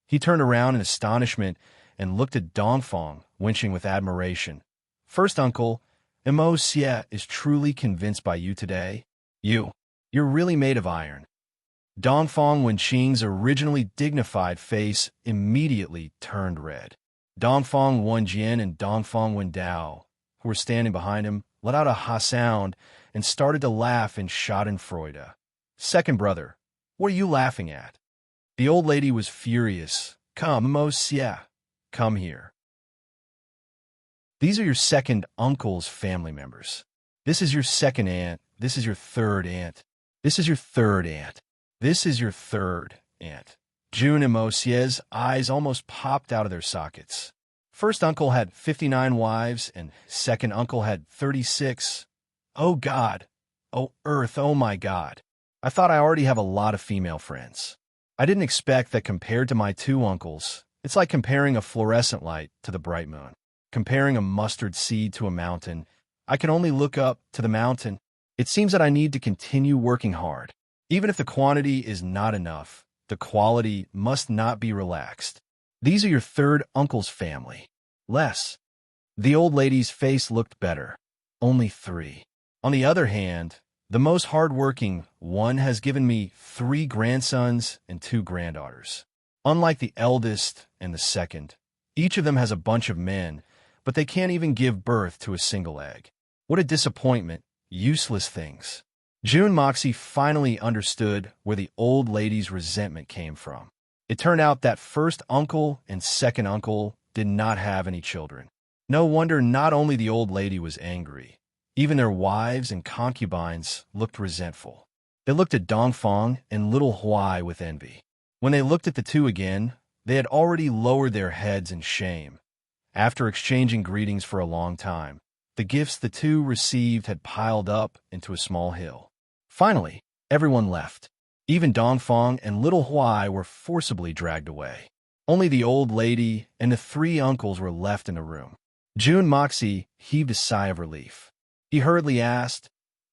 He turned around in astonishment and looked at Dongfang, winching with admiration. "First uncle, Emo Xie is truly convinced by you today. You're really made of iron." Dongfang Wenqing's originally dignified face immediately turned red. Dongfang Wenjian and Dongfang Wendao, who were standing behind him, let out a ha sound and started to laugh in schadenfreude. "Second brother, what are you laughing at?" The old lady was furious. "Come, Emo Xie, come here. These are your second uncle's family members. This is your second aunt. This is your third aunt. This is your third aunt. This is your third aunt." June and Emo Xie's eyes almost popped out of their sockets. First uncle had 59 wives, and second uncle had 36. Oh God! Oh Earth! Oh my God! I thought I already have a lot of female friends. I didn't expect that compared to my two uncles, it's like comparing a fluorescent light to the bright moon. Comparing a mustard seed to a mountain, I can only look up to the mountain. It seems that I need to continue working hard. Even if the quantity is not enough, the quality must not be relaxed. These are your third uncle's family. Less. The old lady's face looked better. Only 3. On the other hand, the most hard-working one has given me 3 grandsons and 2 granddaughters. Unlike the eldest and the second, each of them has a bunch of men, but they can't even give birth to a single egg. What a disappointment. Useless things. June Moxie finally understood where the old lady's resentment came from. It turned out that first uncle and second uncle did not have any children. No wonder not only the old lady was angry, even their wives and concubines looked resentful. They looked at Dongfang and little Huai with envy. When they looked at the two again, they had already lowered their heads in shame. After exchanging greetings for a long time, the gifts the two received had piled up into a small hill. Finally, everyone left. Even Dongfang and little Huai were forcibly dragged away. Only the old lady and the 3 uncles were left in the room. June Moxie heaved a sigh of relief. He hurriedly asked,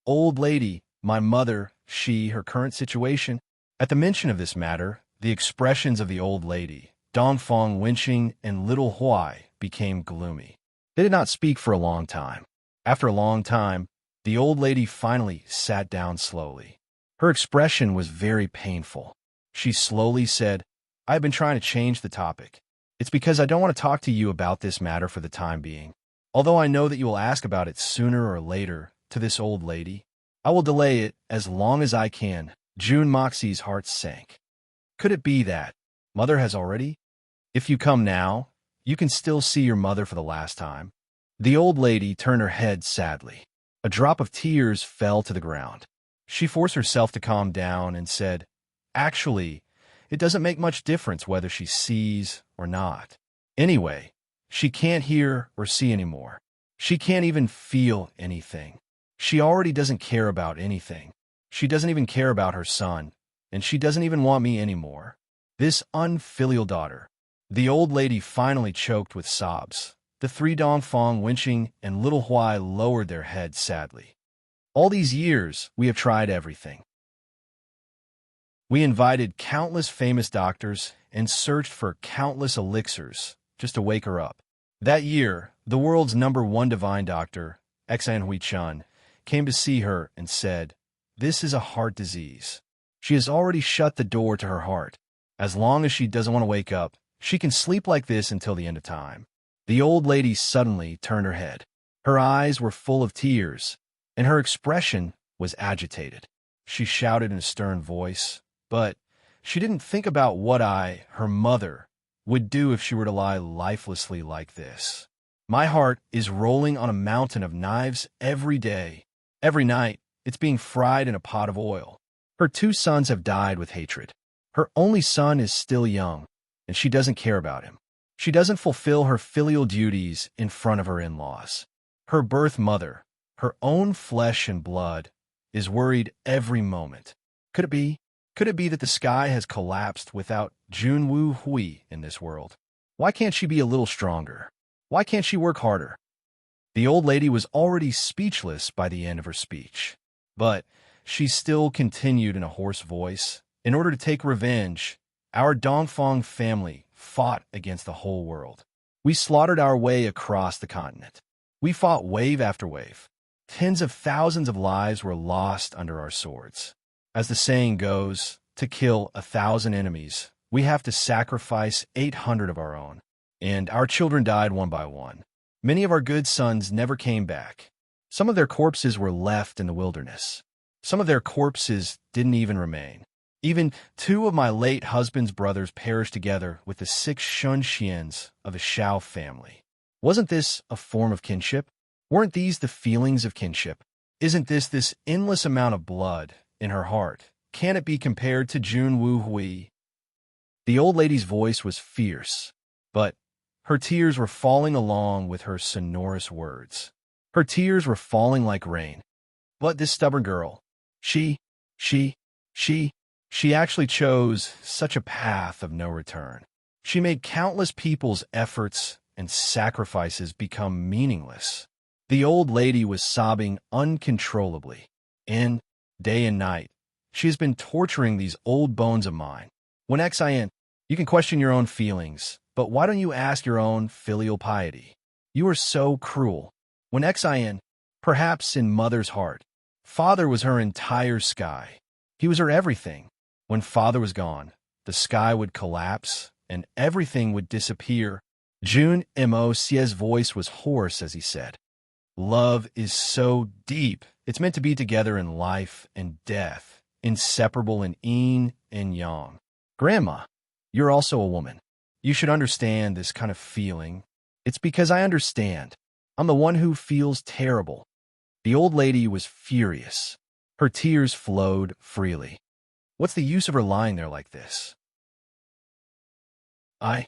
"Old lady, my mother, her current situation?" At the mention of this matter, the expressions of the old lady, Dongfang Wenqing, and little Huai became gloomy. They did not speak for a long time. After a long time, the old lady finally sat down slowly. Her expression was very painful. She slowly said, "I have been trying to change the topic. It's because I don't want to talk to you about this matter for the time being. Although I know that you will ask about it sooner or later to this old lady, I will delay it as long as I can." June Moxie's heart sank. Could it be that Mother has already? If you come now, you can still see your mother for the last time. The old lady turned her head sadly. A drop of tears fell to the ground. She forced herself to calm down and said, "Actually, it doesn't make much difference whether she sees or not. Anyway, she can't hear or see anymore. She can't even feel anything. She already doesn't care about anything. She doesn't even care about her son, and she doesn't even want me anymore. This unfilial daughter." The old lady finally choked with sobs. The 3 Dongfang Wenqing and little Huai lowered their heads sadly. "All these years, we have tried everything. We invited countless famous doctors and searched for countless elixirs just to wake her up. That year, the world's #1 divine doctor, Xan Hui Chun, came to see her and said, 'This is a heart disease. She has already shut the door to her heart. As long as she doesn't want to wake up, she can sleep like this until the end of time.'" The old lady suddenly turned her head. Her eyes were full of tears, and her expression was agitated. She shouted in a stern voice, but she didn't think about what I, her mother, would do if she were to lie lifelessly like this. "My heart is rolling on a mountain of knives every day. Every night, it's being fried in a pot of oil. Her 2 sons have died with hatred. Her only son is still young, and she doesn't care about him. She doesn't fulfill her filial duties in front of her in-laws. Her birth mother, her own flesh and blood, is worried every moment. Could it be? Could it be that the sky has collapsed without Junwoo Hui in this world? Why can't she be a little stronger? Why can't she work harder? The old lady was already speechless by the end of her speech. But she still continued in a hoarse voice. In order to take revenge, our Dongfang family fought against the whole world. We slaughtered our way across the continent. We fought wave after wave. Tens of thousands of lives were lost under our swords. As the saying goes, to kill 1,000 enemies, we have to sacrifice 800 of our own. And our children died one by one. Many of our good sons never came back. Some of their corpses were left in the wilderness. Some of their corpses didn't even remain. Even 2 of my late husband's brothers perished together with the 6 Shunxians of the Shao family. Wasn't this a form of kinship? Weren't these the feelings of kinship? Isn't this endless amount of blood in her heart? Can it be compared to Junwoo Hui? The old lady's voice was fierce, but her tears were falling along with her sonorous words. Her tears were falling like rain. But this stubborn girl, she actually chose such a path of no return. She made countless people's efforts and sacrifices become meaningless. The old lady was sobbing uncontrollably. Day and night, she has been torturing these old bones of mine. When XIN, you can question your own feelings, but why don't you ask your own filial piety? You are so cruel. When XIN, perhaps in mother's heart, father was her entire sky. He was her everything. When father was gone, the sky would collapse and everything would disappear. Jun Mo's voice was hoarse as he said, "Love is so deep. It's meant to be together in life and death, inseparable in yin and yang. Grandma, you're also a woman. You should understand this kind of feeling. It's because I understand. I'm the one who feels terrible." The old lady was furious. Her tears flowed freely. What's the use of her lying there like this? I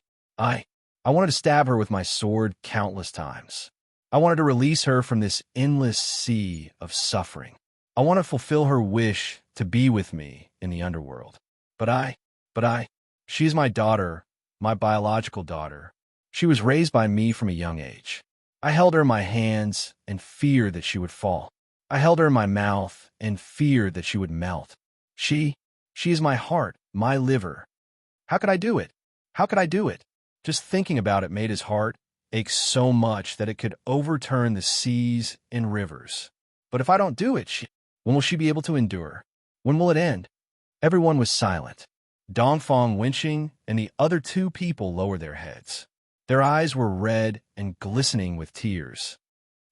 wanted to stab her with my sword countless times. I wanted to release her from this endless sea of suffering. I want to fulfill her wish to be with me in the underworld. But she is my daughter, my biological daughter. She was raised by me from a young age. I held her in my hands and feared that she would fall. I held her in my mouth and feared that she would melt. She is my heart, my liver. How could I do it? How could I do it? Just thinking about it made his heart ache so much that it could overturn the seas and rivers. But if I don't do it, when will she be able to endure? When will it end? Everyone was silent. Dongfang winching and the other 2 people lowered their heads. Their eyes were red and glistening with tears.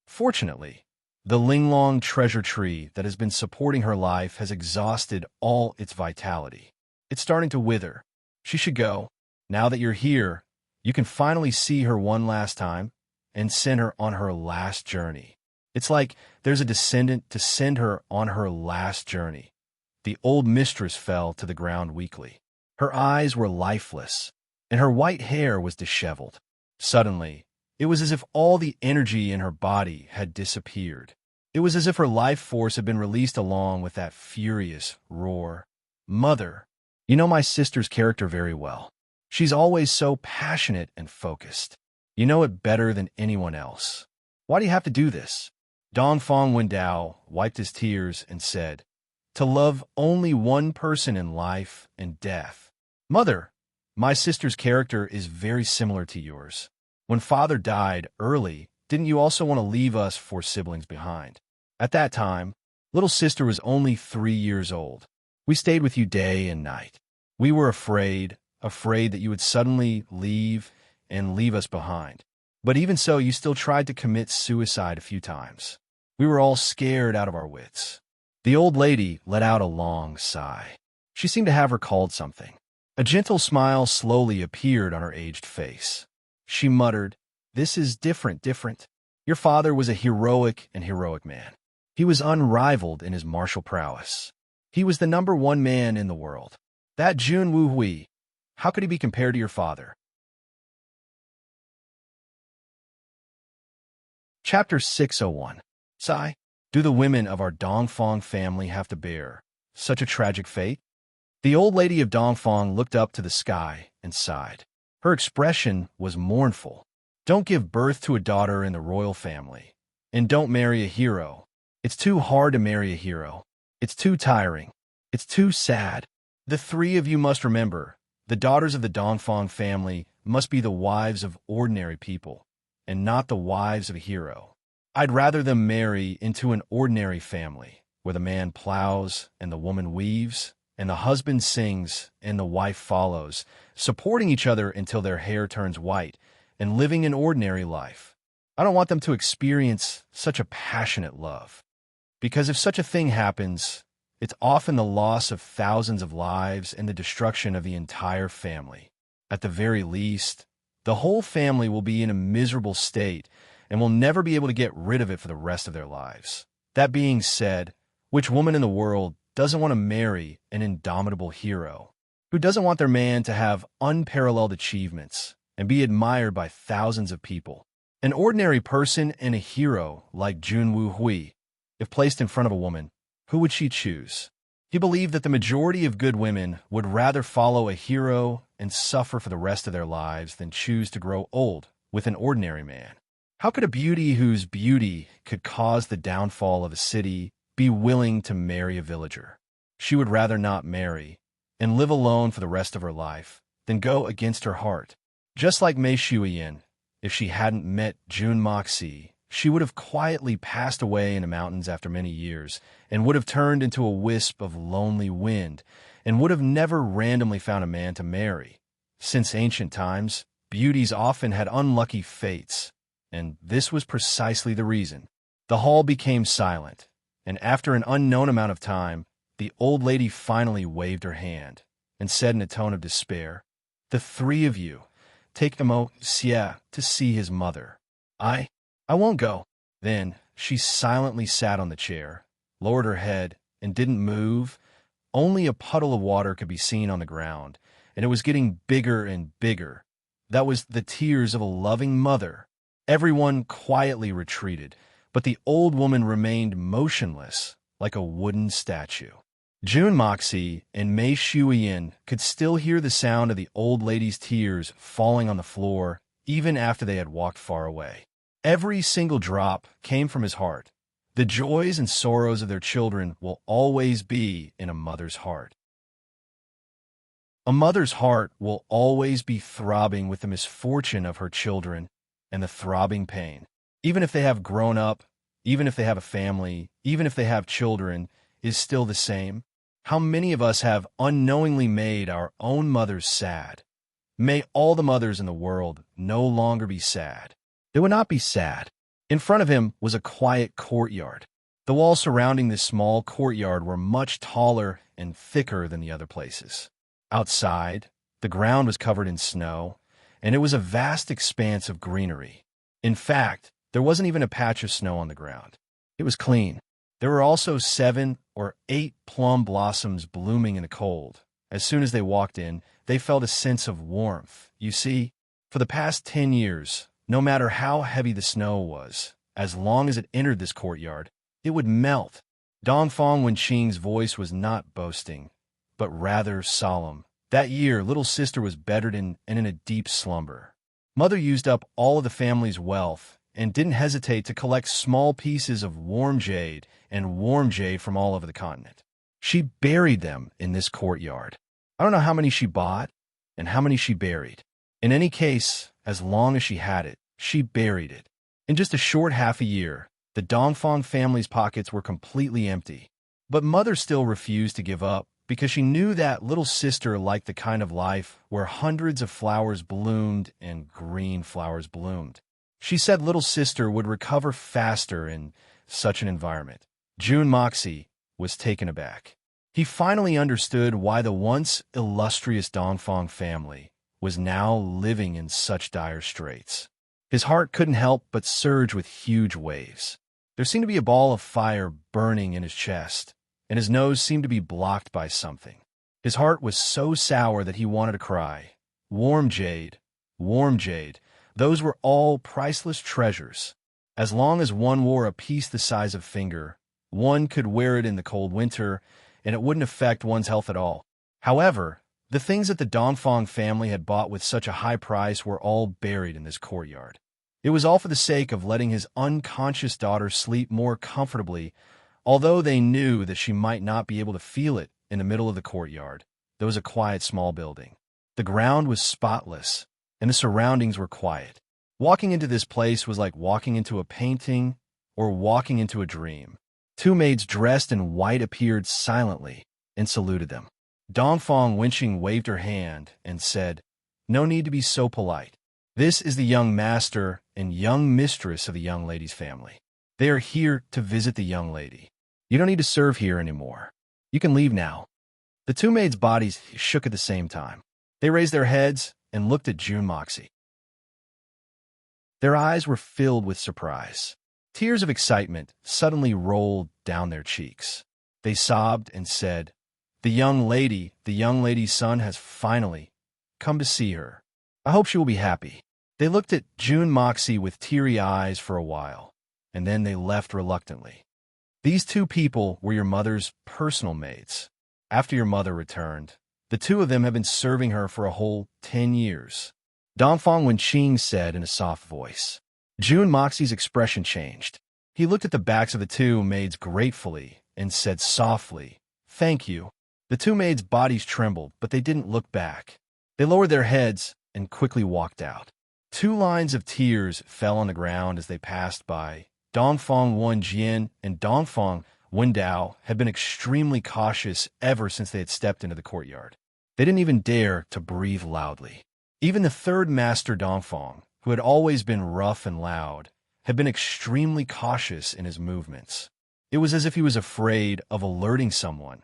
Fortunately, the Linglong treasure tree that has been supporting her life has exhausted all its vitality. It's starting to wither. She should go. Now that you're here, you can finally see her one last time and send her on her last journey. It's like there's a descendant to send her on her last journey. The old mistress fell to the ground weakly. Her eyes were lifeless, and her white hair was disheveled. Suddenly, it was as if all the energy in her body had disappeared. It was as if her life force had been released along with that furious roar. Mother, you know my sister's character very well. She's always so passionate and focused. You know it better than anyone else. Why do you have to do this? Dongfang Wendao wiped his tears and said, "To love only one person in life and death." Mother, my sister's character is very similar to yours. When father died early, didn't you also want to leave us 4 siblings behind? At that time, little sister was only 3 years old. We stayed with you day and night. We were afraid that you would suddenly leave us behind. But even so, you still tried to commit suicide a few times. We were all scared out of our wits. The old lady let out a long sigh. She seemed to have recalled something. A gentle smile slowly appeared on her aged face. She muttered, "This is different. Your father was a heroic man. He was unrivaled in his martial prowess. He was the #1 man in the world. That Junwoo Hui, how could he be compared to your father? Chapter 601. Sigh. Do the women of our Dongfang family have to bear such a tragic fate? The old lady of Dongfang looked up to the sky and sighed. Her expression was mournful. Don't give birth to a daughter in the royal family. And don't marry a hero. It's too hard to marry a hero. It's too tiring. It's too sad. The three of you must remember, the daughters of the Dongfang family must be the wives of ordinary people, and not the wives of a hero. I'd rather them marry into an ordinary family, where the man plows and the woman weaves, and the husband sings and the wife follows, supporting each other until their hair turns white, and living an ordinary life. I don't want them to experience such a passionate love. Because if such a thing happens, it's often the loss of thousands of lives and the destruction of the entire family. At the very least, the whole family will be in a miserable state and will never be able to get rid of it for the rest of their lives. That being said, which woman in the world doesn't want to marry an indomitable hero? Who doesn't want their man to have unparalleled achievements and be admired by thousands of people? An ordinary person and a hero like Junwoo Hui, if placed in front of a woman, who would she choose? He believed that the majority of good women would rather follow a hero and suffer for the rest of their lives than choose to grow old with an ordinary man. How could a beauty whose beauty could cause the downfall of a city be willing to marry a villager? She would rather not marry and live alone for the rest of her life than go against her heart. Just like Mei Shuiyin, if she hadn't met Jun Moxie, she would have quietly passed away in the mountains after many years and would have turned into a wisp of lonely wind and would have never randomly found a man to marry. Since ancient times, beauties often had unlucky fates, and this was precisely the reason. The hall became silent, and after an unknown amount of time, the old lady finally waved her hand and said in a tone of despair, "The three of you, take the Xie to see his mother. I won't go." Then she silently sat on the chair, lowered her head, and didn't move. Only a puddle of water could be seen on the ground, and it was getting bigger and bigger. That was the tears of a loving mother. Everyone quietly retreated, but the old woman remained motionless, like a wooden statue. Jun Moxie and Mei Shuiyin could still hear the sound of the old lady's tears falling on the floor, even after they had walked far away. Every single drop came from his heart. The joys and sorrows of their children will always be in a mother's heart. A mother's heart will always be throbbing with the misfortune of her children and the throbbing pain. Even if they have grown up, even if they have a family, even if they have children, is still the same. How many of us have unknowingly made our own mothers sad? May all the mothers in the world no longer be sad. They would not be sad. In front of him was a quiet courtyard. The walls surrounding this small courtyard were much taller and thicker than the other places. Outside, the ground was covered in snow, and it was a vast expanse of greenery. In fact, there wasn't even a patch of snow on the ground. It was clean. There were also 7 or 8 plum blossoms blooming in the cold. As soon as they walked in, they felt a sense of warmth. You see, for the past 10 years, no matter how heavy the snow was, as long as it entered this courtyard, it would melt. Dongfang Wenqing's voice was not boasting, but rather solemn. That year, little sister was bedridden and in a deep slumber. Mother used up all of the family's wealth and didn't hesitate to collect small pieces of warm jade and warm jade from all over the continent. She buried them in this courtyard. I don't know how many she bought and how many she buried. In any case, as long as she had it, she buried it. In just a short half a year, the Dongfang family's pockets were completely empty. But mother still refused to give up because she knew that little sister liked the kind of life where hundreds of flowers bloomed and green flowers bloomed. She said little sister would recover faster in such an environment. Jun Moxie was taken aback. He finally understood why the once illustrious Dongfang family was now living in such dire straits. His heart couldn't help but surge with huge waves. There seemed to be a ball of fire burning in his chest, and his nose seemed to be blocked by something. His heart was so sour that he wanted to cry. Warm jade, those were all priceless treasures. As long as one wore a piece the size of finger, one could wear it in the cold winter, and it wouldn't affect one's health at all. However, the things that the Dongfang family had bought with such a high price were all buried in this courtyard. It was all for the sake of letting his unconscious daughter sleep more comfortably, although they knew that she might not be able to feel it. In the middle of the courtyard, there was a quiet small building. The ground was spotless, and the surroundings were quiet. Walking into this place was like walking into a painting or walking into a dream. Two maids dressed in white appeared silently and saluted them. Dongfang Wenqing waved her hand and said, "No need to be so polite. This is the young master and young mistress of the young lady's family. They are here to visit the young lady. You don't need to serve here anymore. You can leave now." The two maids' bodies shook at the same time. They raised their heads and looked at June Moxie. Their eyes were filled with surprise. Tears of excitement suddenly rolled down their cheeks. They sobbed and said, the young lady's son has finally come to see her. I hope she will be happy." They looked at June Moxie with teary eyes for a while, and then they left reluctantly. "These two people were your mother's personal maids. After your mother returned, the two of them have been serving her for a whole 10 years. Dongfang Wenqing said in a soft voice. June Moxie's expression changed. He looked at the backs of the two maids gratefully and said softly, "Thank you." The two maids' bodies trembled, but they didn't look back. They lowered their heads and quickly walked out. 2 lines of tears fell on the ground as they passed by. Dongfang Wenjian and Dongfang Wendao had been extremely cautious ever since they had stepped into the courtyard. They didn't even dare to breathe loudly. Even the third master Dongfang, who had always been rough and loud, had been extremely cautious in his movements. It was as if he was afraid of alerting someone.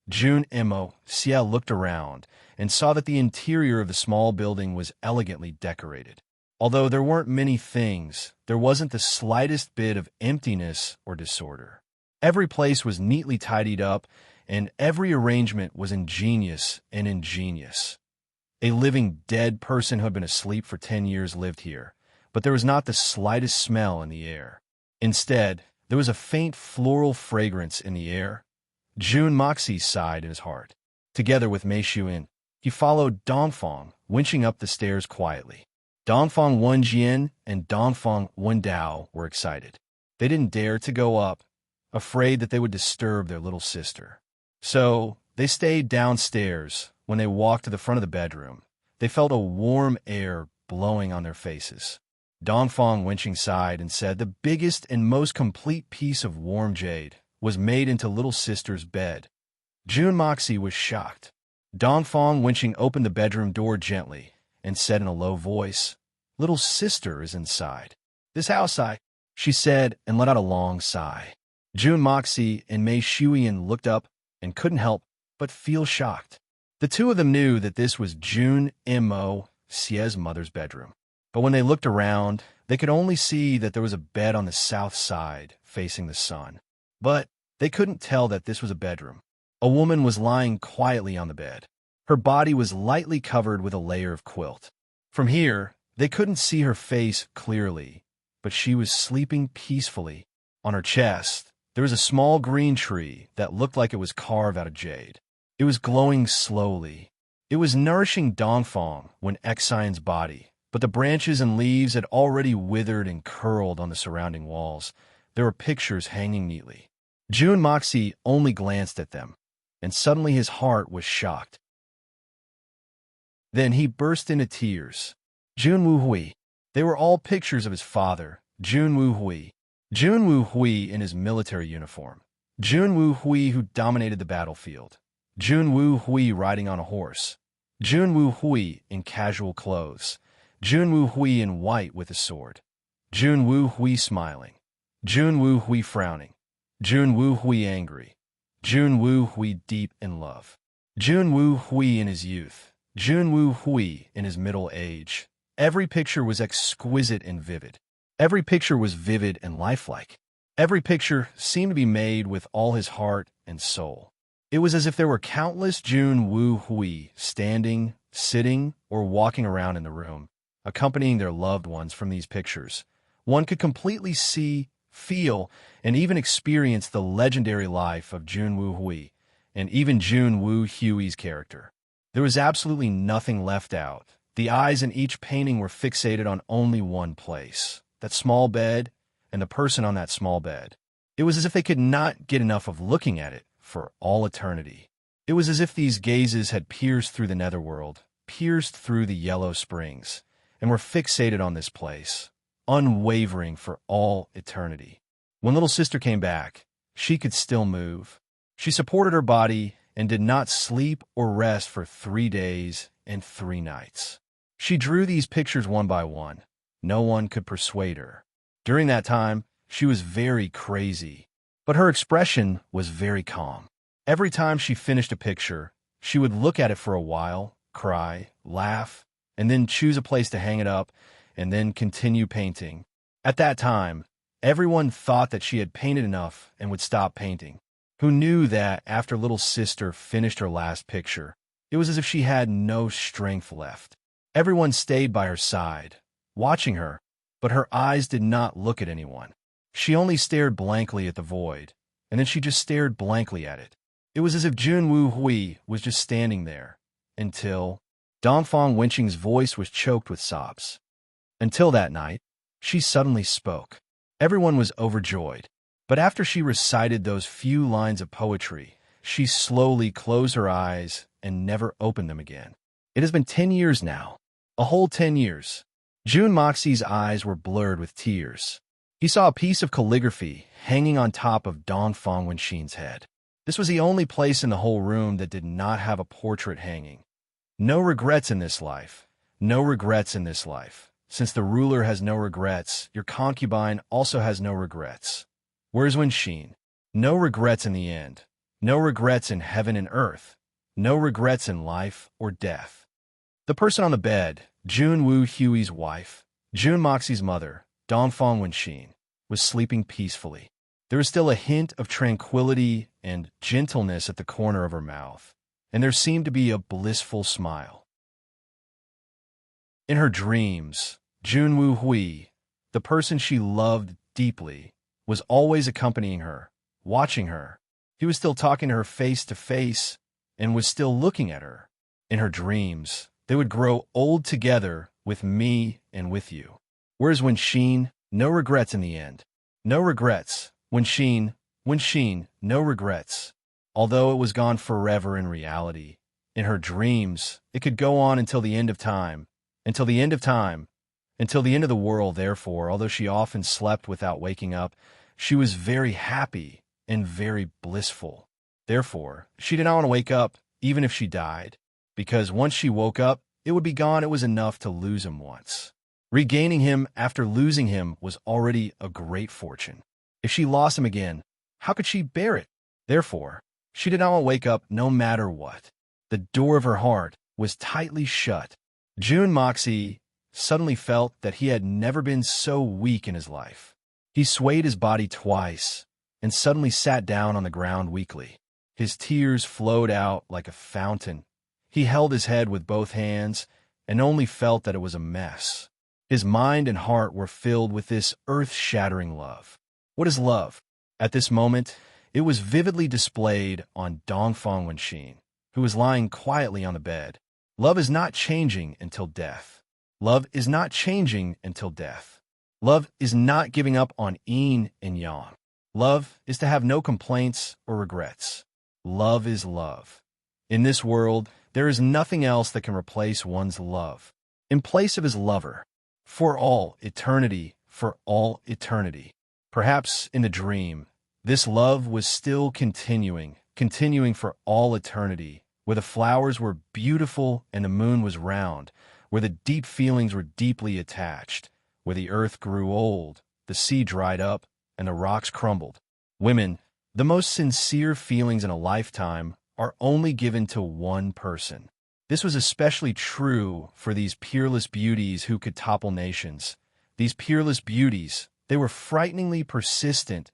June Mo Xia looked around and saw that the interior of the small building was elegantly decorated. Although there weren't many things, there wasn't the slightest bit of emptiness or disorder. Every place was neatly tidied up, and every arrangement was ingenious. A living dead person who had been asleep for 10 years lived here, but there was not the slightest smell in the air. Instead, there was a faint floral fragrance in the air. June Moxie sighed in his heart. Together with Mei Xuan, he followed Dongfang, winching up the stairs quietly. Dongfang Wenjian and Dongfang Wendao were excited. They didn't dare to go up, afraid that they would disturb their little sister. So they stayed downstairs. When they walked to the front of the bedroom, they felt a warm air blowing on their faces. Dongfang Wenqing sighed and said the biggest and most complete piece of warm jade was made into little sister's bed. June Moxie was shocked. Dongfang Wenqing opened the bedroom door gently and said in a low voice, "Little sister is inside this house, she said and let out a long sigh. June Moxie and Mei Xuan looked up and couldn't help but feel shocked. The two of them knew that this was June Mo Xia's mother's bedroom. But when they looked around, they could only see that there was a bed on the south side facing the sun. But they couldn't tell that this was a bedroom. A woman was lying quietly on the bed. Her body was lightly covered with a layer of quilt. From here, they couldn't see her face clearly, but she was sleeping peacefully. On her chest, there was a small green tree that looked like it was carved out of jade. It was glowing slowly. It was nourishing Dongfang Wenxian's body, but the branches and leaves had already withered and curled on the surrounding walls. There were pictures hanging neatly. June Moxie only glanced at them, and suddenly his heart was shocked. Then he burst into tears. Jun Wu Hui. They were all pictures of his father, Jun Wu Hui. Jun Wu Hui in his military uniform. Jun Wu Hui who dominated the battlefield. Jun Wu Hui riding on a horse. Jun Wu Hui in casual clothes. Jun Wu Hui in white with a sword. Jun Wu Hui smiling. Jun Wu Hui frowning. Jun Wu Hui angry. Jun Wu Hui deep in love. Jun Wu Hui in his youth. Jun Wu Hui in his middle age. Every picture was exquisite and vivid. Every picture was vivid and lifelike. Every picture seemed to be made with all his heart and soul. It was as if there were countless Jun Wu Hui standing, sitting, or walking around in the room, accompanying their loved ones from these pictures, one could completely see, feel, and even experience the legendary life of Jun Woo Hui, and even Jun Woo Hui's character. There was absolutely nothing left out. The eyes in each painting were fixated on only one place, that small bed and the person on that small bed. It was as if they could not get enough of looking at it for all eternity. It was as if these gazes had pierced through the netherworld, pierced through the yellow springs, and were fixated on this place, unwavering for all eternity. When little sister came back, she could still move. She supported her body and did not sleep or rest for 3 days and 3 nights. She drew these pictures one by one. No one could persuade her. During that time, she was very crazy, but her expression was very calm. Every time she finished a picture, she would look at it for a while, cry, laugh, and then choose a place to hang it up, and then continue painting. At that time, everyone thought that she had painted enough and would stop painting. Who knew that after little sister finished her last picture, it was as if she had no strength left. Everyone stayed by her side, watching her, but her eyes did not look at anyone. She only stared blankly at the void, and then she just stared blankly at it. It was as if Jun Woo Hui was just standing there, until Dongfang Wenqing's voice was choked with sobs. Until that night, she suddenly spoke. Everyone was overjoyed, but after she recited those few lines of poetry, she slowly closed her eyes and never opened them again. It has been 10 years now, a whole 10 years. Jun Moxie's eyes were blurred with tears. He saw a piece of calligraphy hanging on top of Dongfang Wenqing's head. This was the only place in the whole room that did not have a portrait hanging. No regrets in this life. No regrets in this life. Since the ruler has no regrets, your concubine also has no regrets. Where's Wenqing? No regrets in the end. No regrets in heaven and earth. No regrets in life or death. The person on the bed, Jun Woo Hui's wife, Jun Moxie's mother, Dongfang Wenqing, was sleeping peacefully. There was still a hint of tranquility and gentleness at the corner of her mouth, and there seemed to be a blissful smile. In her dreams, Jun Woo Hui, the person she loved deeply, was always accompanying her, watching her. He was still talking to her face to face and was still looking at her. In her dreams, they would grow old together with me and with you. Whereas Wenqing, no regrets in the end. No regrets. Wenqing, no regrets. Although it was gone forever in reality, in her dreams, it could go on until the end of time, until the end of time, until the end of the world. Therefore, although she often slept without waking up, she was very happy and very blissful. Therefore, she did not want to wake up, even if she died, because once she woke up, it would be gone. It was enough to lose him once. Regaining him after losing him was already a great fortune. If she lost him again, how could she bear it? Therefore, she did not want to wake up no matter what. The door of her heart was tightly shut. Jun Moxie suddenly felt that he had never been so weak in his life. He swayed his body twice and suddenly sat down on the ground weakly. His tears flowed out like a fountain. He held his head with both hands and only felt that it was a mess. His mind and heart were filled with this earth-shattering love. What is love? At this moment, it was vividly displayed on Dongfang Wenqing, who was lying quietly on the bed. Love is not changing until death. Love is not changing until death. Love is not giving up on yin and yang. Love is to have no complaints or regrets. Love is love. In this world, there is nothing else that can replace one's love. In place of his lover, for all eternity, for all eternity. Perhaps in the dream, this love was still continuing for all eternity, where the flowers were beautiful and the moon was round, where the deep feelings were deeply attached, where the earth grew old, the sea dried up, and the rocks crumbled. Women, the most sincere feelings in a lifetime are only given to one person. This was especially true for these peerless beauties who could topple nations. These peerless beauties, they were frighteningly persistent.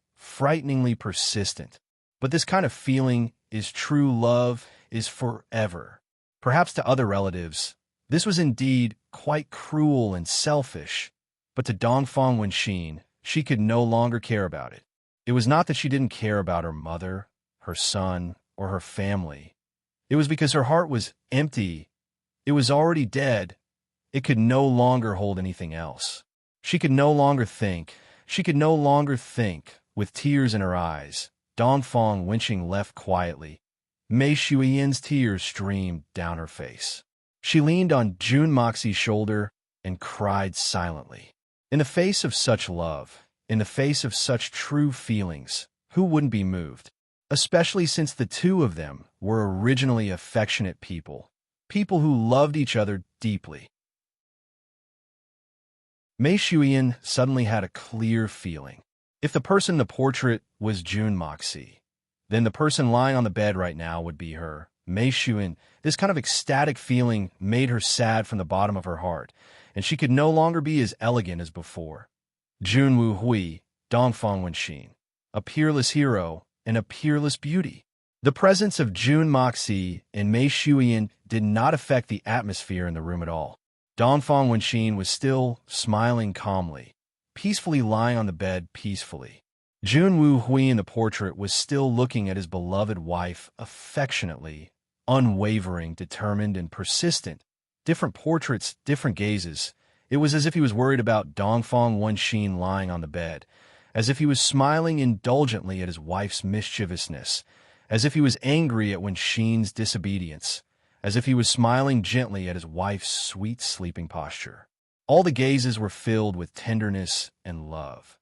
But this kind of feeling is true love, is forever. Perhaps to other relatives, this was indeed quite cruel and selfish, But to Dongfang Wenxin, she could no longer care about it. It was not that she didn't care about her mother, her son, or her family. It was because her heart was empty. It was already dead. It could no longer hold anything else. She could no longer think. She could no longer think. With tears in her eyes, Dongfang Wenxin left quietly. Mei Shuiyan's tears streamed down her face. She leaned on Jun Moxie's shoulder and cried silently. In the face of such love, in the face of such true feelings, who wouldn't be moved? Especially since the two of them were originally affectionate people, people who loved each other deeply. Mei Shuiyan suddenly had a clear feeling. If the person in the portrait was Jun Moxie, then the person lying on the bed right now would be her, Mei Shuiyan. This kind of ecstatic feeling made her sad from the bottom of her heart, and she could no longer be as elegant as before. Jun Wu Hui, Dongfang Wenxin, a peerless hero and a peerless beauty. The presence of Jun Moxie and Mei Shuiyan did not affect the atmosphere in the room at all. Dongfang Wenxin was still smiling calmly, peacefully lying on the bed peacefully. Jun Wu Hui in the portrait was still looking at his beloved wife affectionately, unwavering, determined, and persistent. Different portraits, different gazes. It was as if he was worried about Dongfang Wenxin lying on the bed, as if he was smiling indulgently at his wife's mischievousness, as if he was angry at Wenxin's disobedience, as if he was smiling gently at his wife's sweet sleeping posture. All the gazes were filled with tenderness and love.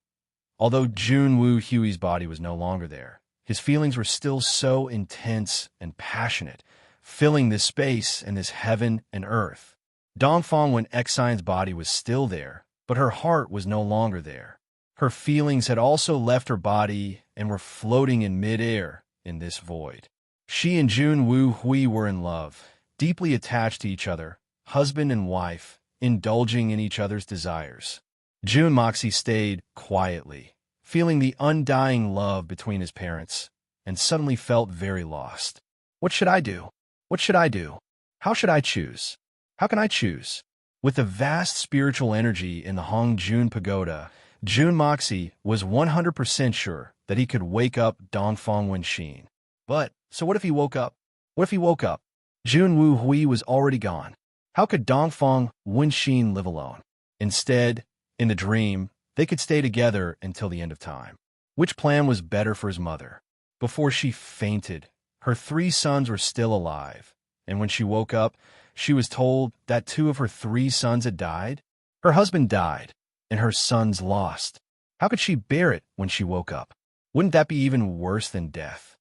Although Jun Wu Hui's body was no longer there, his feelings were still so intense and passionate, filling this space and this heaven and earth. Dongfang Wenxian's body was still there, but her heart was no longer there. Her feelings had also left her body and were floating in midair in this void. She and Jun Wu Hui were in love, deeply attached to each other, husband and wife, indulging in each other's desires. Jun Moxie stayed quietly, feeling the undying love between his parents, and suddenly felt very lost. What should I do? What should I do? How should I choose? How can I choose? With the vast spiritual energy in the Hongjun Pagoda, Jun Moxie was 100% sure that he could wake up Dongfang Wenxin. But, so what if he woke up? What if he woke up? Jun Wu Hui was already gone. How could Dongfang Wenxin live alone? Instead, in the dream, they could stay together until the end of time. Which plan was better for his mother? Before she fainted, her 3 sons were still alive, and when she woke up, she was told that 2 of her 3 sons had died. Her husband died, and her sons lost. How could she bear it when she woke up? Wouldn't that be even worse than death?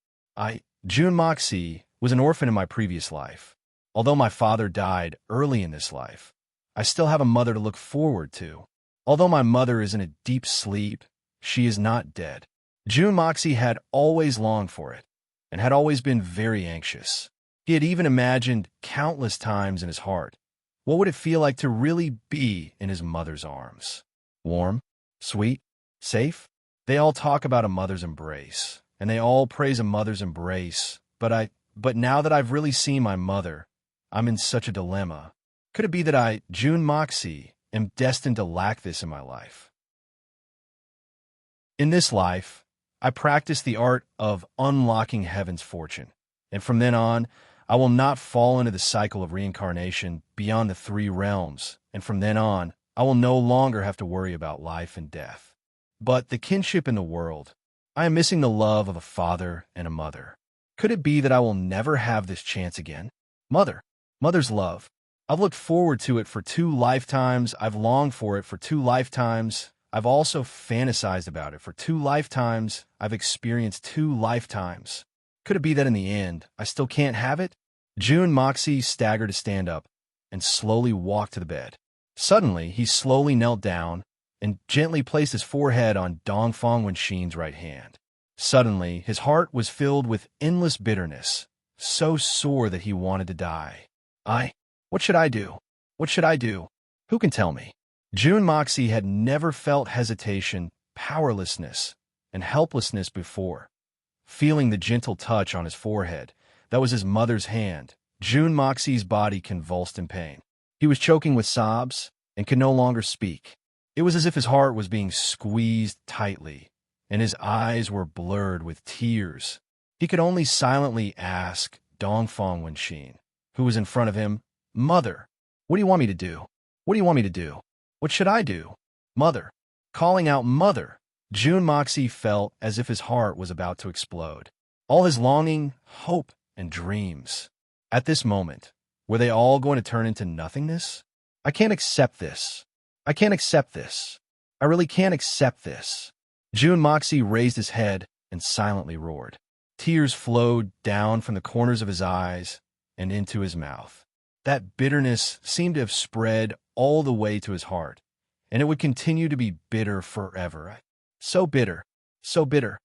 Jun Moxie, was an orphan in my previous life. Although my father died early in this life, I still have a mother to look forward to. Although my mother is in a deep sleep, she is not dead. Jun Moxie had always longed for it, and had always been very anxious. He had even imagined countless times in his heart, what would it feel like to really be in his mother's arms? Warm, sweet, safe? They all talk about a mother's embrace, and they all praise a mother's embrace, but now that I've really seen my mother, I'm in such a dilemma. Could it be that I, Jun Moxie, am destined to lack this in my life? In this life, I practice the art of unlocking heaven's fortune, and from then on, I will not fall into the cycle of reincarnation beyond the 3 realms, and from then on, I will no longer have to worry about life and death. But the kinship in the world, I am missing the love of a father and a mother. Could it be that I will never have this chance again? Mother's love. I've looked forward to it for 2 lifetimes. I've longed for it for 2 lifetimes. I've also fantasized about it for 2 lifetimes. I've experienced 2 lifetimes. Could it be that in the end, I still can't have it? Jun Moxie staggered to stand up and slowly walked to the bed. Suddenly, he slowly knelt down and gently placed his forehead on Dongfang Wenxin's right hand. Suddenly, his heart was filled with endless bitterness, so sore that he wanted to die. What should I do? What should I do? Who can tell me? Jun Moxie had never felt hesitation, powerlessness, and helplessness before. Feeling the gentle touch on his forehead, that was his mother's hand, Jun Moxie's body convulsed in pain. He was choking with sobs and could no longer speak. It was as if his heart was being squeezed tightly, and his eyes were blurred with tears. He could only silently ask Dongfang Wenxin, who was in front of him, "Mother, what do you want me to do? What do you want me to do? What should I do? Mother." Calling out "Mother," Jun Moxie felt as if his heart was about to explode. All his longing, hope, and dreams. At this moment, were they all going to turn into nothingness? I can't accept this. I can't accept this. I really can't accept this. Jun Moxie raised his head and silently roared. Tears flowed down from the corners of his eyes and into his mouth. That bitterness seemed to have spread all the way to his heart, and it would continue to be bitter forever. So bitter, so bitter.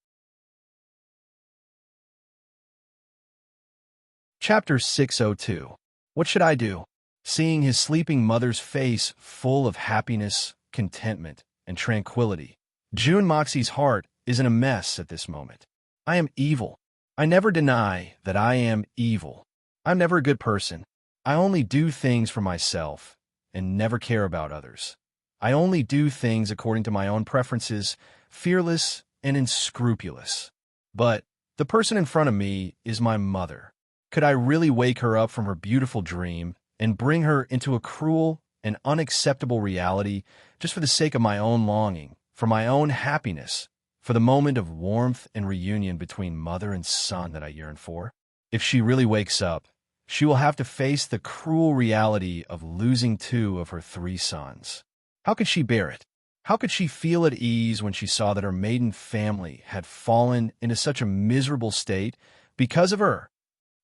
Chapter 602. What should I do? Seeing his sleeping mother's face full of happiness, contentment, and tranquility, Jun Moxie's heart is in a mess at this moment. I am evil. I never deny that I am evil. I'm never a good person. I only do things for myself and never care about others. I only do things according to my own preferences, fearless and unscrupulous. But the person in front of me is my mother. Could I really wake her up from her beautiful dream and bring her into a cruel and unacceptable reality just for the sake of my own longing, for my own happiness, for the moment of warmth and reunion between mother and son that I yearn for? If she really wakes up, she will have to face the cruel reality of losing 2 of her 3 sons. How could she bear it? How could she feel at ease when she saw that her maiden family had fallen into such a miserable state because of her?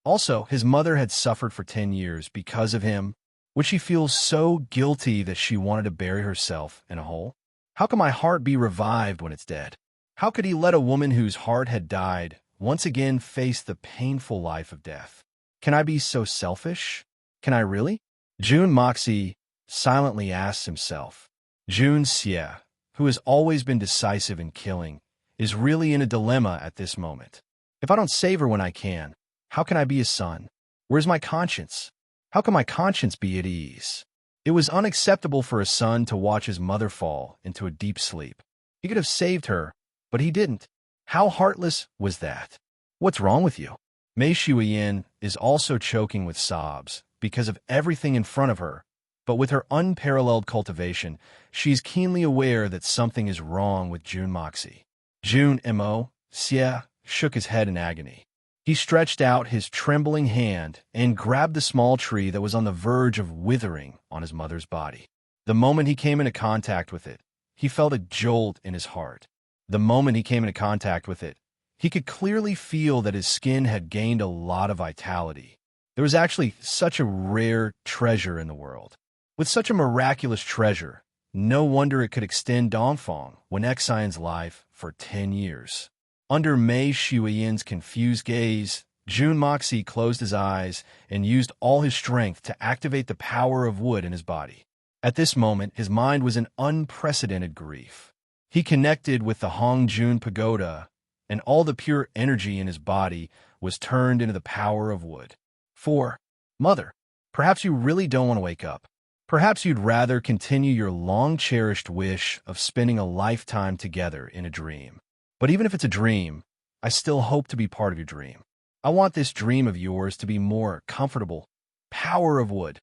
Also, his mother had suffered for 10 years because of him. Would she feel so guilty that she wanted to bury herself in a hole? How can my heart be revived when it's dead? How could he let a woman whose heart had died once again face the painful life of death? Can I be so selfish? Can I really? Jun Moxie silently asks himself. Jun Xie, who has always been decisive in killing, is really in a dilemma at this moment. If I don't save her when I can, how can I be a son? Where's my conscience? How can my conscience be at ease? It was unacceptable for a son to watch his mother fall into a deep sleep. He could have saved her, but he didn't. How heartless was that? What's wrong with you? Mei Shuiyin is also choking with sobs because of everything in front of her, but with her unparalleled cultivation, she's keenly aware that something is wrong with Jun Moxie. Jun Mo Xie shook his head in agony. He stretched out his trembling hand and grabbed the small tree that was on the verge of withering on his mother's body. The moment he came into contact with it, he felt a jolt in his heart. The moment he came into contact with it, he could clearly feel that his skin had gained a lot of vitality. There was actually such a rare treasure in the world. With such a miraculous treasure, no wonder it could extend Dongfang Wenxin's life for 10 years. Under Mei Shuiyin's confused gaze, Jun Moxie closed his eyes and used all his strength to activate the power of wood in his body. At this moment, his mind was in unprecedented grief. He connected with the Hongjun Pagoda, and all the pure energy in his body was turned into the power of wood. 4. Mother, perhaps you really don't want to wake up. Perhaps you'd rather continue your long-cherished wish of spending a lifetime together in a dream. But even if it's a dream, I still hope to be part of your dream. I want this dream of yours to be more comfortable. Power of wood.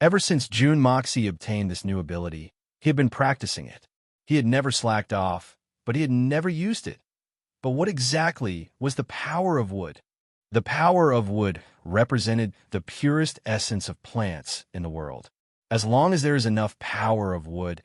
Ever since Jun Moxie obtained this new ability, he had been practicing it. He had never slacked off, but he had never used it. But what exactly was the power of wood? The power of wood represented the purest essence of plants in the world. As long as there is enough power of wood,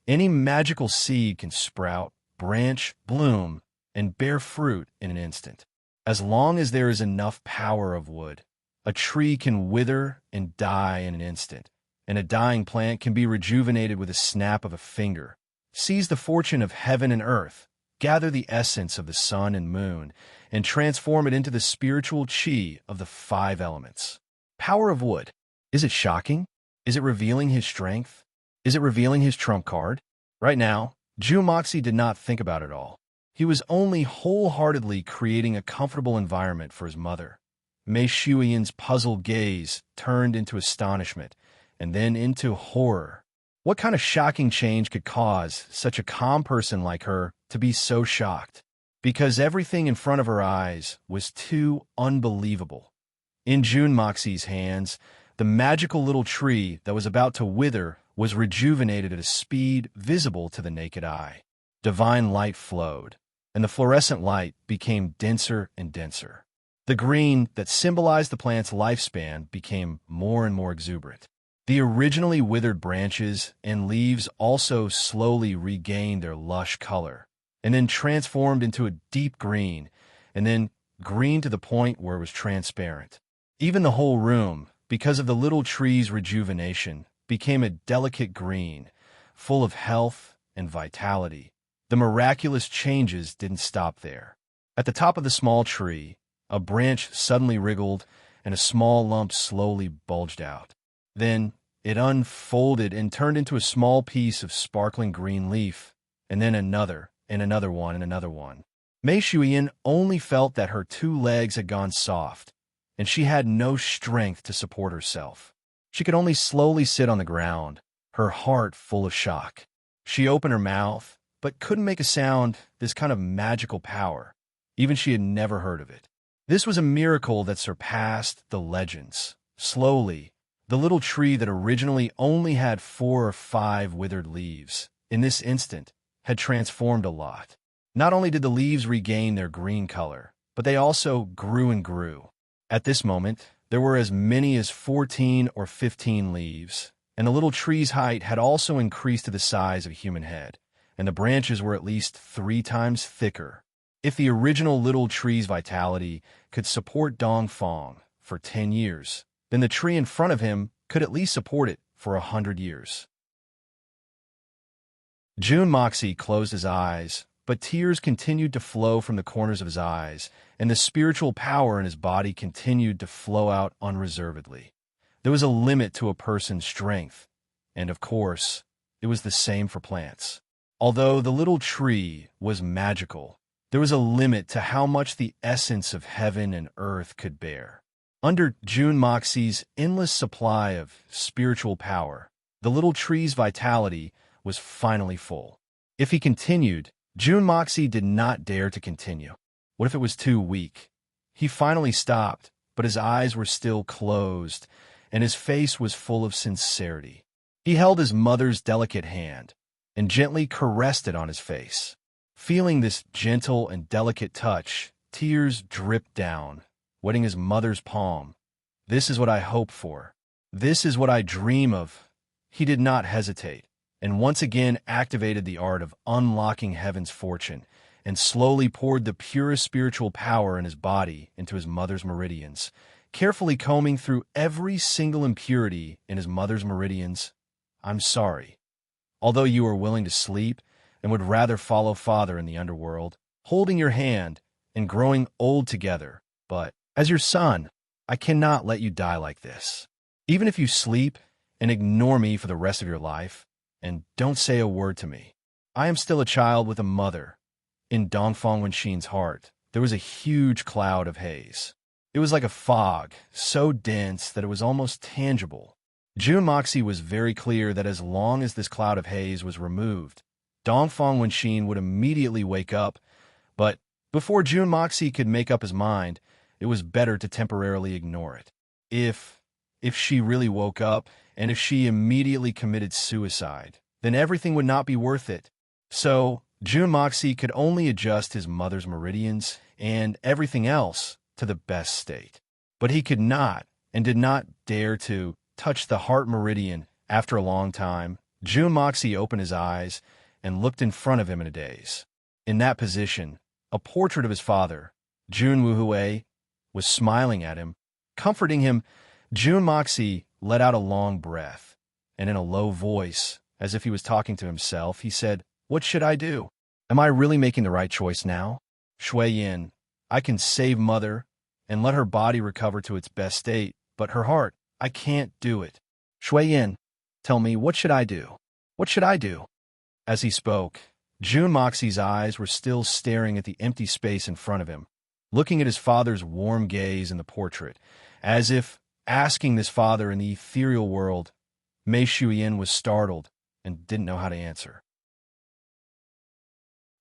any magical seed can sprout, branch, bloom, and bear fruit in an instant. As long as there is enough power of wood, a tree can wither and die in an instant, and a dying plant can be rejuvenated with a snap of a finger. Seize the fortune of heaven and earth, gather the essence of the sun and moon, and transform it into the spiritual chi of the 5 elements. Power of wood. Is it shocking? Is it revealing his strength? Is it revealing his trump card? Right now, Jun Moxie did not think about it all. He was only wholeheartedly creating a comfortable environment for his mother. Mei Shuiyin's puzzled gaze turned into astonishment, and then into horror. What kind of shocking change could cause such a calm person like her to be so shocked? Because everything in front of her eyes was too unbelievable. In June Moxie's hands, the magical little tree that was about to wither was rejuvenated at a speed visible to the naked eye. Divine light flowed, and the fluorescent light became denser and denser. The green that symbolized the plant's lifespan became more and more exuberant. The originally withered branches and leaves also slowly regained their lush color, and then transformed into a deep green, and then green to the point where it was transparent. Even the whole room, because of the little tree's rejuvenation, became a delicate green, full of health and vitality. The miraculous changes didn't stop there. At the top of the small tree, a branch suddenly wriggled, and a small lump slowly bulged out. Then it unfolded and turned into a small piece of sparkling green leaf, and then another, and another one, and another one. Mei Shuiyan only felt that her 2 legs had gone soft, and she had no strength to support herself. She could only slowly sit on the ground, her heart full of shock. She opened her mouth, but couldn't make a sound. This kind of magical power, even she had never heard of it. This was a miracle that surpassed the legends. Slowly, the little tree that originally only had 4 or 5 withered leaves, in this instant, had transformed a lot. Not only did the leaves regain their green color, but they also grew and grew. At this moment, there were as many as 14 or 15 leaves, and the little tree's height had also increased to the size of a human head, and the branches were at least 3 times thicker. If the original little tree's vitality could support Dongfang for 10 years, then the tree in front of him could at least support it for 100 years. June Moxie closed his eyes, but tears continued to flow from the corners of his eyes, and the spiritual power in his body continued to flow out unreservedly. There was a limit to a person's strength, and of course, it was the same for plants. Although the little tree was magical, there was a limit to how much the essence of heaven and earth could bear. Under June Moxie's endless supply of spiritual power, the little tree's vitality was finally full. If he continued, June Moxie did not dare to continue. What if it was too weak? He finally stopped, but his eyes were still closed, and his face was full of sincerity. He held his mother's delicate hand and gently caressed it on his face. Feeling this gentle and delicate touch, tears dripped down, wetting his mother's palm. This is what I hope for. This is what I dream of. He did not hesitate, and once again activated the art of unlocking heaven's fortune, and slowly poured the purest spiritual power in his body into his mother's meridians, carefully combing through every single impurity in his mother's meridians. I'm sorry. Although you are willing to sleep and would rather follow father in the underworld, holding your hand and growing old together, but as your son, I cannot let you die like this. Even if you sleep and ignore me for the rest of your life, and don't say a word to me, I am still a child with a mother. In Dongfang Wenxin's heart, there was a huge cloud of haze. It was like a fog, so dense that it was almost tangible. June Moxie was very clear that as long as this cloud of haze was removed, Dongfang Wenxin would immediately wake up, but before June Moxie could make up his mind, it was better to temporarily ignore it. If she really woke up, and if she immediately committed suicide, then everything would not be worth it. So, June Moxie could only adjust his mother's meridians and everything else to the best state. But he could not, and did not dare to, touch the heart meridian. After a long time, June Moxie opened his eyes and looked in front of him in a daze. In that position, a portrait of his father, Jun Wuhui, was smiling at him, comforting him. June Moxie let out a long breath, and in a low voice, as if he was talking to himself, he said, "What should I do? Am I really making the right choice now? Shui Yin, I can save mother and let her body recover to its best state, but her heart, I can't do it. Shui Yin, tell me, what should I do? What should I do?" As he spoke, June Moxie's eyes were still staring at the empty space in front of him, looking at his father's warm gaze in the portrait, as if asking this father in the ethereal world. Mei Shuiyan was startled, and didn't know how to answer.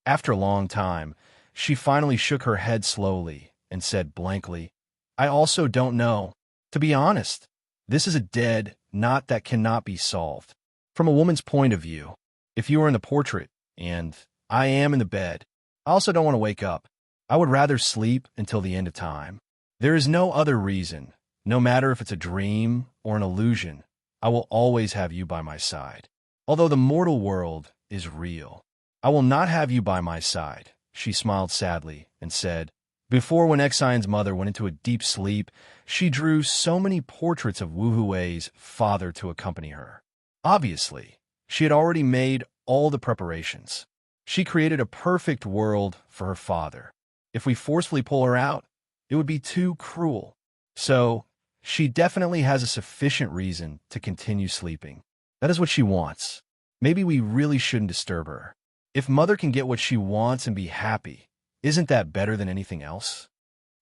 After a long time, she finally shook her head slowly and said blankly, I also don't know. To be honest, this is a dead knot that cannot be solved. From a woman's point of view, if you were in the portrait and I am in the bed, I also don't want to wake up. I would rather sleep until the end of time. There is no other reason, no matter if it's a dream or an illusion, I will always have you by my side. Although the mortal world is real, I will not have you by my side. She smiled sadly and said, before when Exion's mother went into a deep sleep, she drew so many portraits of Wu Hui's father to accompany her. Obviously, she had already made all the preparations. She created a perfect world for her father. If we forcefully pull her out, it would be too cruel. So, she definitely has a sufficient reason to continue sleeping. That is what she wants. Maybe we really shouldn't disturb her. If Mother can get what she wants and be happy, isn't that better than anything else?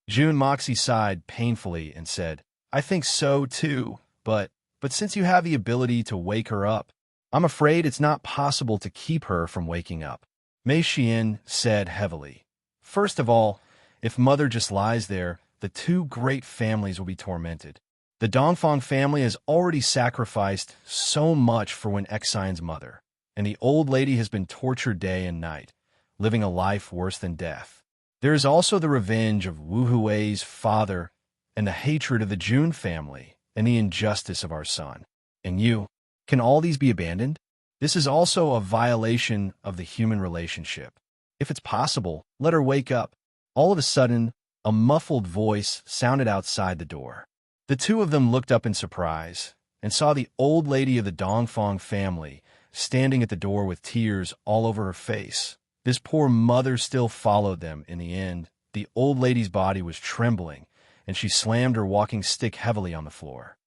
June Moxie sighed painfully and said, I think so too, but since you have the ability to wake her up, I'm afraid it's not possible to keep her from waking up. Mei Xian said heavily, first of all, if Mother just lies there, the two great families will be tormented. The Dongfang family has already sacrificed so much for Wen Exion's mother, and the old lady has been tortured day and night, living a life worse than death. There is also the revenge of Wu Hui's father and the hatred of the Jun family and the injustice of our son. And you, can all these be abandoned? This is also a violation of the human relationship. If it's possible, let her wake up. All of a sudden, a muffled voice sounded outside the door. The two of them looked up in surprise and saw the old lady of the Dongfang family standing at the door with tears all over her face. This poor mother still followed them in the end. The old lady's body was trembling, and she slammed her walking stick heavily on the floor.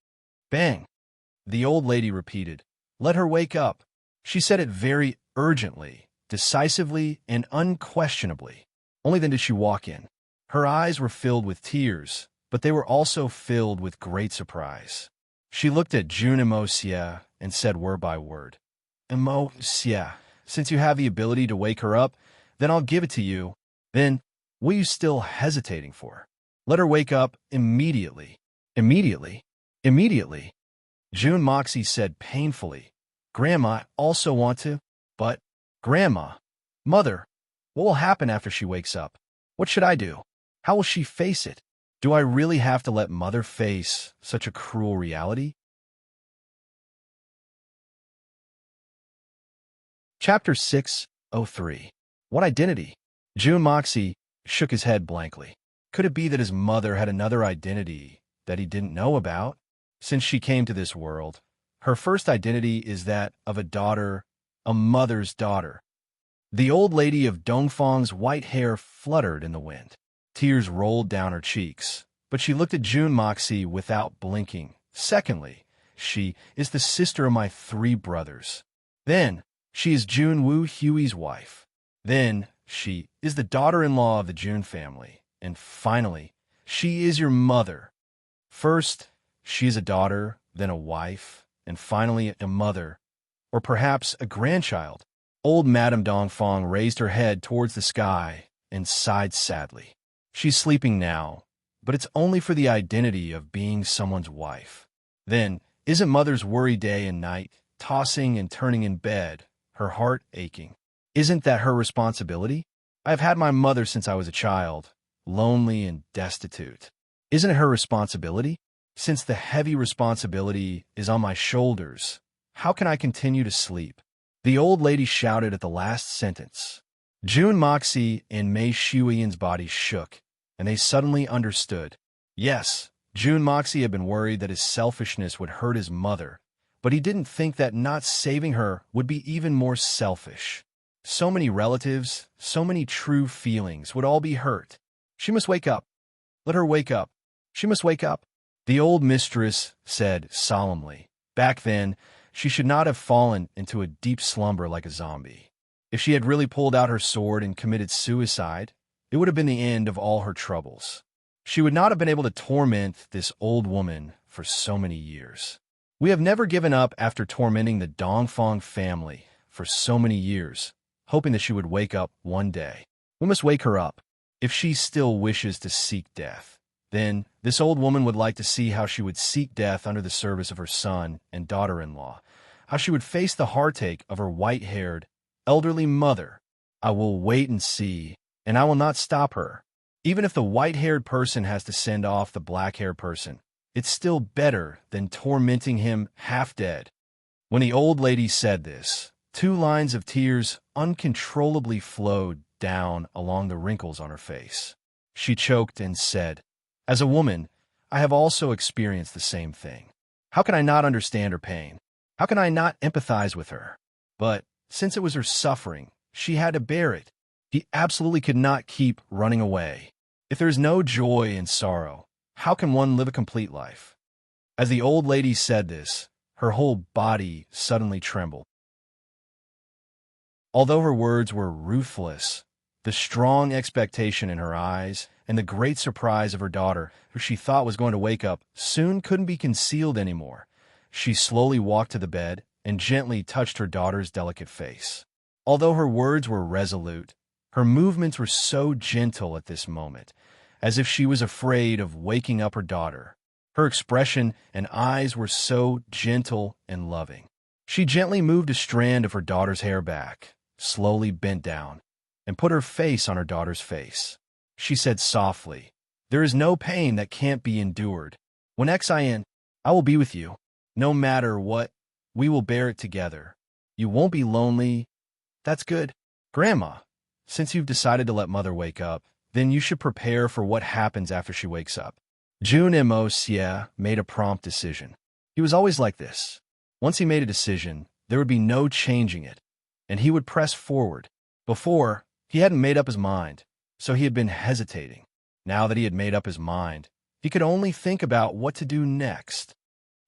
Bang! The old lady repeated, let her wake up. She said it very urgently, decisively, and unquestionably. Only then did she walk in. Her eyes were filled with tears, but they were also filled with great surprise. She looked at Jun Emosia and said word by word, Emosia, since you have the ability to wake her up, then I'll give it to you. Then, what are you still hesitating for? Let her wake up immediately. Immediately. Immediately. Jun Moxie said painfully, Grandma, I also want to, but, Grandma, Mother, what will happen after she wakes up? What should I do? How will she face it? Do I really have to let Mother face such a cruel reality? Chapter 603. What identity? Jun Moxie shook his head blankly. Could it be that his mother had another identity that he didn't know about? Since she came to this world, her first identity is that of a daughter, a mother's daughter. The old lady of Dongfang's white hair fluttered in the wind. Tears rolled down her cheeks, but she looked at Jun Moxie without blinking. Secondly, she is the sister of my 3 brothers. Then, she is Jun Wu Hui's wife. Then, she is the daughter-in-law of the Jun family. And finally, she is your mother. First, she is a daughter, then a wife, and finally a mother, or perhaps a grandchild. Old Madame Dongfang raised her head towards the sky and sighed sadly. She's sleeping now, but it's only for the identity of being someone's wife. Then, isn't Mother's worry day and night, tossing and turning in bed, her heart aching? Isn't that her responsibility? I've had my mother since I was a child, lonely and destitute. Isn't it her responsibility? Since the heavy responsibility is on my shoulders, how can I continue to sleep? The old lady shouted at the last sentence. Jun Moxie and Mei Xian's body shook, and they suddenly understood. Yes, Jun Moxie had been worried that his selfishness would hurt his mother, but he didn't think that not saving her would be even more selfish. So many relatives, so many true feelings would all be hurt. She must wake up. Let her wake up. She must wake up. The old mistress said solemnly. Back then, she should not have fallen into a deep slumber like a zombie. If she had really pulled out her sword and committed suicide, it would have been the end of all her troubles. She would not have been able to torment this old woman for so many years. We have never given up after tormenting the Dongfang family for so many years, hoping that she would wake up one day. We must wake her up. If she still wishes to seek death, then this old woman would like to see how she would seek death under the service of her son and daughter-in-law, how she would face the heartache of her white-haired, elderly mother. I will wait and see, and I will not stop her. Even if the white-haired person has to send off the black-haired person, it's still better than tormenting him half-dead. When the old lady said this, 2 lines of tears uncontrollably flowed down along the wrinkles on her face. She choked and said, "As a woman, I have also experienced the same thing. How can I not understand her pain? How can I not empathize with her? But since it was her suffering, she had to bear it. She absolutely could not keep running away. If there is no joy in sorrow, how can one live a complete life?" As the old lady said this, her whole body suddenly trembled. Although her words were ruthless, the strong expectation in her eyes and the great surprise of her daughter, who she thought was going to wake up, soon couldn't be concealed anymore. She slowly walked to the bed and gently touched her daughter's delicate face. Although her words were resolute, her movements were so gentle at this moment, as if she was afraid of waking up her daughter. Her expression and eyes were so gentle and loving. She gently moved a strand of her daughter's hair back, slowly bent down, and put her face on her daughter's face. She said softly, "There is no pain that can't be endured. When Xin, I will be with you. No matter what, we will bear it together. You won't be lonely. That's good. Grandma, since you've decided to let Mother wake up, then you should prepare for what happens after she wakes up." Jun Mo made a prompt decision. He was always like this. Once he made a decision, there would be no changing it, and he would press forward. Before, he hadn't made up his mind, so he had been hesitating. Now that he had made up his mind, he could only think about what to do next.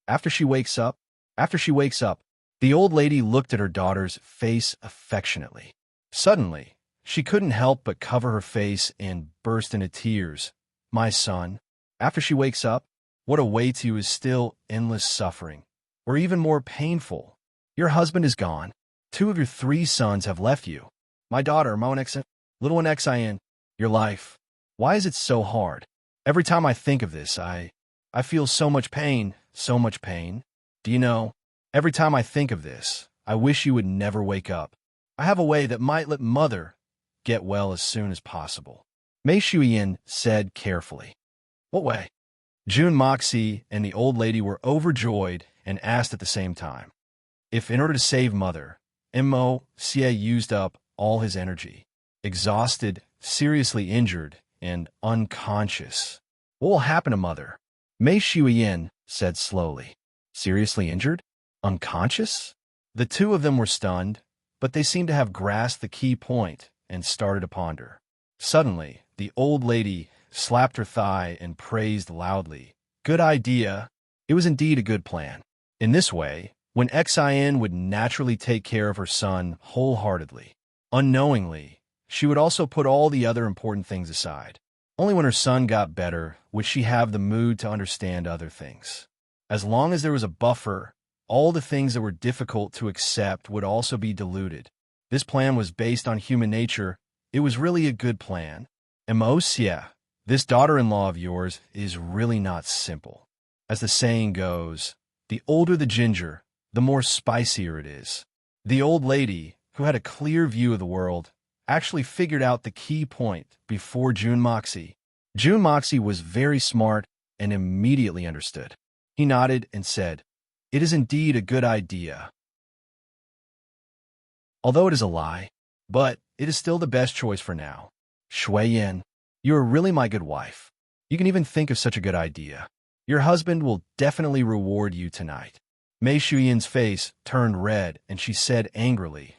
After she wakes up, the old lady looked at her daughter's face affectionately. Suddenly, she couldn't help but cover her face and burst into tears. "My son, after she wakes up, what awaits you is still endless suffering, or even more painful. Your husband is gone. 2 of your 3 sons have left you. My daughter, little one Xin, your life. Why is it so hard? Every time I think of this, I feel so much pain, so much pain. Do you know, every time I think of this, I wish you would never wake up. I have a way that might let Mother get well as soon as possible." Mei Shuyan said carefully. "What way?" Jun Moxie and the old lady were overjoyed and asked at the same time. If in order to save Mother, Mo Xie used up all his energy, exhausted, seriously injured, and unconscious, what will happen to Mother? Mei Shuyan said slowly. Seriously injured? Unconscious? The 2 of them were stunned, but they seemed to have grasped the key point and started to ponder. Suddenly, the old lady slapped her thigh and praised loudly. "Good idea." It was indeed a good plan. In this way, when Xin would naturally take care of her son wholeheartedly. Unknowingly, she would also put all the other important things aside. Only when her son got better would she have the mood to understand other things. As long as there was a buffer, all the things that were difficult to accept would also be diluted. This plan was based on human nature. It was really a good plan. Emosia, this daughter-in-law of yours is really not simple. As the saying goes, the older the ginger, the more spicier it is. The old lady, who had a clear view of the world, actually figured out the key point before Jun Moxie. Jun Moxie was very smart and immediately understood. He nodded and said, "It is indeed a good idea. Although it is a lie, but it is still the best choice for now. Shui Yin, you are really my good wife. You can even think of such a good idea. Your husband will definitely reward you tonight." Mei Shuyan's face turned red, and she said angrily,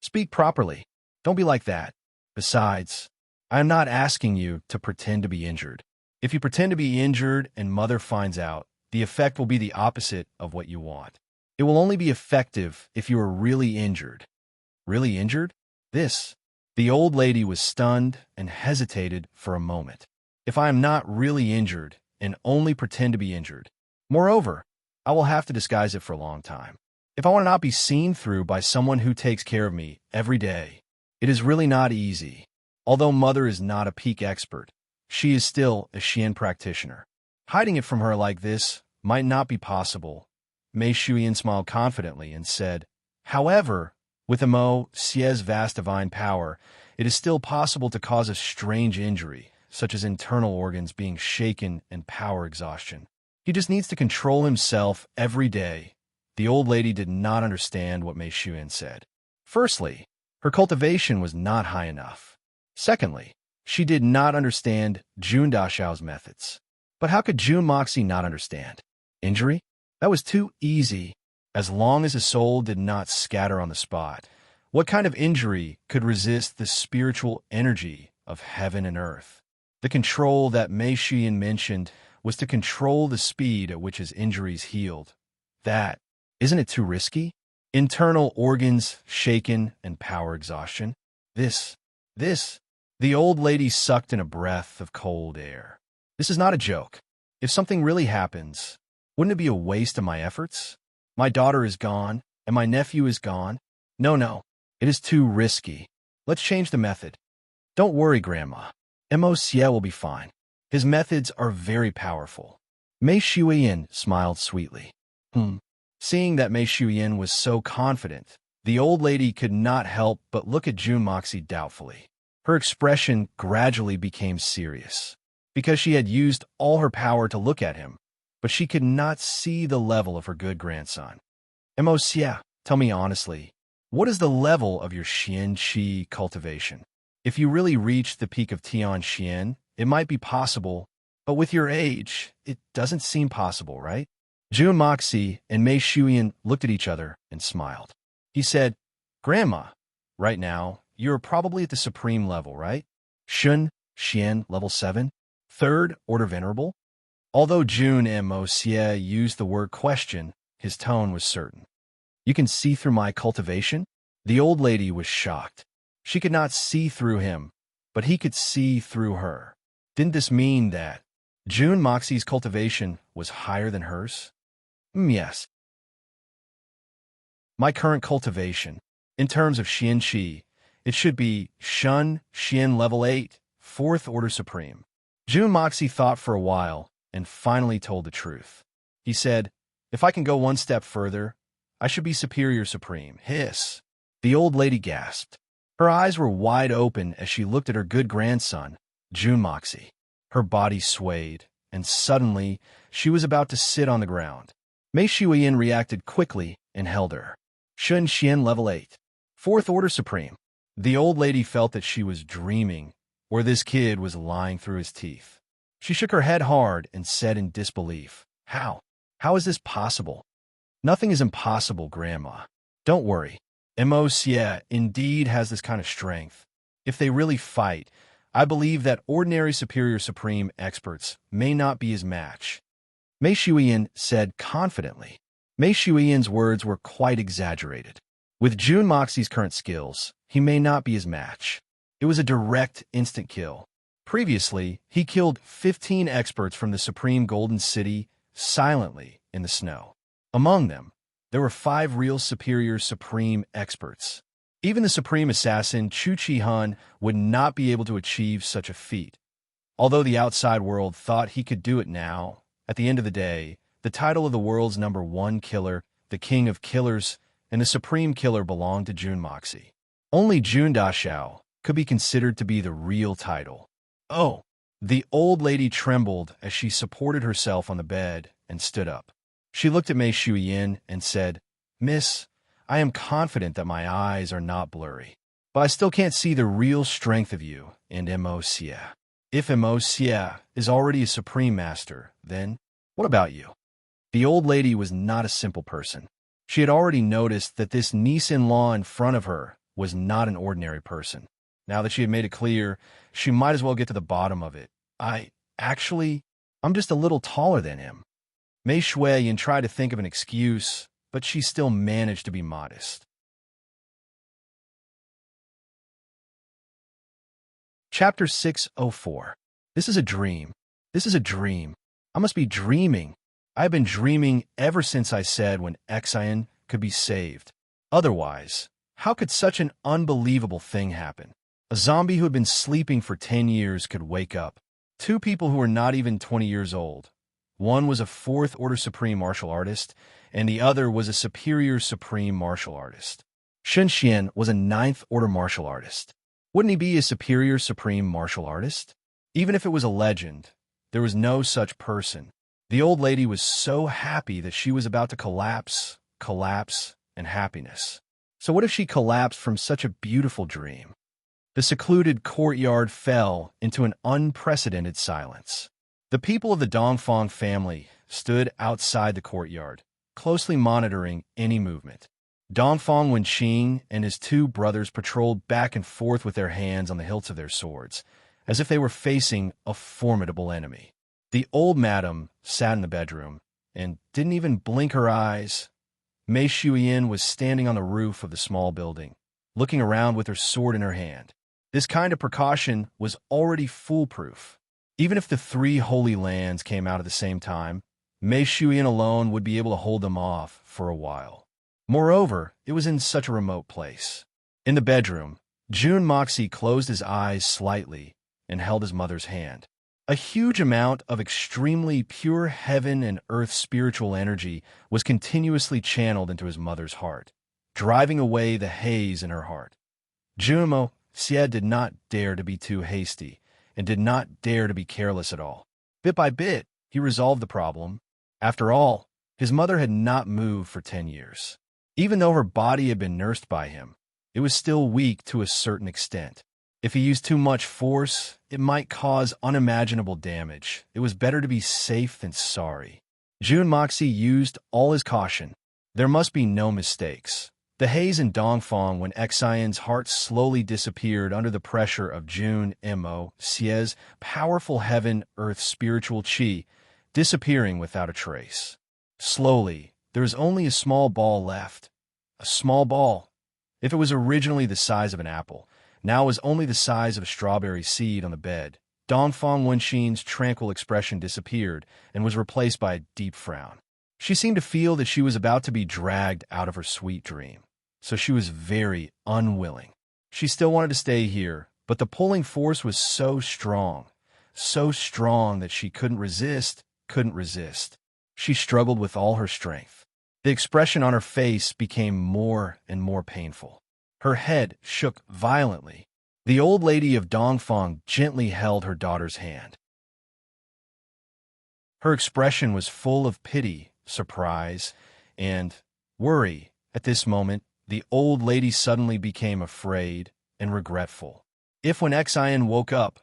"Speak properly. Don't be like that. Besides, I am not asking you to pretend to be injured. If you pretend to be injured and Mother finds out, the effect will be the opposite of what you want. It will only be effective if you are really injured." "Really injured?" The old lady was stunned and hesitated for a moment. "If I am not really injured and only pretend to be injured. Moreover, I will have to disguise it for a long time. If I want to not be seen through by someone who takes care of me every day, it is really not easy. Although Mother is not a peak expert, she is still a Xian practitioner. Hiding it from her like this might not be possible. Mei Shuyan smiled confidently and said, however, with Mo Xie's vast divine power, it is still possible to cause a strange injury, such as internal organs being shaken and power exhaustion. He just needs to control himself every day. The old lady did not understand what Mei Shuyan said. Firstly, her cultivation was not high enough. Secondly, she did not understand Jun Dashao's methods. But how could Jun Moxie not understand? Injury? That was too easy. As long as his soul did not scatter on the spot, what kind of injury could resist the spiritual energy of heaven and earth? The control that Mei Shuyan mentioned was to control the speed at which his injuries healed. That, isn't it too risky? Internal organs shaken and power exhaustion. This. The old lady sucked in a breath of cold air. This is not a joke. If something really happens, wouldn't it be a waste of my efforts? My daughter is gone, and my nephew is gone. No, it is too risky. Let's change the method. Don't worry, Grandma. Mo Xie will be fine. His methods are very powerful. Mei Shuyan smiled sweetly. Seeing that Mei Shuyan was so confident, the old lady could not help but look at Jun Moxie doubtfully. Her expression gradually became serious, because she had used all her power to look at him, but she could not see the level of her good grandson. Mo Xie, tell me honestly, what is the level of your Xian Qi cultivation? If you really reached the peak of Tian Xian, it might be possible, but with your age, it doesn't seem possible, right? Jun Moxie and Mei Shuyan looked at each other and smiled. He said, Grandma, right now, you're probably at the supreme level, right? Shun, Xian, level 7, third order venerable? Although Jun and Mo Xie used the word question, his tone was certain. You can see through my cultivation? The old lady was shocked. She could not see through him, but he could see through her. Didn't this mean that Jun Moxie's cultivation was higher than hers? Yes. My current cultivation, in terms of Xian Qi, it should be Shun Xian level 8, fourth order supreme. Jun Moxie thought for a while and finally told the truth. He said, if I can go one step further, I should be superior supreme. Hiss. The old lady gasped. Her eyes were wide open as she looked at her good grandson, Jun Moxie. Her body swayed, and suddenly she was about to sit on the ground. Mei Shuyan reacted quickly and held her. Shun Xian level 8, fourth order supreme. The old lady felt that she was dreaming, or this kid was lying through his teeth. She shook her head hard and said in disbelief, How? How is this possible? Nothing is impossible, Grandma. Don't worry. Mo Xie indeed has this kind of strength. If they really fight, I believe that ordinary superior supreme experts may not be his match. Mei Shuyan said confidently. Mei Shuyan's words were quite exaggerated. With Jun Moxie's current skills, he may not be his match. It was a direct, instant kill. Previously, he killed 15 experts from the Supreme Golden City silently in the snow. Among them, there were 5 real superior supreme experts. Even the supreme assassin Chu Chi-hun would not be able to achieve such a feat. Although the outside world thought he could do it now, at the end of the day, the title of the world's #1 killer, the king of killers, and the supreme killer belonged to Jun Moxie. Only Jun Dashao could be considered to be the real title. Oh, the old lady trembled as she supported herself on the bed and stood up. She looked at Mei Shuyan and said, Miss, I am confident that my eyes are not blurry, but I still can't see the real strength of you and Mo Xie. If Mo Xie is already a supreme master, then what about you? The old lady was not a simple person. She had already noticed that this niece-in-law in front of her was not an ordinary person. Now that she had made it clear, she might as well get to the bottom of it. I'm just a little taller than him. Mei Shuyan tried to think of an excuse, but she still managed to be modest. Chapter 604. This is a dream. This is a dream. I must be dreaming. I've been dreaming ever since I said when Xian could be saved. Otherwise, how could such an unbelievable thing happen? A zombie who had been sleeping for 10 years could wake up. Two people who were not even 20 years old. One was a fourth-order supreme martial artist, and the other was a superior supreme martial artist. Shen Xian was a ninth-order martial artist. Wouldn't he be a superior supreme martial artist? Even if it was a legend, there was no such person. The old lady was so happy that she was about to collapse, in happiness. So what if she collapsed from such a beautiful dream? The secluded courtyard fell into an unprecedented silence. The people of the Dongfang family stood outside the courtyard, closely monitoring any movement. Dongfang Wenqing and his two brothers patrolled back and forth with their hands on the hilts of their swords, as if they were facing a formidable enemy. The old madam sat in the bedroom and didn't even blink her eyes. Mei Shuyan was standing on the roof of the small building, looking around with her sword in her hand. This kind of precaution was already foolproof. Even if the three holy lands came out at the same time, Mei Shuyan alone would be able to hold them off for a while. Moreover, it was in such a remote place. In the bedroom, Jun Moxie closed his eyes slightly and held his mother's hand. A huge amount of extremely pure heaven and earth spiritual energy was continuously channeled into his mother's heart, driving away the haze in her heart. Junmo Xie did not dare to be too hasty and did not dare to be careless at all. Bit by bit, he resolved the problem. After all, his mother had not moved for 10 years. Even though her body had been nursed by him, it was still weak to a certain extent. If he used too much force, it might cause unimaginable damage. It was better to be safe than sorry. Jun Moxie used all his caution. There must be no mistakes. The haze in Dongfang when Xian's heart slowly disappeared under the pressure of Jun Mo Xie's powerful heaven-earth spiritual qi, disappearing without a trace. Slowly, there was only a small ball left. A small ball. If it was originally the size of an apple, now it was only the size of a strawberry seed on the bed. Dongfang Wenqing's tranquil expression disappeared and was replaced by a deep frown. She seemed to feel that she was about to be dragged out of her sweet dream, so she was very unwilling. She still wanted to stay here, but the pulling force was so strong that she couldn't resist. She struggled with all her strength. The expression on her face became more and more painful. Her head shook violently. The old lady of Dongfang gently held her daughter's hand. Her expression was full of pity, surprise, and worry. At this moment, the old lady suddenly became afraid and regretful. If when Xian woke up,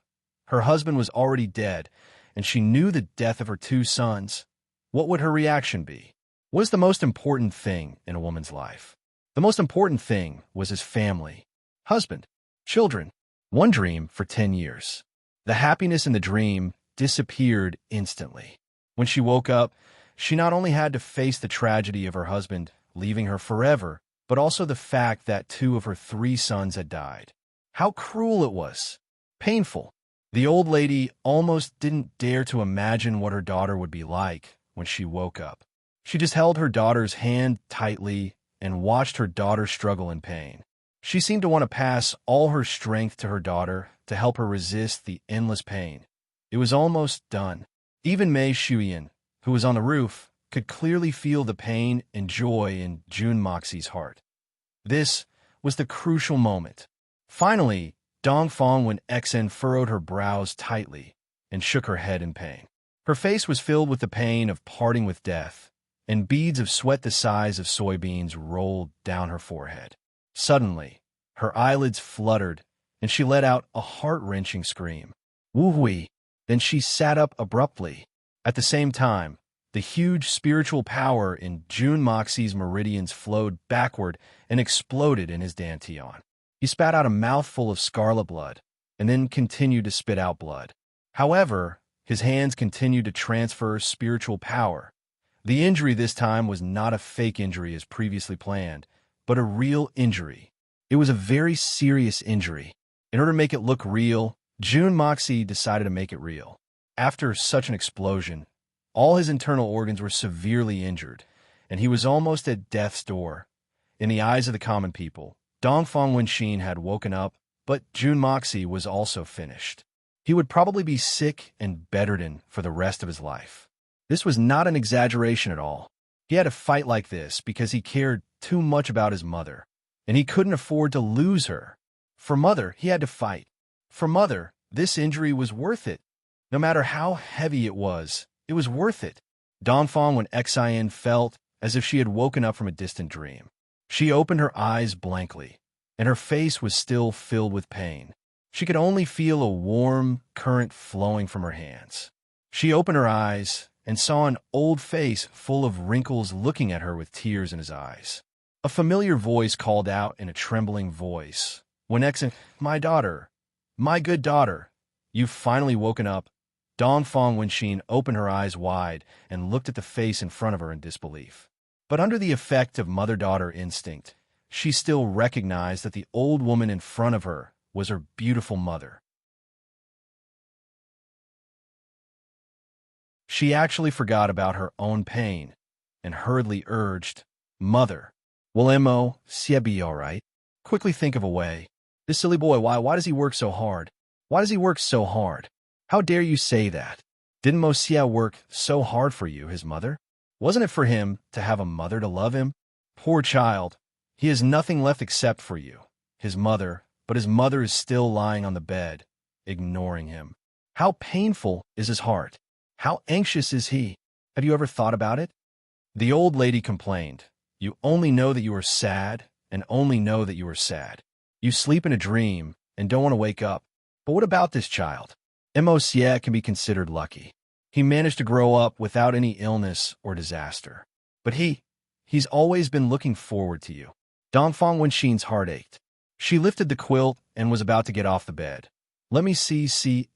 her husband was already dead, and she knew the death of her two sons, what would her reaction be? What is the most important thing in a woman's life? The most important thing was his family, husband, children. One dream for 10 years. The happiness in the dream disappeared instantly. When she woke up, she not only had to face the tragedy of her husband leaving her forever, but also the fact that 2 of her 3 sons had died. How cruel it was. Painful. The old lady almost didn't dare to imagine what her daughter would be like when she woke up. She just held her daughter's hand tightly and watched her daughter struggle in pain. She seemed to want to pass all her strength to her daughter to help her resist the endless pain. It was almost done. Even Mei Shuyan, who was on the roof, could clearly feel the pain and joy in Jun Moxie's heart. This was the crucial moment. Finally, Dongfang when Xian furrowed her brows tightly and shook her head in pain. Her face was filled with the pain of parting with death, and beads of sweat the size of soybeans rolled down her forehead. Suddenly, her eyelids fluttered, and she let out a heart-wrenching scream. Woo-wee! Then she sat up abruptly. At the same time, the huge spiritual power in Jun Moxie's meridians flowed backward and exploded in his dantian. He spat out a mouthful of scarlet blood, and then continued to spit out blood. However, his hands continued to transfer spiritual power. The injury this time was not a fake injury as previously planned, but a real injury. It was a very serious injury. In order to make it look real, Jun Moxie decided to make it real. After such an explosion, All his internal organs were severely injured, and he was almost at death's door. In the eyes of the common people, Dongfang Wenxin had woken up, but Jun Moxie was also finished. He would probably be sick and bedridden for the rest of his life. This was not an exaggeration at all. He had to fight like this because he cared too much about his mother, and he couldn't afford to lose her. For Mother, he had to fight. For Mother, this injury was worth it. No matter how heavy it was worth it. Dongfang Wen Xian felt as if she had woken up from a distant dream. She opened her eyes blankly, and her face was still filled with pain. She could only feel a warm current flowing from her hands. She opened her eyes and saw an old face full of wrinkles looking at her with tears in his eyes. A familiar voice called out in a trembling voice, "Wenxin, my daughter, my good daughter, you've finally woken up." Dongfang Wenxin opened her eyes wide and looked at the face in front of her in disbelief. But under the effect of mother-daughter instinct, she still recognized that the old woman in front of her was her beautiful mother. She actually forgot about her own pain and hurriedly urged, "Mother, will Mo Xie be all right? Quickly think of a way. This silly boy, why does he work so hard? Why does he work so hard? How dare you say that? Didn't Mo Xie work so hard for you, his mother? Wasn't it for him to have a mother to love him? Poor child, he has nothing left except for you, his mother, but his mother is still lying on the bed, ignoring him. How painful is his heart? How anxious is he? Have you ever thought about it?" The old lady complained, "You only know that you are sad, and only know that you are sad. You sleep in a dream and don't want to wake up. But what about this child? Mo Xie can be considered lucky. He managed to grow up without any illness or disaster. But he's always been looking forward to you." Dongfang Wenxin's heart ached. She lifted the quilt and was about to get off the bed. "Let me see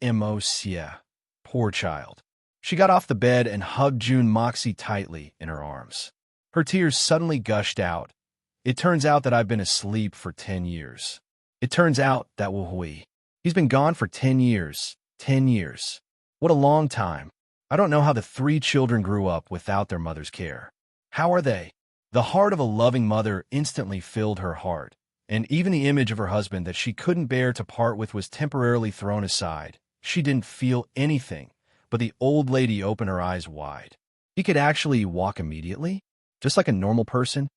Mo Xie. Poor child." She got off the bed and hugged Jun Moxie tightly in her arms. Her tears suddenly gushed out. "It turns out that I've been asleep for 10 years. It turns out that Wu Hui, he's been gone for 10 years. 10 years. What a long time. I don't know how the 3 children grew up without their mother's care. How are they?" The heart of a loving mother instantly filled her heart, and even the image of her husband that she couldn't bear to part with was temporarily thrown aside. She didn't feel anything, but the old lady opened her eyes wide. He could actually walk immediately, just like a normal person.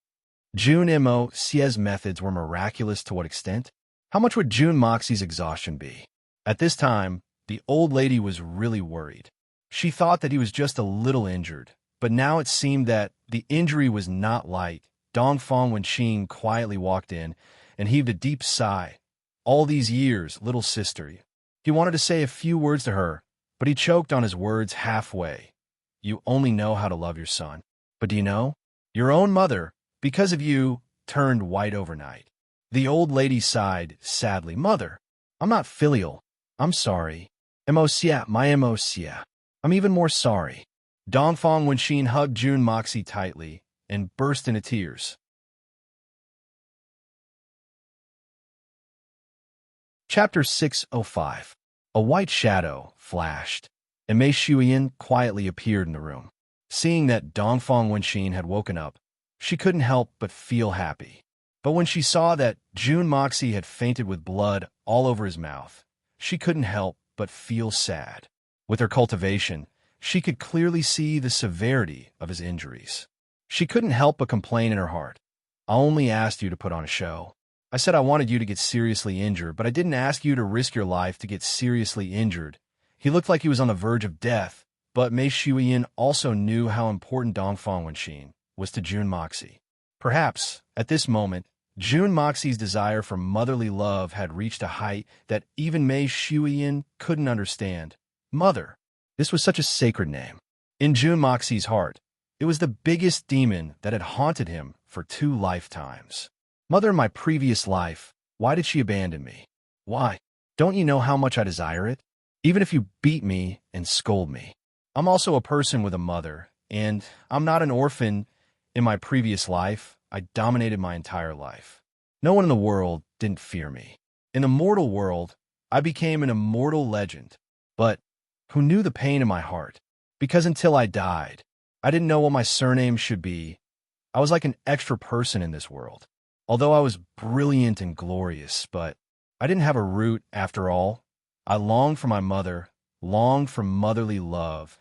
Jun Mo Xie's methods were miraculous to what extent? How much would Jun Moxie's exhaustion be? At this time, the old lady was really worried. She thought that he was just a little injured, but now it seemed that the injury was not light. Dongfang Wenxin quietly walked in and heaved a deep sigh. "All these years, little sister." He wanted to say a few words to her, but he choked on his words halfway. "You only know how to love your son. But do you know? Your own mother, because of you, turned white overnight." The old lady sighed sadly. "Mother, I'm not filial. I'm sorry. Mo Xie, my Mo Xie. I'm even more sorry." Dongfang Wenxin hugged Jun Moxie tightly and burst into tears. Chapter 605. A white shadow flashed, and Mei Shuyan quietly appeared in the room. Seeing that Dongfang Wenxin had woken up, she couldn't help but feel happy. But when she saw that Jun Moxie had fainted with blood all over his mouth, she couldn't help but feel sad. With her cultivation, she could clearly see the severity of his injuries. She couldn't help but complain in her heart. "I only asked you to put on a show. I said I wanted you to get seriously injured, but I didn't ask you to risk your life to get seriously injured." He looked like he was on the verge of death, but Mei Shuyan also knew how important Dongfang Wenxin was to Jun Moxie. Perhaps, at this moment, Jun Moxie's desire for motherly love had reached a height that even Mei Shuyan couldn't understand. Mother. This was such a sacred name. In Jun Moxie's heart, it was the biggest demon that had haunted him for 2 lifetimes. "Mother, in my previous life, why did she abandon me? Why? Don't you know how much I desire it? Even if you beat me and scold me. I'm also a person with a mother, and I'm not an orphan. In my previous life, I dominated my entire life. No one in the world didn't fear me. In the mortal world, I became an immortal legend. But who knew the pain in my heart? Because until I died, I didn't know what my surname should be. I was like an extra person in this world. Although I was brilliant and glorious, but I didn't have a root after all. I longed for my mother, longed for motherly love.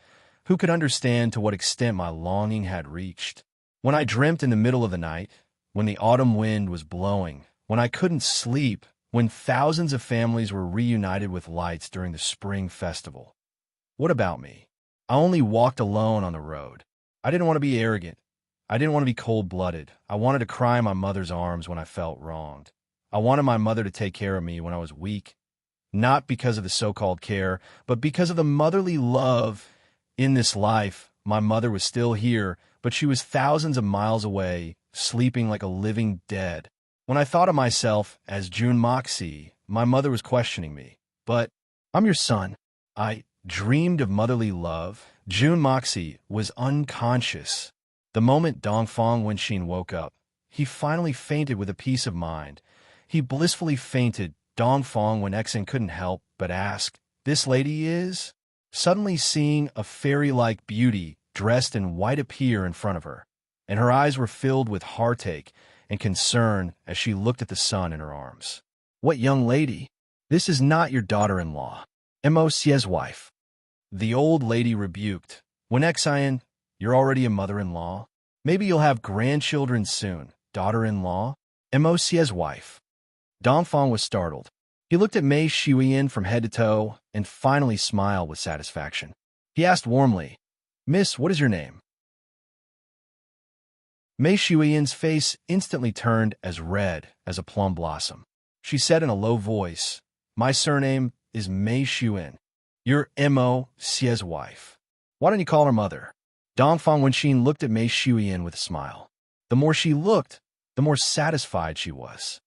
Who could understand to what extent my longing had reached? When I dreamt in the middle of the night, when the autumn wind was blowing, when I couldn't sleep, when thousands of families were reunited with lights during the spring festival. What about me? I only walked alone on the road. I didn't want to be arrogant. I didn't want to be cold-blooded. I wanted to cry in my mother's arms when I felt wronged. I wanted my mother to take care of me when I was weak, not because of the so-called care, but because of the motherly love. In this life, my mother was still here, but she was thousands of miles away, sleeping like a living dead. When I thought of myself as June Moxie, my mother was questioning me. But I'm your son. I dreamed of motherly love. June Moxie was unconscious. The moment Dongfang Wenxin woke up, he finally fainted with a peace of mind. He blissfully fainted. Dongfang Wenxin couldn't help but ask, "This lady is?" Suddenly seeing a fairy-like beauty dressed in white appear in front of her, and her eyes were filled with heartache and concern as she looked at the son in her arms. "What young lady? This is not your daughter-in-law, Mo Xie's wife." The old lady rebuked. "Wenxian, you're already a mother-in-law. Maybe you'll have grandchildren soon. Daughter-in-law? Mo Xie's wife." Dongfang was startled. He looked at Mei Shuiyan from head to toe and finally smiled with satisfaction. He asked warmly, "Miss, what is your name?" Mei Shuiyan's face instantly turned as red as a plum blossom. She said in a low voice, "My surname is Mei Shuiyan. You're Mo Xie's wife. Why don't you call her mother?" Dongfang Wenxin looked at Mei Shuiyan with a smile. The more she looked, the more satisfied she was.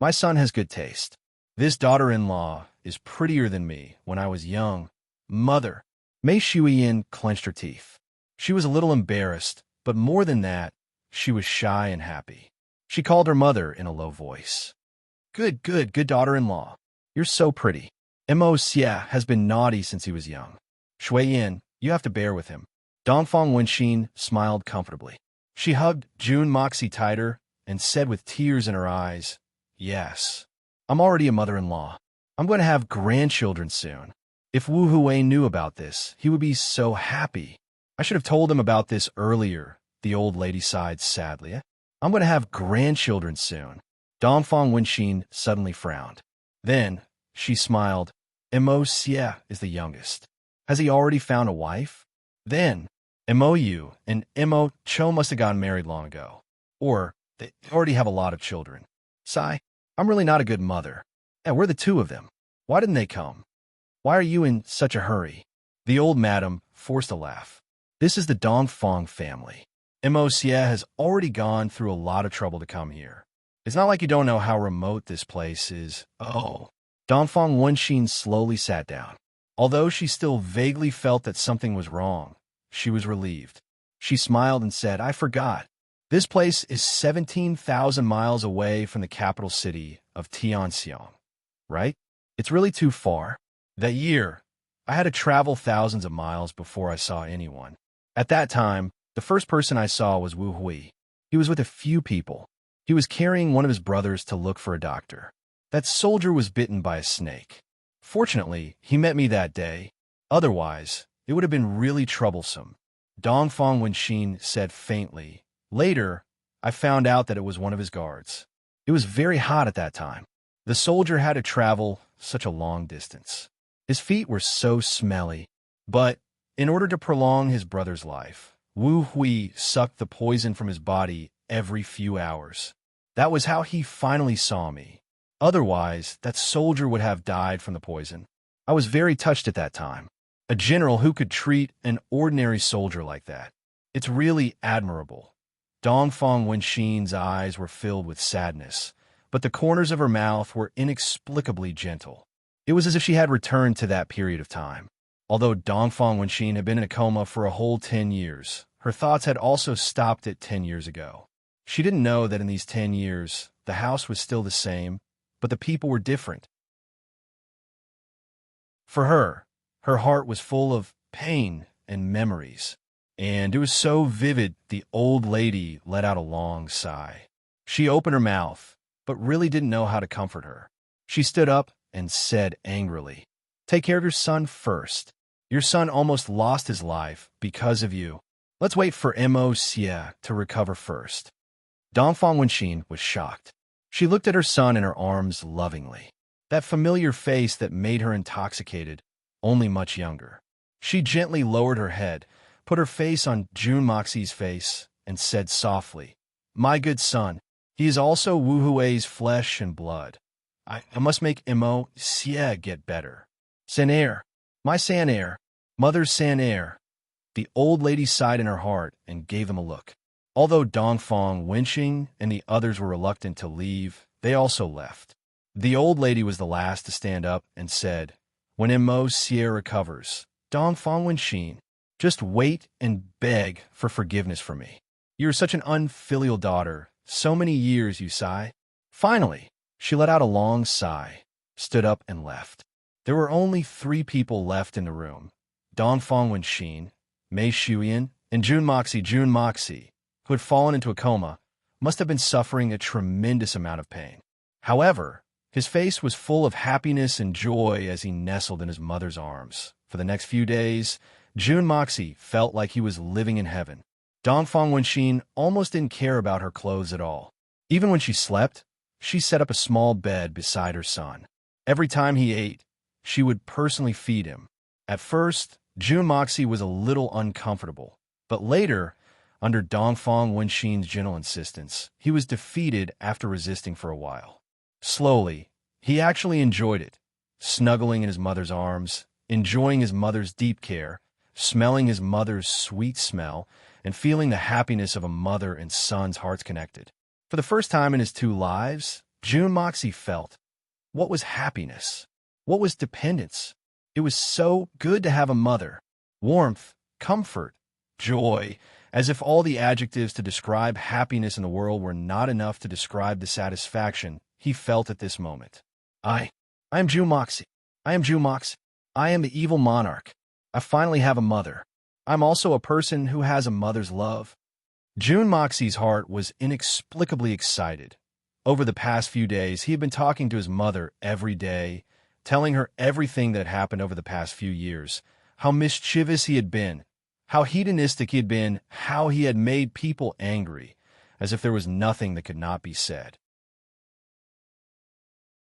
"My son has good taste. This daughter-in-law is prettier than me when I was young. Mother." Mei Shuiyan clenched her teeth. She was a little embarrassed, but more than that, she was shy and happy. She called her mother in a low voice. Good daughter-in-law. You're so pretty. Mo Xie has been naughty since he was young. Shuiyan, you have to bear with him." Dongfang Wenxin smiled comfortably. She hugged June Moxie tighter and said with tears in her eyes, "Yes, I'm already a mother-in-law. I'm going to have grandchildren soon. If Wu Hui knew about this, he would be so happy. I should have told him about this earlier," the old lady sighed sadly. "I'm going to have grandchildren soon." Dongfang Wenxin suddenly frowned. Then she smiled. Mo Xie is the youngest. Has he already found a wife? Then Mo Yu and Mo Cho must have gotten married long ago. Or they already have a lot of children. Sigh, I'm really not a good mother. And we're the two of them. Why didn't they come? Why are you in such a hurry? The old madam forced a laugh. This is the Dongfang family. Mo Xie has already gone through a lot of trouble to come here. It's not like you don't know how remote this place is. Oh. Dongfang Wenxin slowly sat down. Although she still vaguely felt that something was wrong, she was relieved. She smiled and said, "I forgot. This place is 17,000 miles away from the capital city of Tianxiang, right? It's really too far." That year, I had to travel thousands of miles before I saw anyone. At that time, the first person I saw was Wu Hui. He was with a few people. He was carrying one of his brothers to look for a doctor. That soldier was bitten by a snake. Fortunately, he met me that day. Otherwise, it would have been really troublesome. Dongfang Wenxin said faintly. Later, I found out that it was one of his guards. It was very hot at that time. The soldier had to travel such a long distance. His feet were so smelly. But in order to prolong his brother's life, Wu Hui sucked the poison from his body every few hours. That was how he finally saw me. Otherwise, that soldier would have died from the poison. I was very touched at that time. A general who could treat an ordinary soldier like that. It's really admirable. Dongfang Wenxin's eyes were filled with sadness, but the corners of her mouth were inexplicably gentle. It was as if she had returned to that period of time. Although Dongfang Wenxin had been in a coma for a whole 10 years, her thoughts had also stopped at 10 years ago. She didn't know that in these 10 years, the house was still the same, but the people were different. For her heart was full of pain and memories. And it was so vivid, the old lady let out a long sigh. She opened her mouth, but really didn't know how to comfort her. She stood up and said angrily, "Take care of your son first. Your son almost lost his life because of you. Let's wait for Mo to recover first." Dongfang Wenxin was shocked. She looked at her son in her arms lovingly. That familiar face that made her intoxicated, only much younger. She gently lowered her head, put her face on Jun Moxie's face, and said softly, "My good son, he is also Wu Hui's flesh and blood. I must make Mo get better. San-air, my San-air, mother's San-air." The old lady sighed in her heart and gave them a look. Although Dongfang Wenxin and the others were reluctant to leave, they also left. The old lady was the last to stand up and said, "When Mo recovers, Dongfang Wenxin, just wait and beg for forgiveness for me. You are such an unfilial daughter. So many years you sigh." Finally, she let out a long sigh, stood up and left. There were only 3 people left in the room: Dongfang Wenxin, Mei Shuyan, and Jun Moxie, who had fallen into a coma, must have been suffering a tremendous amount of pain. However, his face was full of happiness and joy as he nestled in his mother's arms. For the next few days, Jun Moxie felt like he was living in heaven. Dongfang Wenxin almost didn't care about her clothes at all. Even when she slept, she set up a small bed beside her son. Every time he ate, she would personally feed him. At first, Jun Moxie was a little uncomfortable, but later, under Dongfang Wenxin's gentle insistence, he was defeated after resisting for a while. Slowly, he actually enjoyed it, snuggling in his mother's arms, enjoying his mother's deep care, smelling his mother's sweet smell, and feeling the happiness of a mother and son's hearts connected. For the first time in his 2 lives, Jun Moxie felt, what was happiness? What was dependence? It was so good to have a mother. Warmth, comfort, joy, as if all the adjectives to describe happiness in the world were not enough to describe the satisfaction he felt at this moment. I am Jun Moxie. I am Jun Moxie. I am the evil monarch. I finally have a mother. I'm also a person who has a mother's love. Jun Moxie's heart was inexplicably excited. Over the past few days, he had been talking to his mother every day, telling her everything that had happened over the past few years, how mischievous he had been, how hedonistic he had been, how he had made people angry, as if there was nothing that could not be said.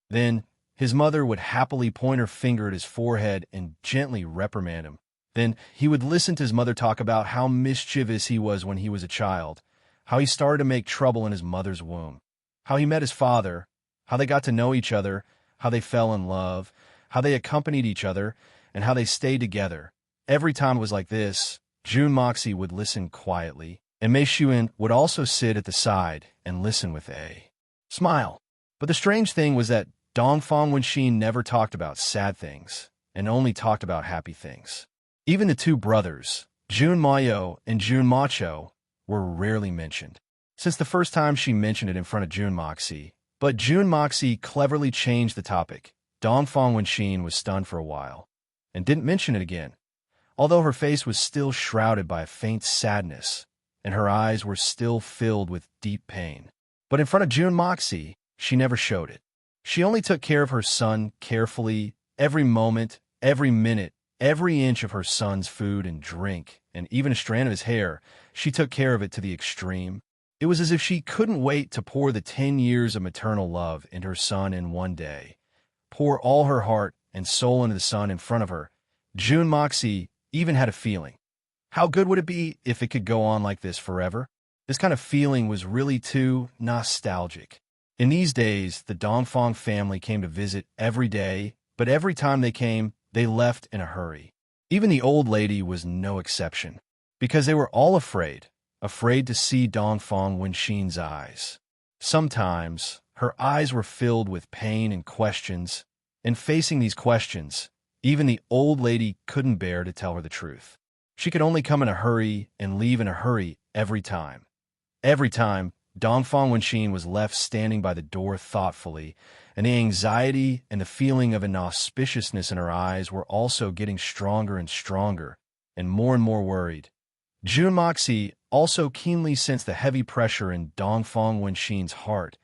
Then his mother would happily point her finger at his forehead and gently reprimand him. Then he would listen to his mother talk about how mischievous he was when he was a child, how he started to make trouble in his mother's womb, how he met his father, how they got to know each other, how they fell in love, how they accompanied each other, and how they stayed together. Every time it was like this, Jun Moxie would listen quietly, and Mei Shuyan would also sit at the side and listen with a smile. But the strange thing was that Dongfang Wenxin never talked about sad things, and only talked about happy things. Even the 2 brothers, Jun Mayo and Jun Macho, were rarely mentioned, since the first time she mentioned it in front of Jun Moxie. But Jun Moxie cleverly changed the topic. Dongfang Wenxin was stunned for a while, and didn't mention it again, although her face was still shrouded by a faint sadness, and her eyes were still filled with deep pain. But in front of Jun Moxie, she never showed it. She only took care of her son carefully, every moment, every minute, every inch of her son's food and drink, and even a strand of his hair. She took care of it to the extreme. It was as if she couldn't wait to pour the 10 years of maternal love into her son in one day, pour all her heart and soul into the son in front of her. Jun Moxie even had a feeling. How good would it be if it could go on like this forever? This kind of feeling was really too nostalgic. In these days, the Dongfang family came to visit every day, but every time they came, they left in a hurry. Even the old lady was no exception, because they were all afraid to see Dongfang Wenxin's eyes. Sometimes, her eyes were filled with pain and questions, and facing these questions, even the old lady couldn't bear to tell her the truth. She could only come in a hurry and leave in a hurry every time. Every time, Dongfang Wenxin was left standing by the door thoughtfully, and the anxiety and the feeling of inauspiciousness in her eyes were also getting stronger and stronger. and more worried. June Moxie also keenly sensed the heavy pressure in Dongfang Wenxin's heart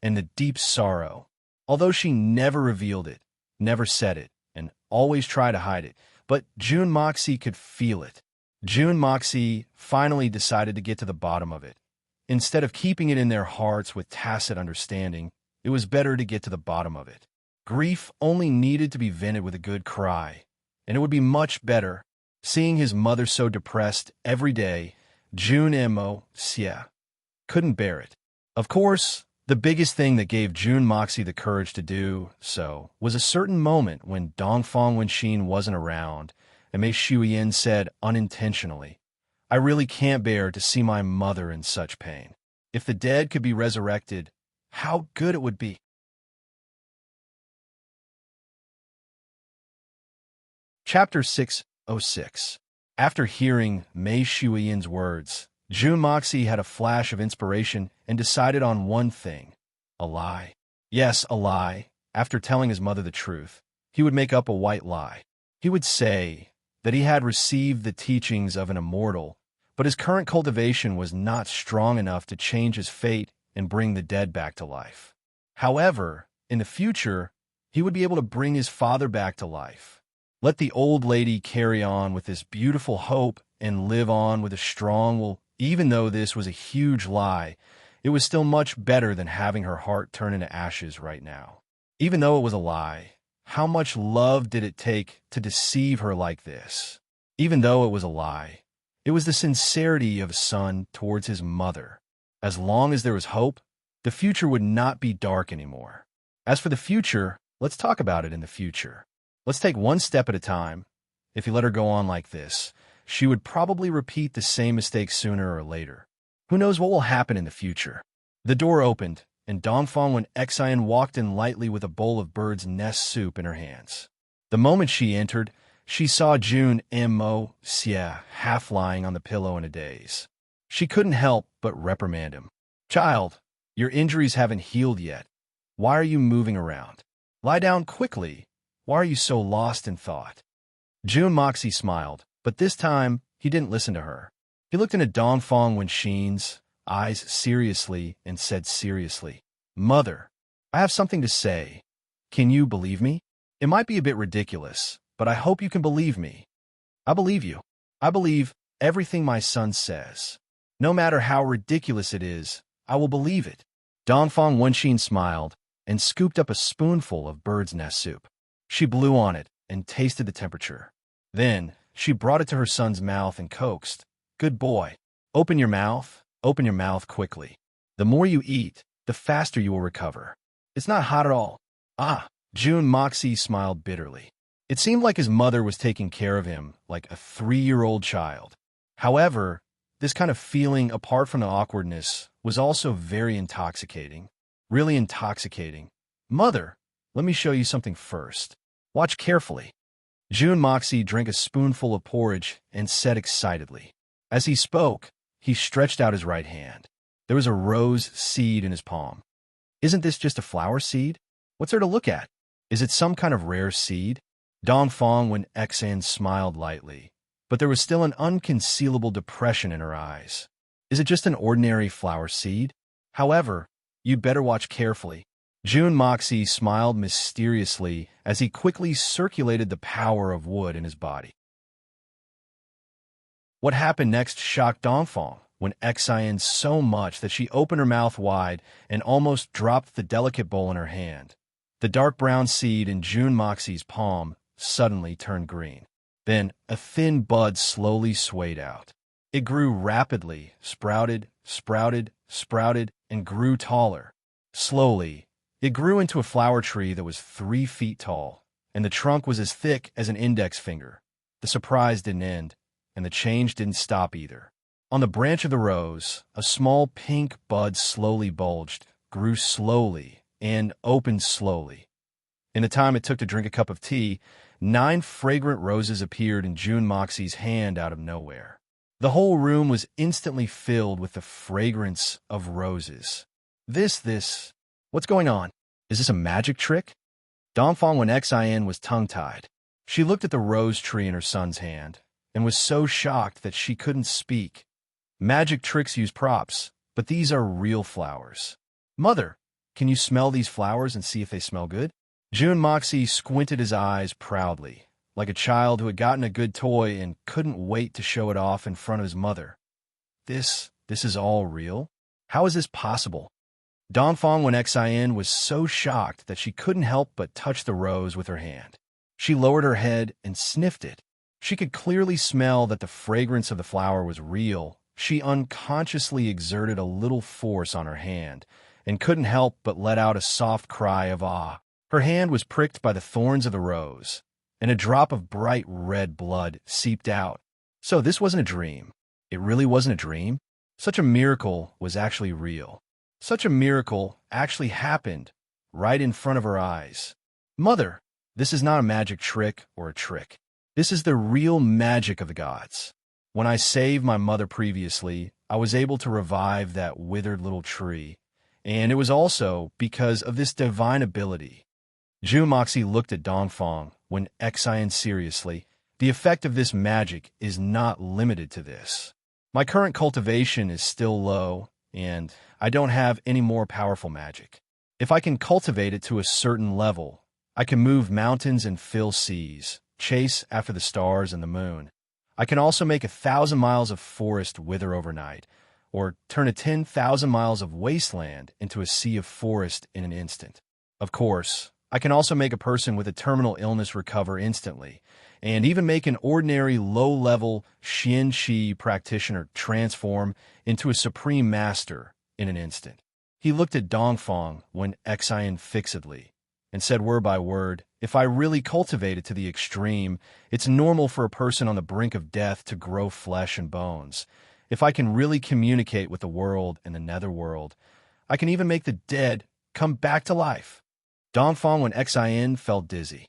and the deep sorrow. Although she never revealed it, never said it, and always tried to hide it, but June Moxie could feel it. June Moxie finally decided to get to the bottom of it. Instead of keeping it in their hearts with tacit understanding, it was better to get to the bottom of it. Grief only needed to be vented with a good cry, and it would be much better. Seeing his mother so depressed every day, June Moxie couldn't bear it. Of course, the biggest thing that gave June Moxie the courage to do so was a certain moment when Dongfang Wenxin wasn't around, and Mei Shuyan said unintentionally, "I really can't bear to see my mother in such pain. If the dead could be resurrected, how good it would be." Chapter 606. After hearing Mei Shuyan's words, June Moxie had a flash of inspiration and decided on one thing: a lie. Yes, a lie. After telling his mother the truth, he would make up a white lie. He would say that he had received the teachings of an immortal, but his current cultivation was not strong enough to change his fate and bring the dead back to life. However, in the future, he would be able to bring his father back to life. Let the old lady carry on with this beautiful hope and live on with a strong will. Even though this was a huge lie, it was still much better than having her heart turn into ashes right now. Even though it was a lie, how much love did it take to deceive her like this? Even though it was a lie, it was the sincerity of a son towards his mother. As long as there was hope, the future would not be dark anymore. As for the future, let's talk about it in the future. Let's take one step at a time. If you let her go on like this, she would probably repeat the same mistake sooner or later. Who knows what will happen in the future? The door opened, and Dongfang Wenxian walked in lightly with a bowl of bird's nest soup in her hands. The moment she entered, she saw June Moxie half lying on the pillow in a daze. She couldn't help but reprimand him. "Child, your injuries haven't healed yet. Why are you moving around? Lie down quickly. Why are you so lost in thought?" June Moxie smiled, but this time he didn't listen to her. He looked into Dongfang Wenxin's eyes seriously and said seriously, "Mother, I have something to say. Can you believe me? It might be a bit ridiculous, but I hope you can believe me." "I believe you. I believe everything my son says. No matter how ridiculous it is, I will believe it." Dongfang Wenxin smiled and scooped up a spoonful of bird's nest soup. She blew on it and tasted the temperature. Then she brought it to her son's mouth and coaxed, "Good boy. Open your mouth quickly. The more you eat, the faster you will recover. It's not hot at all." "Ah," June Moxie smiled bitterly. It seemed like his mother was taking care of him like a 3-year-old child. However, this kind of feeling, apart from the awkwardness, was also very intoxicating. Really intoxicating. "Mother, let me show you something first. Watch carefully." June Moxie drank a spoonful of porridge and said excitedly. As he spoke, he stretched out his right hand. There was a rose seed in his palm. "Isn't this just a flower seed? What's there to look at? Is it some kind of rare seed?" Dongfang Wenxian smiled lightly, but there was still an unconcealable depression in her eyes. "Is it just an ordinary flower seed? However, you'd better watch carefully." June Moxie smiled mysteriously as he quickly circulated the power of wood in his body. What happened next shocked Dongfang Wenxian so much that she opened her mouth wide and almost dropped the delicate bowl in her hand. The dark brown seed in June Moxie's palm suddenly turned green. Then a thin bud slowly swayed out. It grew rapidly, sprouted, and grew taller. Slowly, it grew into a flower tree that was 3 feet tall, and the trunk was as thick as an index finger. The surprise didn't end, and the change didn't stop either. On the branch of the rose, a small pink bud slowly bulged, grew slowly, and opened slowly. In the time it took to drink a cup of tea, 9 fragrant roses appeared in June Moxie's hand out of nowhere. The whole room was instantly filled with the fragrance of roses. What's going on? Is this a magic trick? Dongfang Wenxian was tongue-tied. She looked at the rose tree in her son's hand, and was so shocked that she couldn't speak. Magic tricks use props, but these are real flowers. Mother, can you smell these flowers and see if they smell good? June Moxie squinted his eyes proudly, like a child who had gotten a good toy and couldn't wait to show it off in front of his mother. This is all real? How is this possible? Dongfang Wen Xin was so shocked that she couldn't help but touch the rose with her hand. She lowered her head and sniffed it. She could clearly smell that the fragrance of the flower was real. She unconsciously exerted a little force on her hand and couldn't help but let out a soft cry of awe. Her hand was pricked by the thorns of the rose, and a drop of bright red blood seeped out. So this wasn't a dream. It really wasn't a dream. Such a miracle was actually real. Such a miracle actually happened right in front of her eyes. Mother, this is not a magic trick or a trick. This is the real magic of the gods. When I saved my mother previously, I was able to revive that withered little tree, and it was also because of this divine ability. June Moxie looked at Dongfang Wen Xin seriously. The effect of this magic is not limited to this. My current cultivation is still low, and I don't have any more powerful magic. If I can cultivate it to a certain level, I can move mountains and fill seas, chase after the stars and the moon. I can also make 1,000 miles of forest wither overnight, or turn 10,000 miles of wasteland into a sea of forest in an instant. Of course, I can also make a person with a terminal illness recover instantly, and even make an ordinary low-level Xian Qi practitioner transform into a supreme master in an instant. He looked at Dongfang Wen Xin fixedly and said word by word, if I really cultivate it to the extreme, it's normal for a person on the brink of death to grow flesh and bones. If I can really communicate with the world and the netherworld, I can even make the dead come back to life. Dongfang Wen Xin felt dizzy.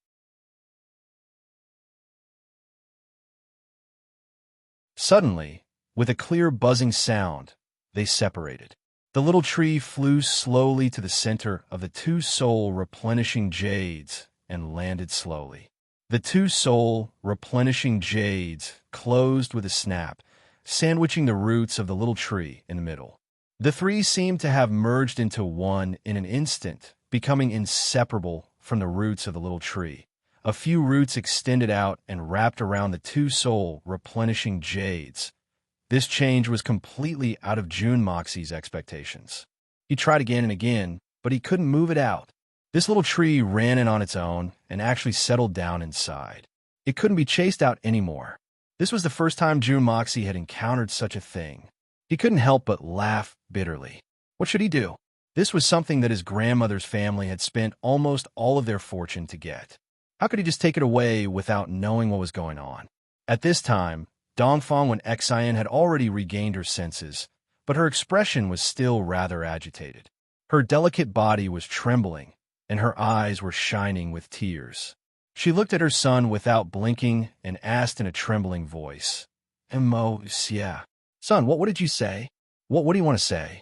Suddenly, with a clear buzzing sound, they separated. The little tree flew slowly to the center of the two soul-replenishing jades and landed slowly. The two soul-replenishing jades closed with a snap, sandwiching the roots of the little tree in the middle. The three seemed to have merged into one in an instant, becoming inseparable from the roots of the little tree. A few roots extended out and wrapped around the two soul-replenishing jades. This change was completely out of June Moxie's expectations. He tried again and again, but he couldn't move it out. This little tree ran in on its own and actually settled down inside. It couldn't be chased out anymore. This was the first time June Moxie had encountered such a thing. He couldn't help but laugh bitterly. What should he do? This was something that his grandmother's family had spent almost all of their fortune to get. How could he just take it away without knowing what was going on? At this time, Dongfang Wen Xin had already regained her senses, but her expression was still rather agitated. Her delicate body was trembling, and her eyes were shining with tears. She looked at her son without blinking and asked in a trembling voice, "Yeah. Son, what did you say? What do you want to say?"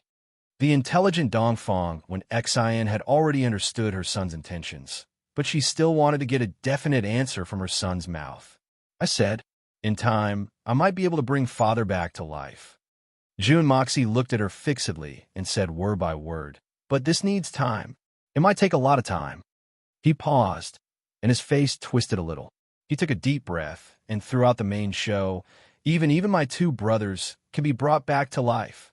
The intelligent Dongfang Wen Xin had already understood her son's intentions, but she still wanted to get a definite answer from her son's mouth. I said, in time, I might be able to bring father back to life. June Moxie looked at her fixedly and said word by word, but this needs time. It might take a lot of time. He paused, and his face twisted a little. He took a deep breath, and throughout the main show, even my two brothers can be brought back to life.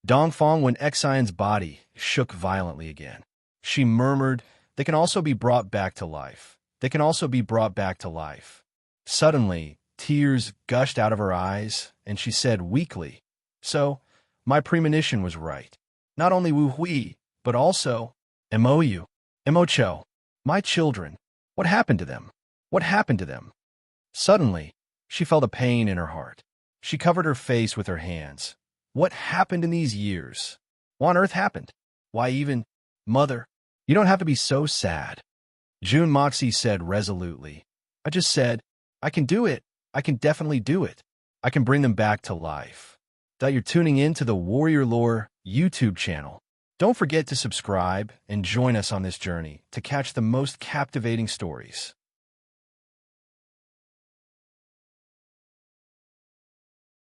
Dongfang Wen Xion's body shook violently again. She murmured, they can also be brought back to life. They can also be brought back to life. Suddenly, tears gushed out of her eyes, and she said weakly, so, my premonition was right. Not only Wu Hui, but also Mou, Mocho, my children. What happened to them? What happened to them? Suddenly, she felt a pain in her heart. She covered her face with her hands. What happened in these years? What on earth happened? Why even, Mother, you don't have to be so sad. June Moxie said resolutely. I just said, I can do it. I can definitely do it. I can bring them back to life. That you're tuning in to the Warrior Lore YouTube channel. Don't forget to subscribe and join us on this journey to catch the most captivating stories.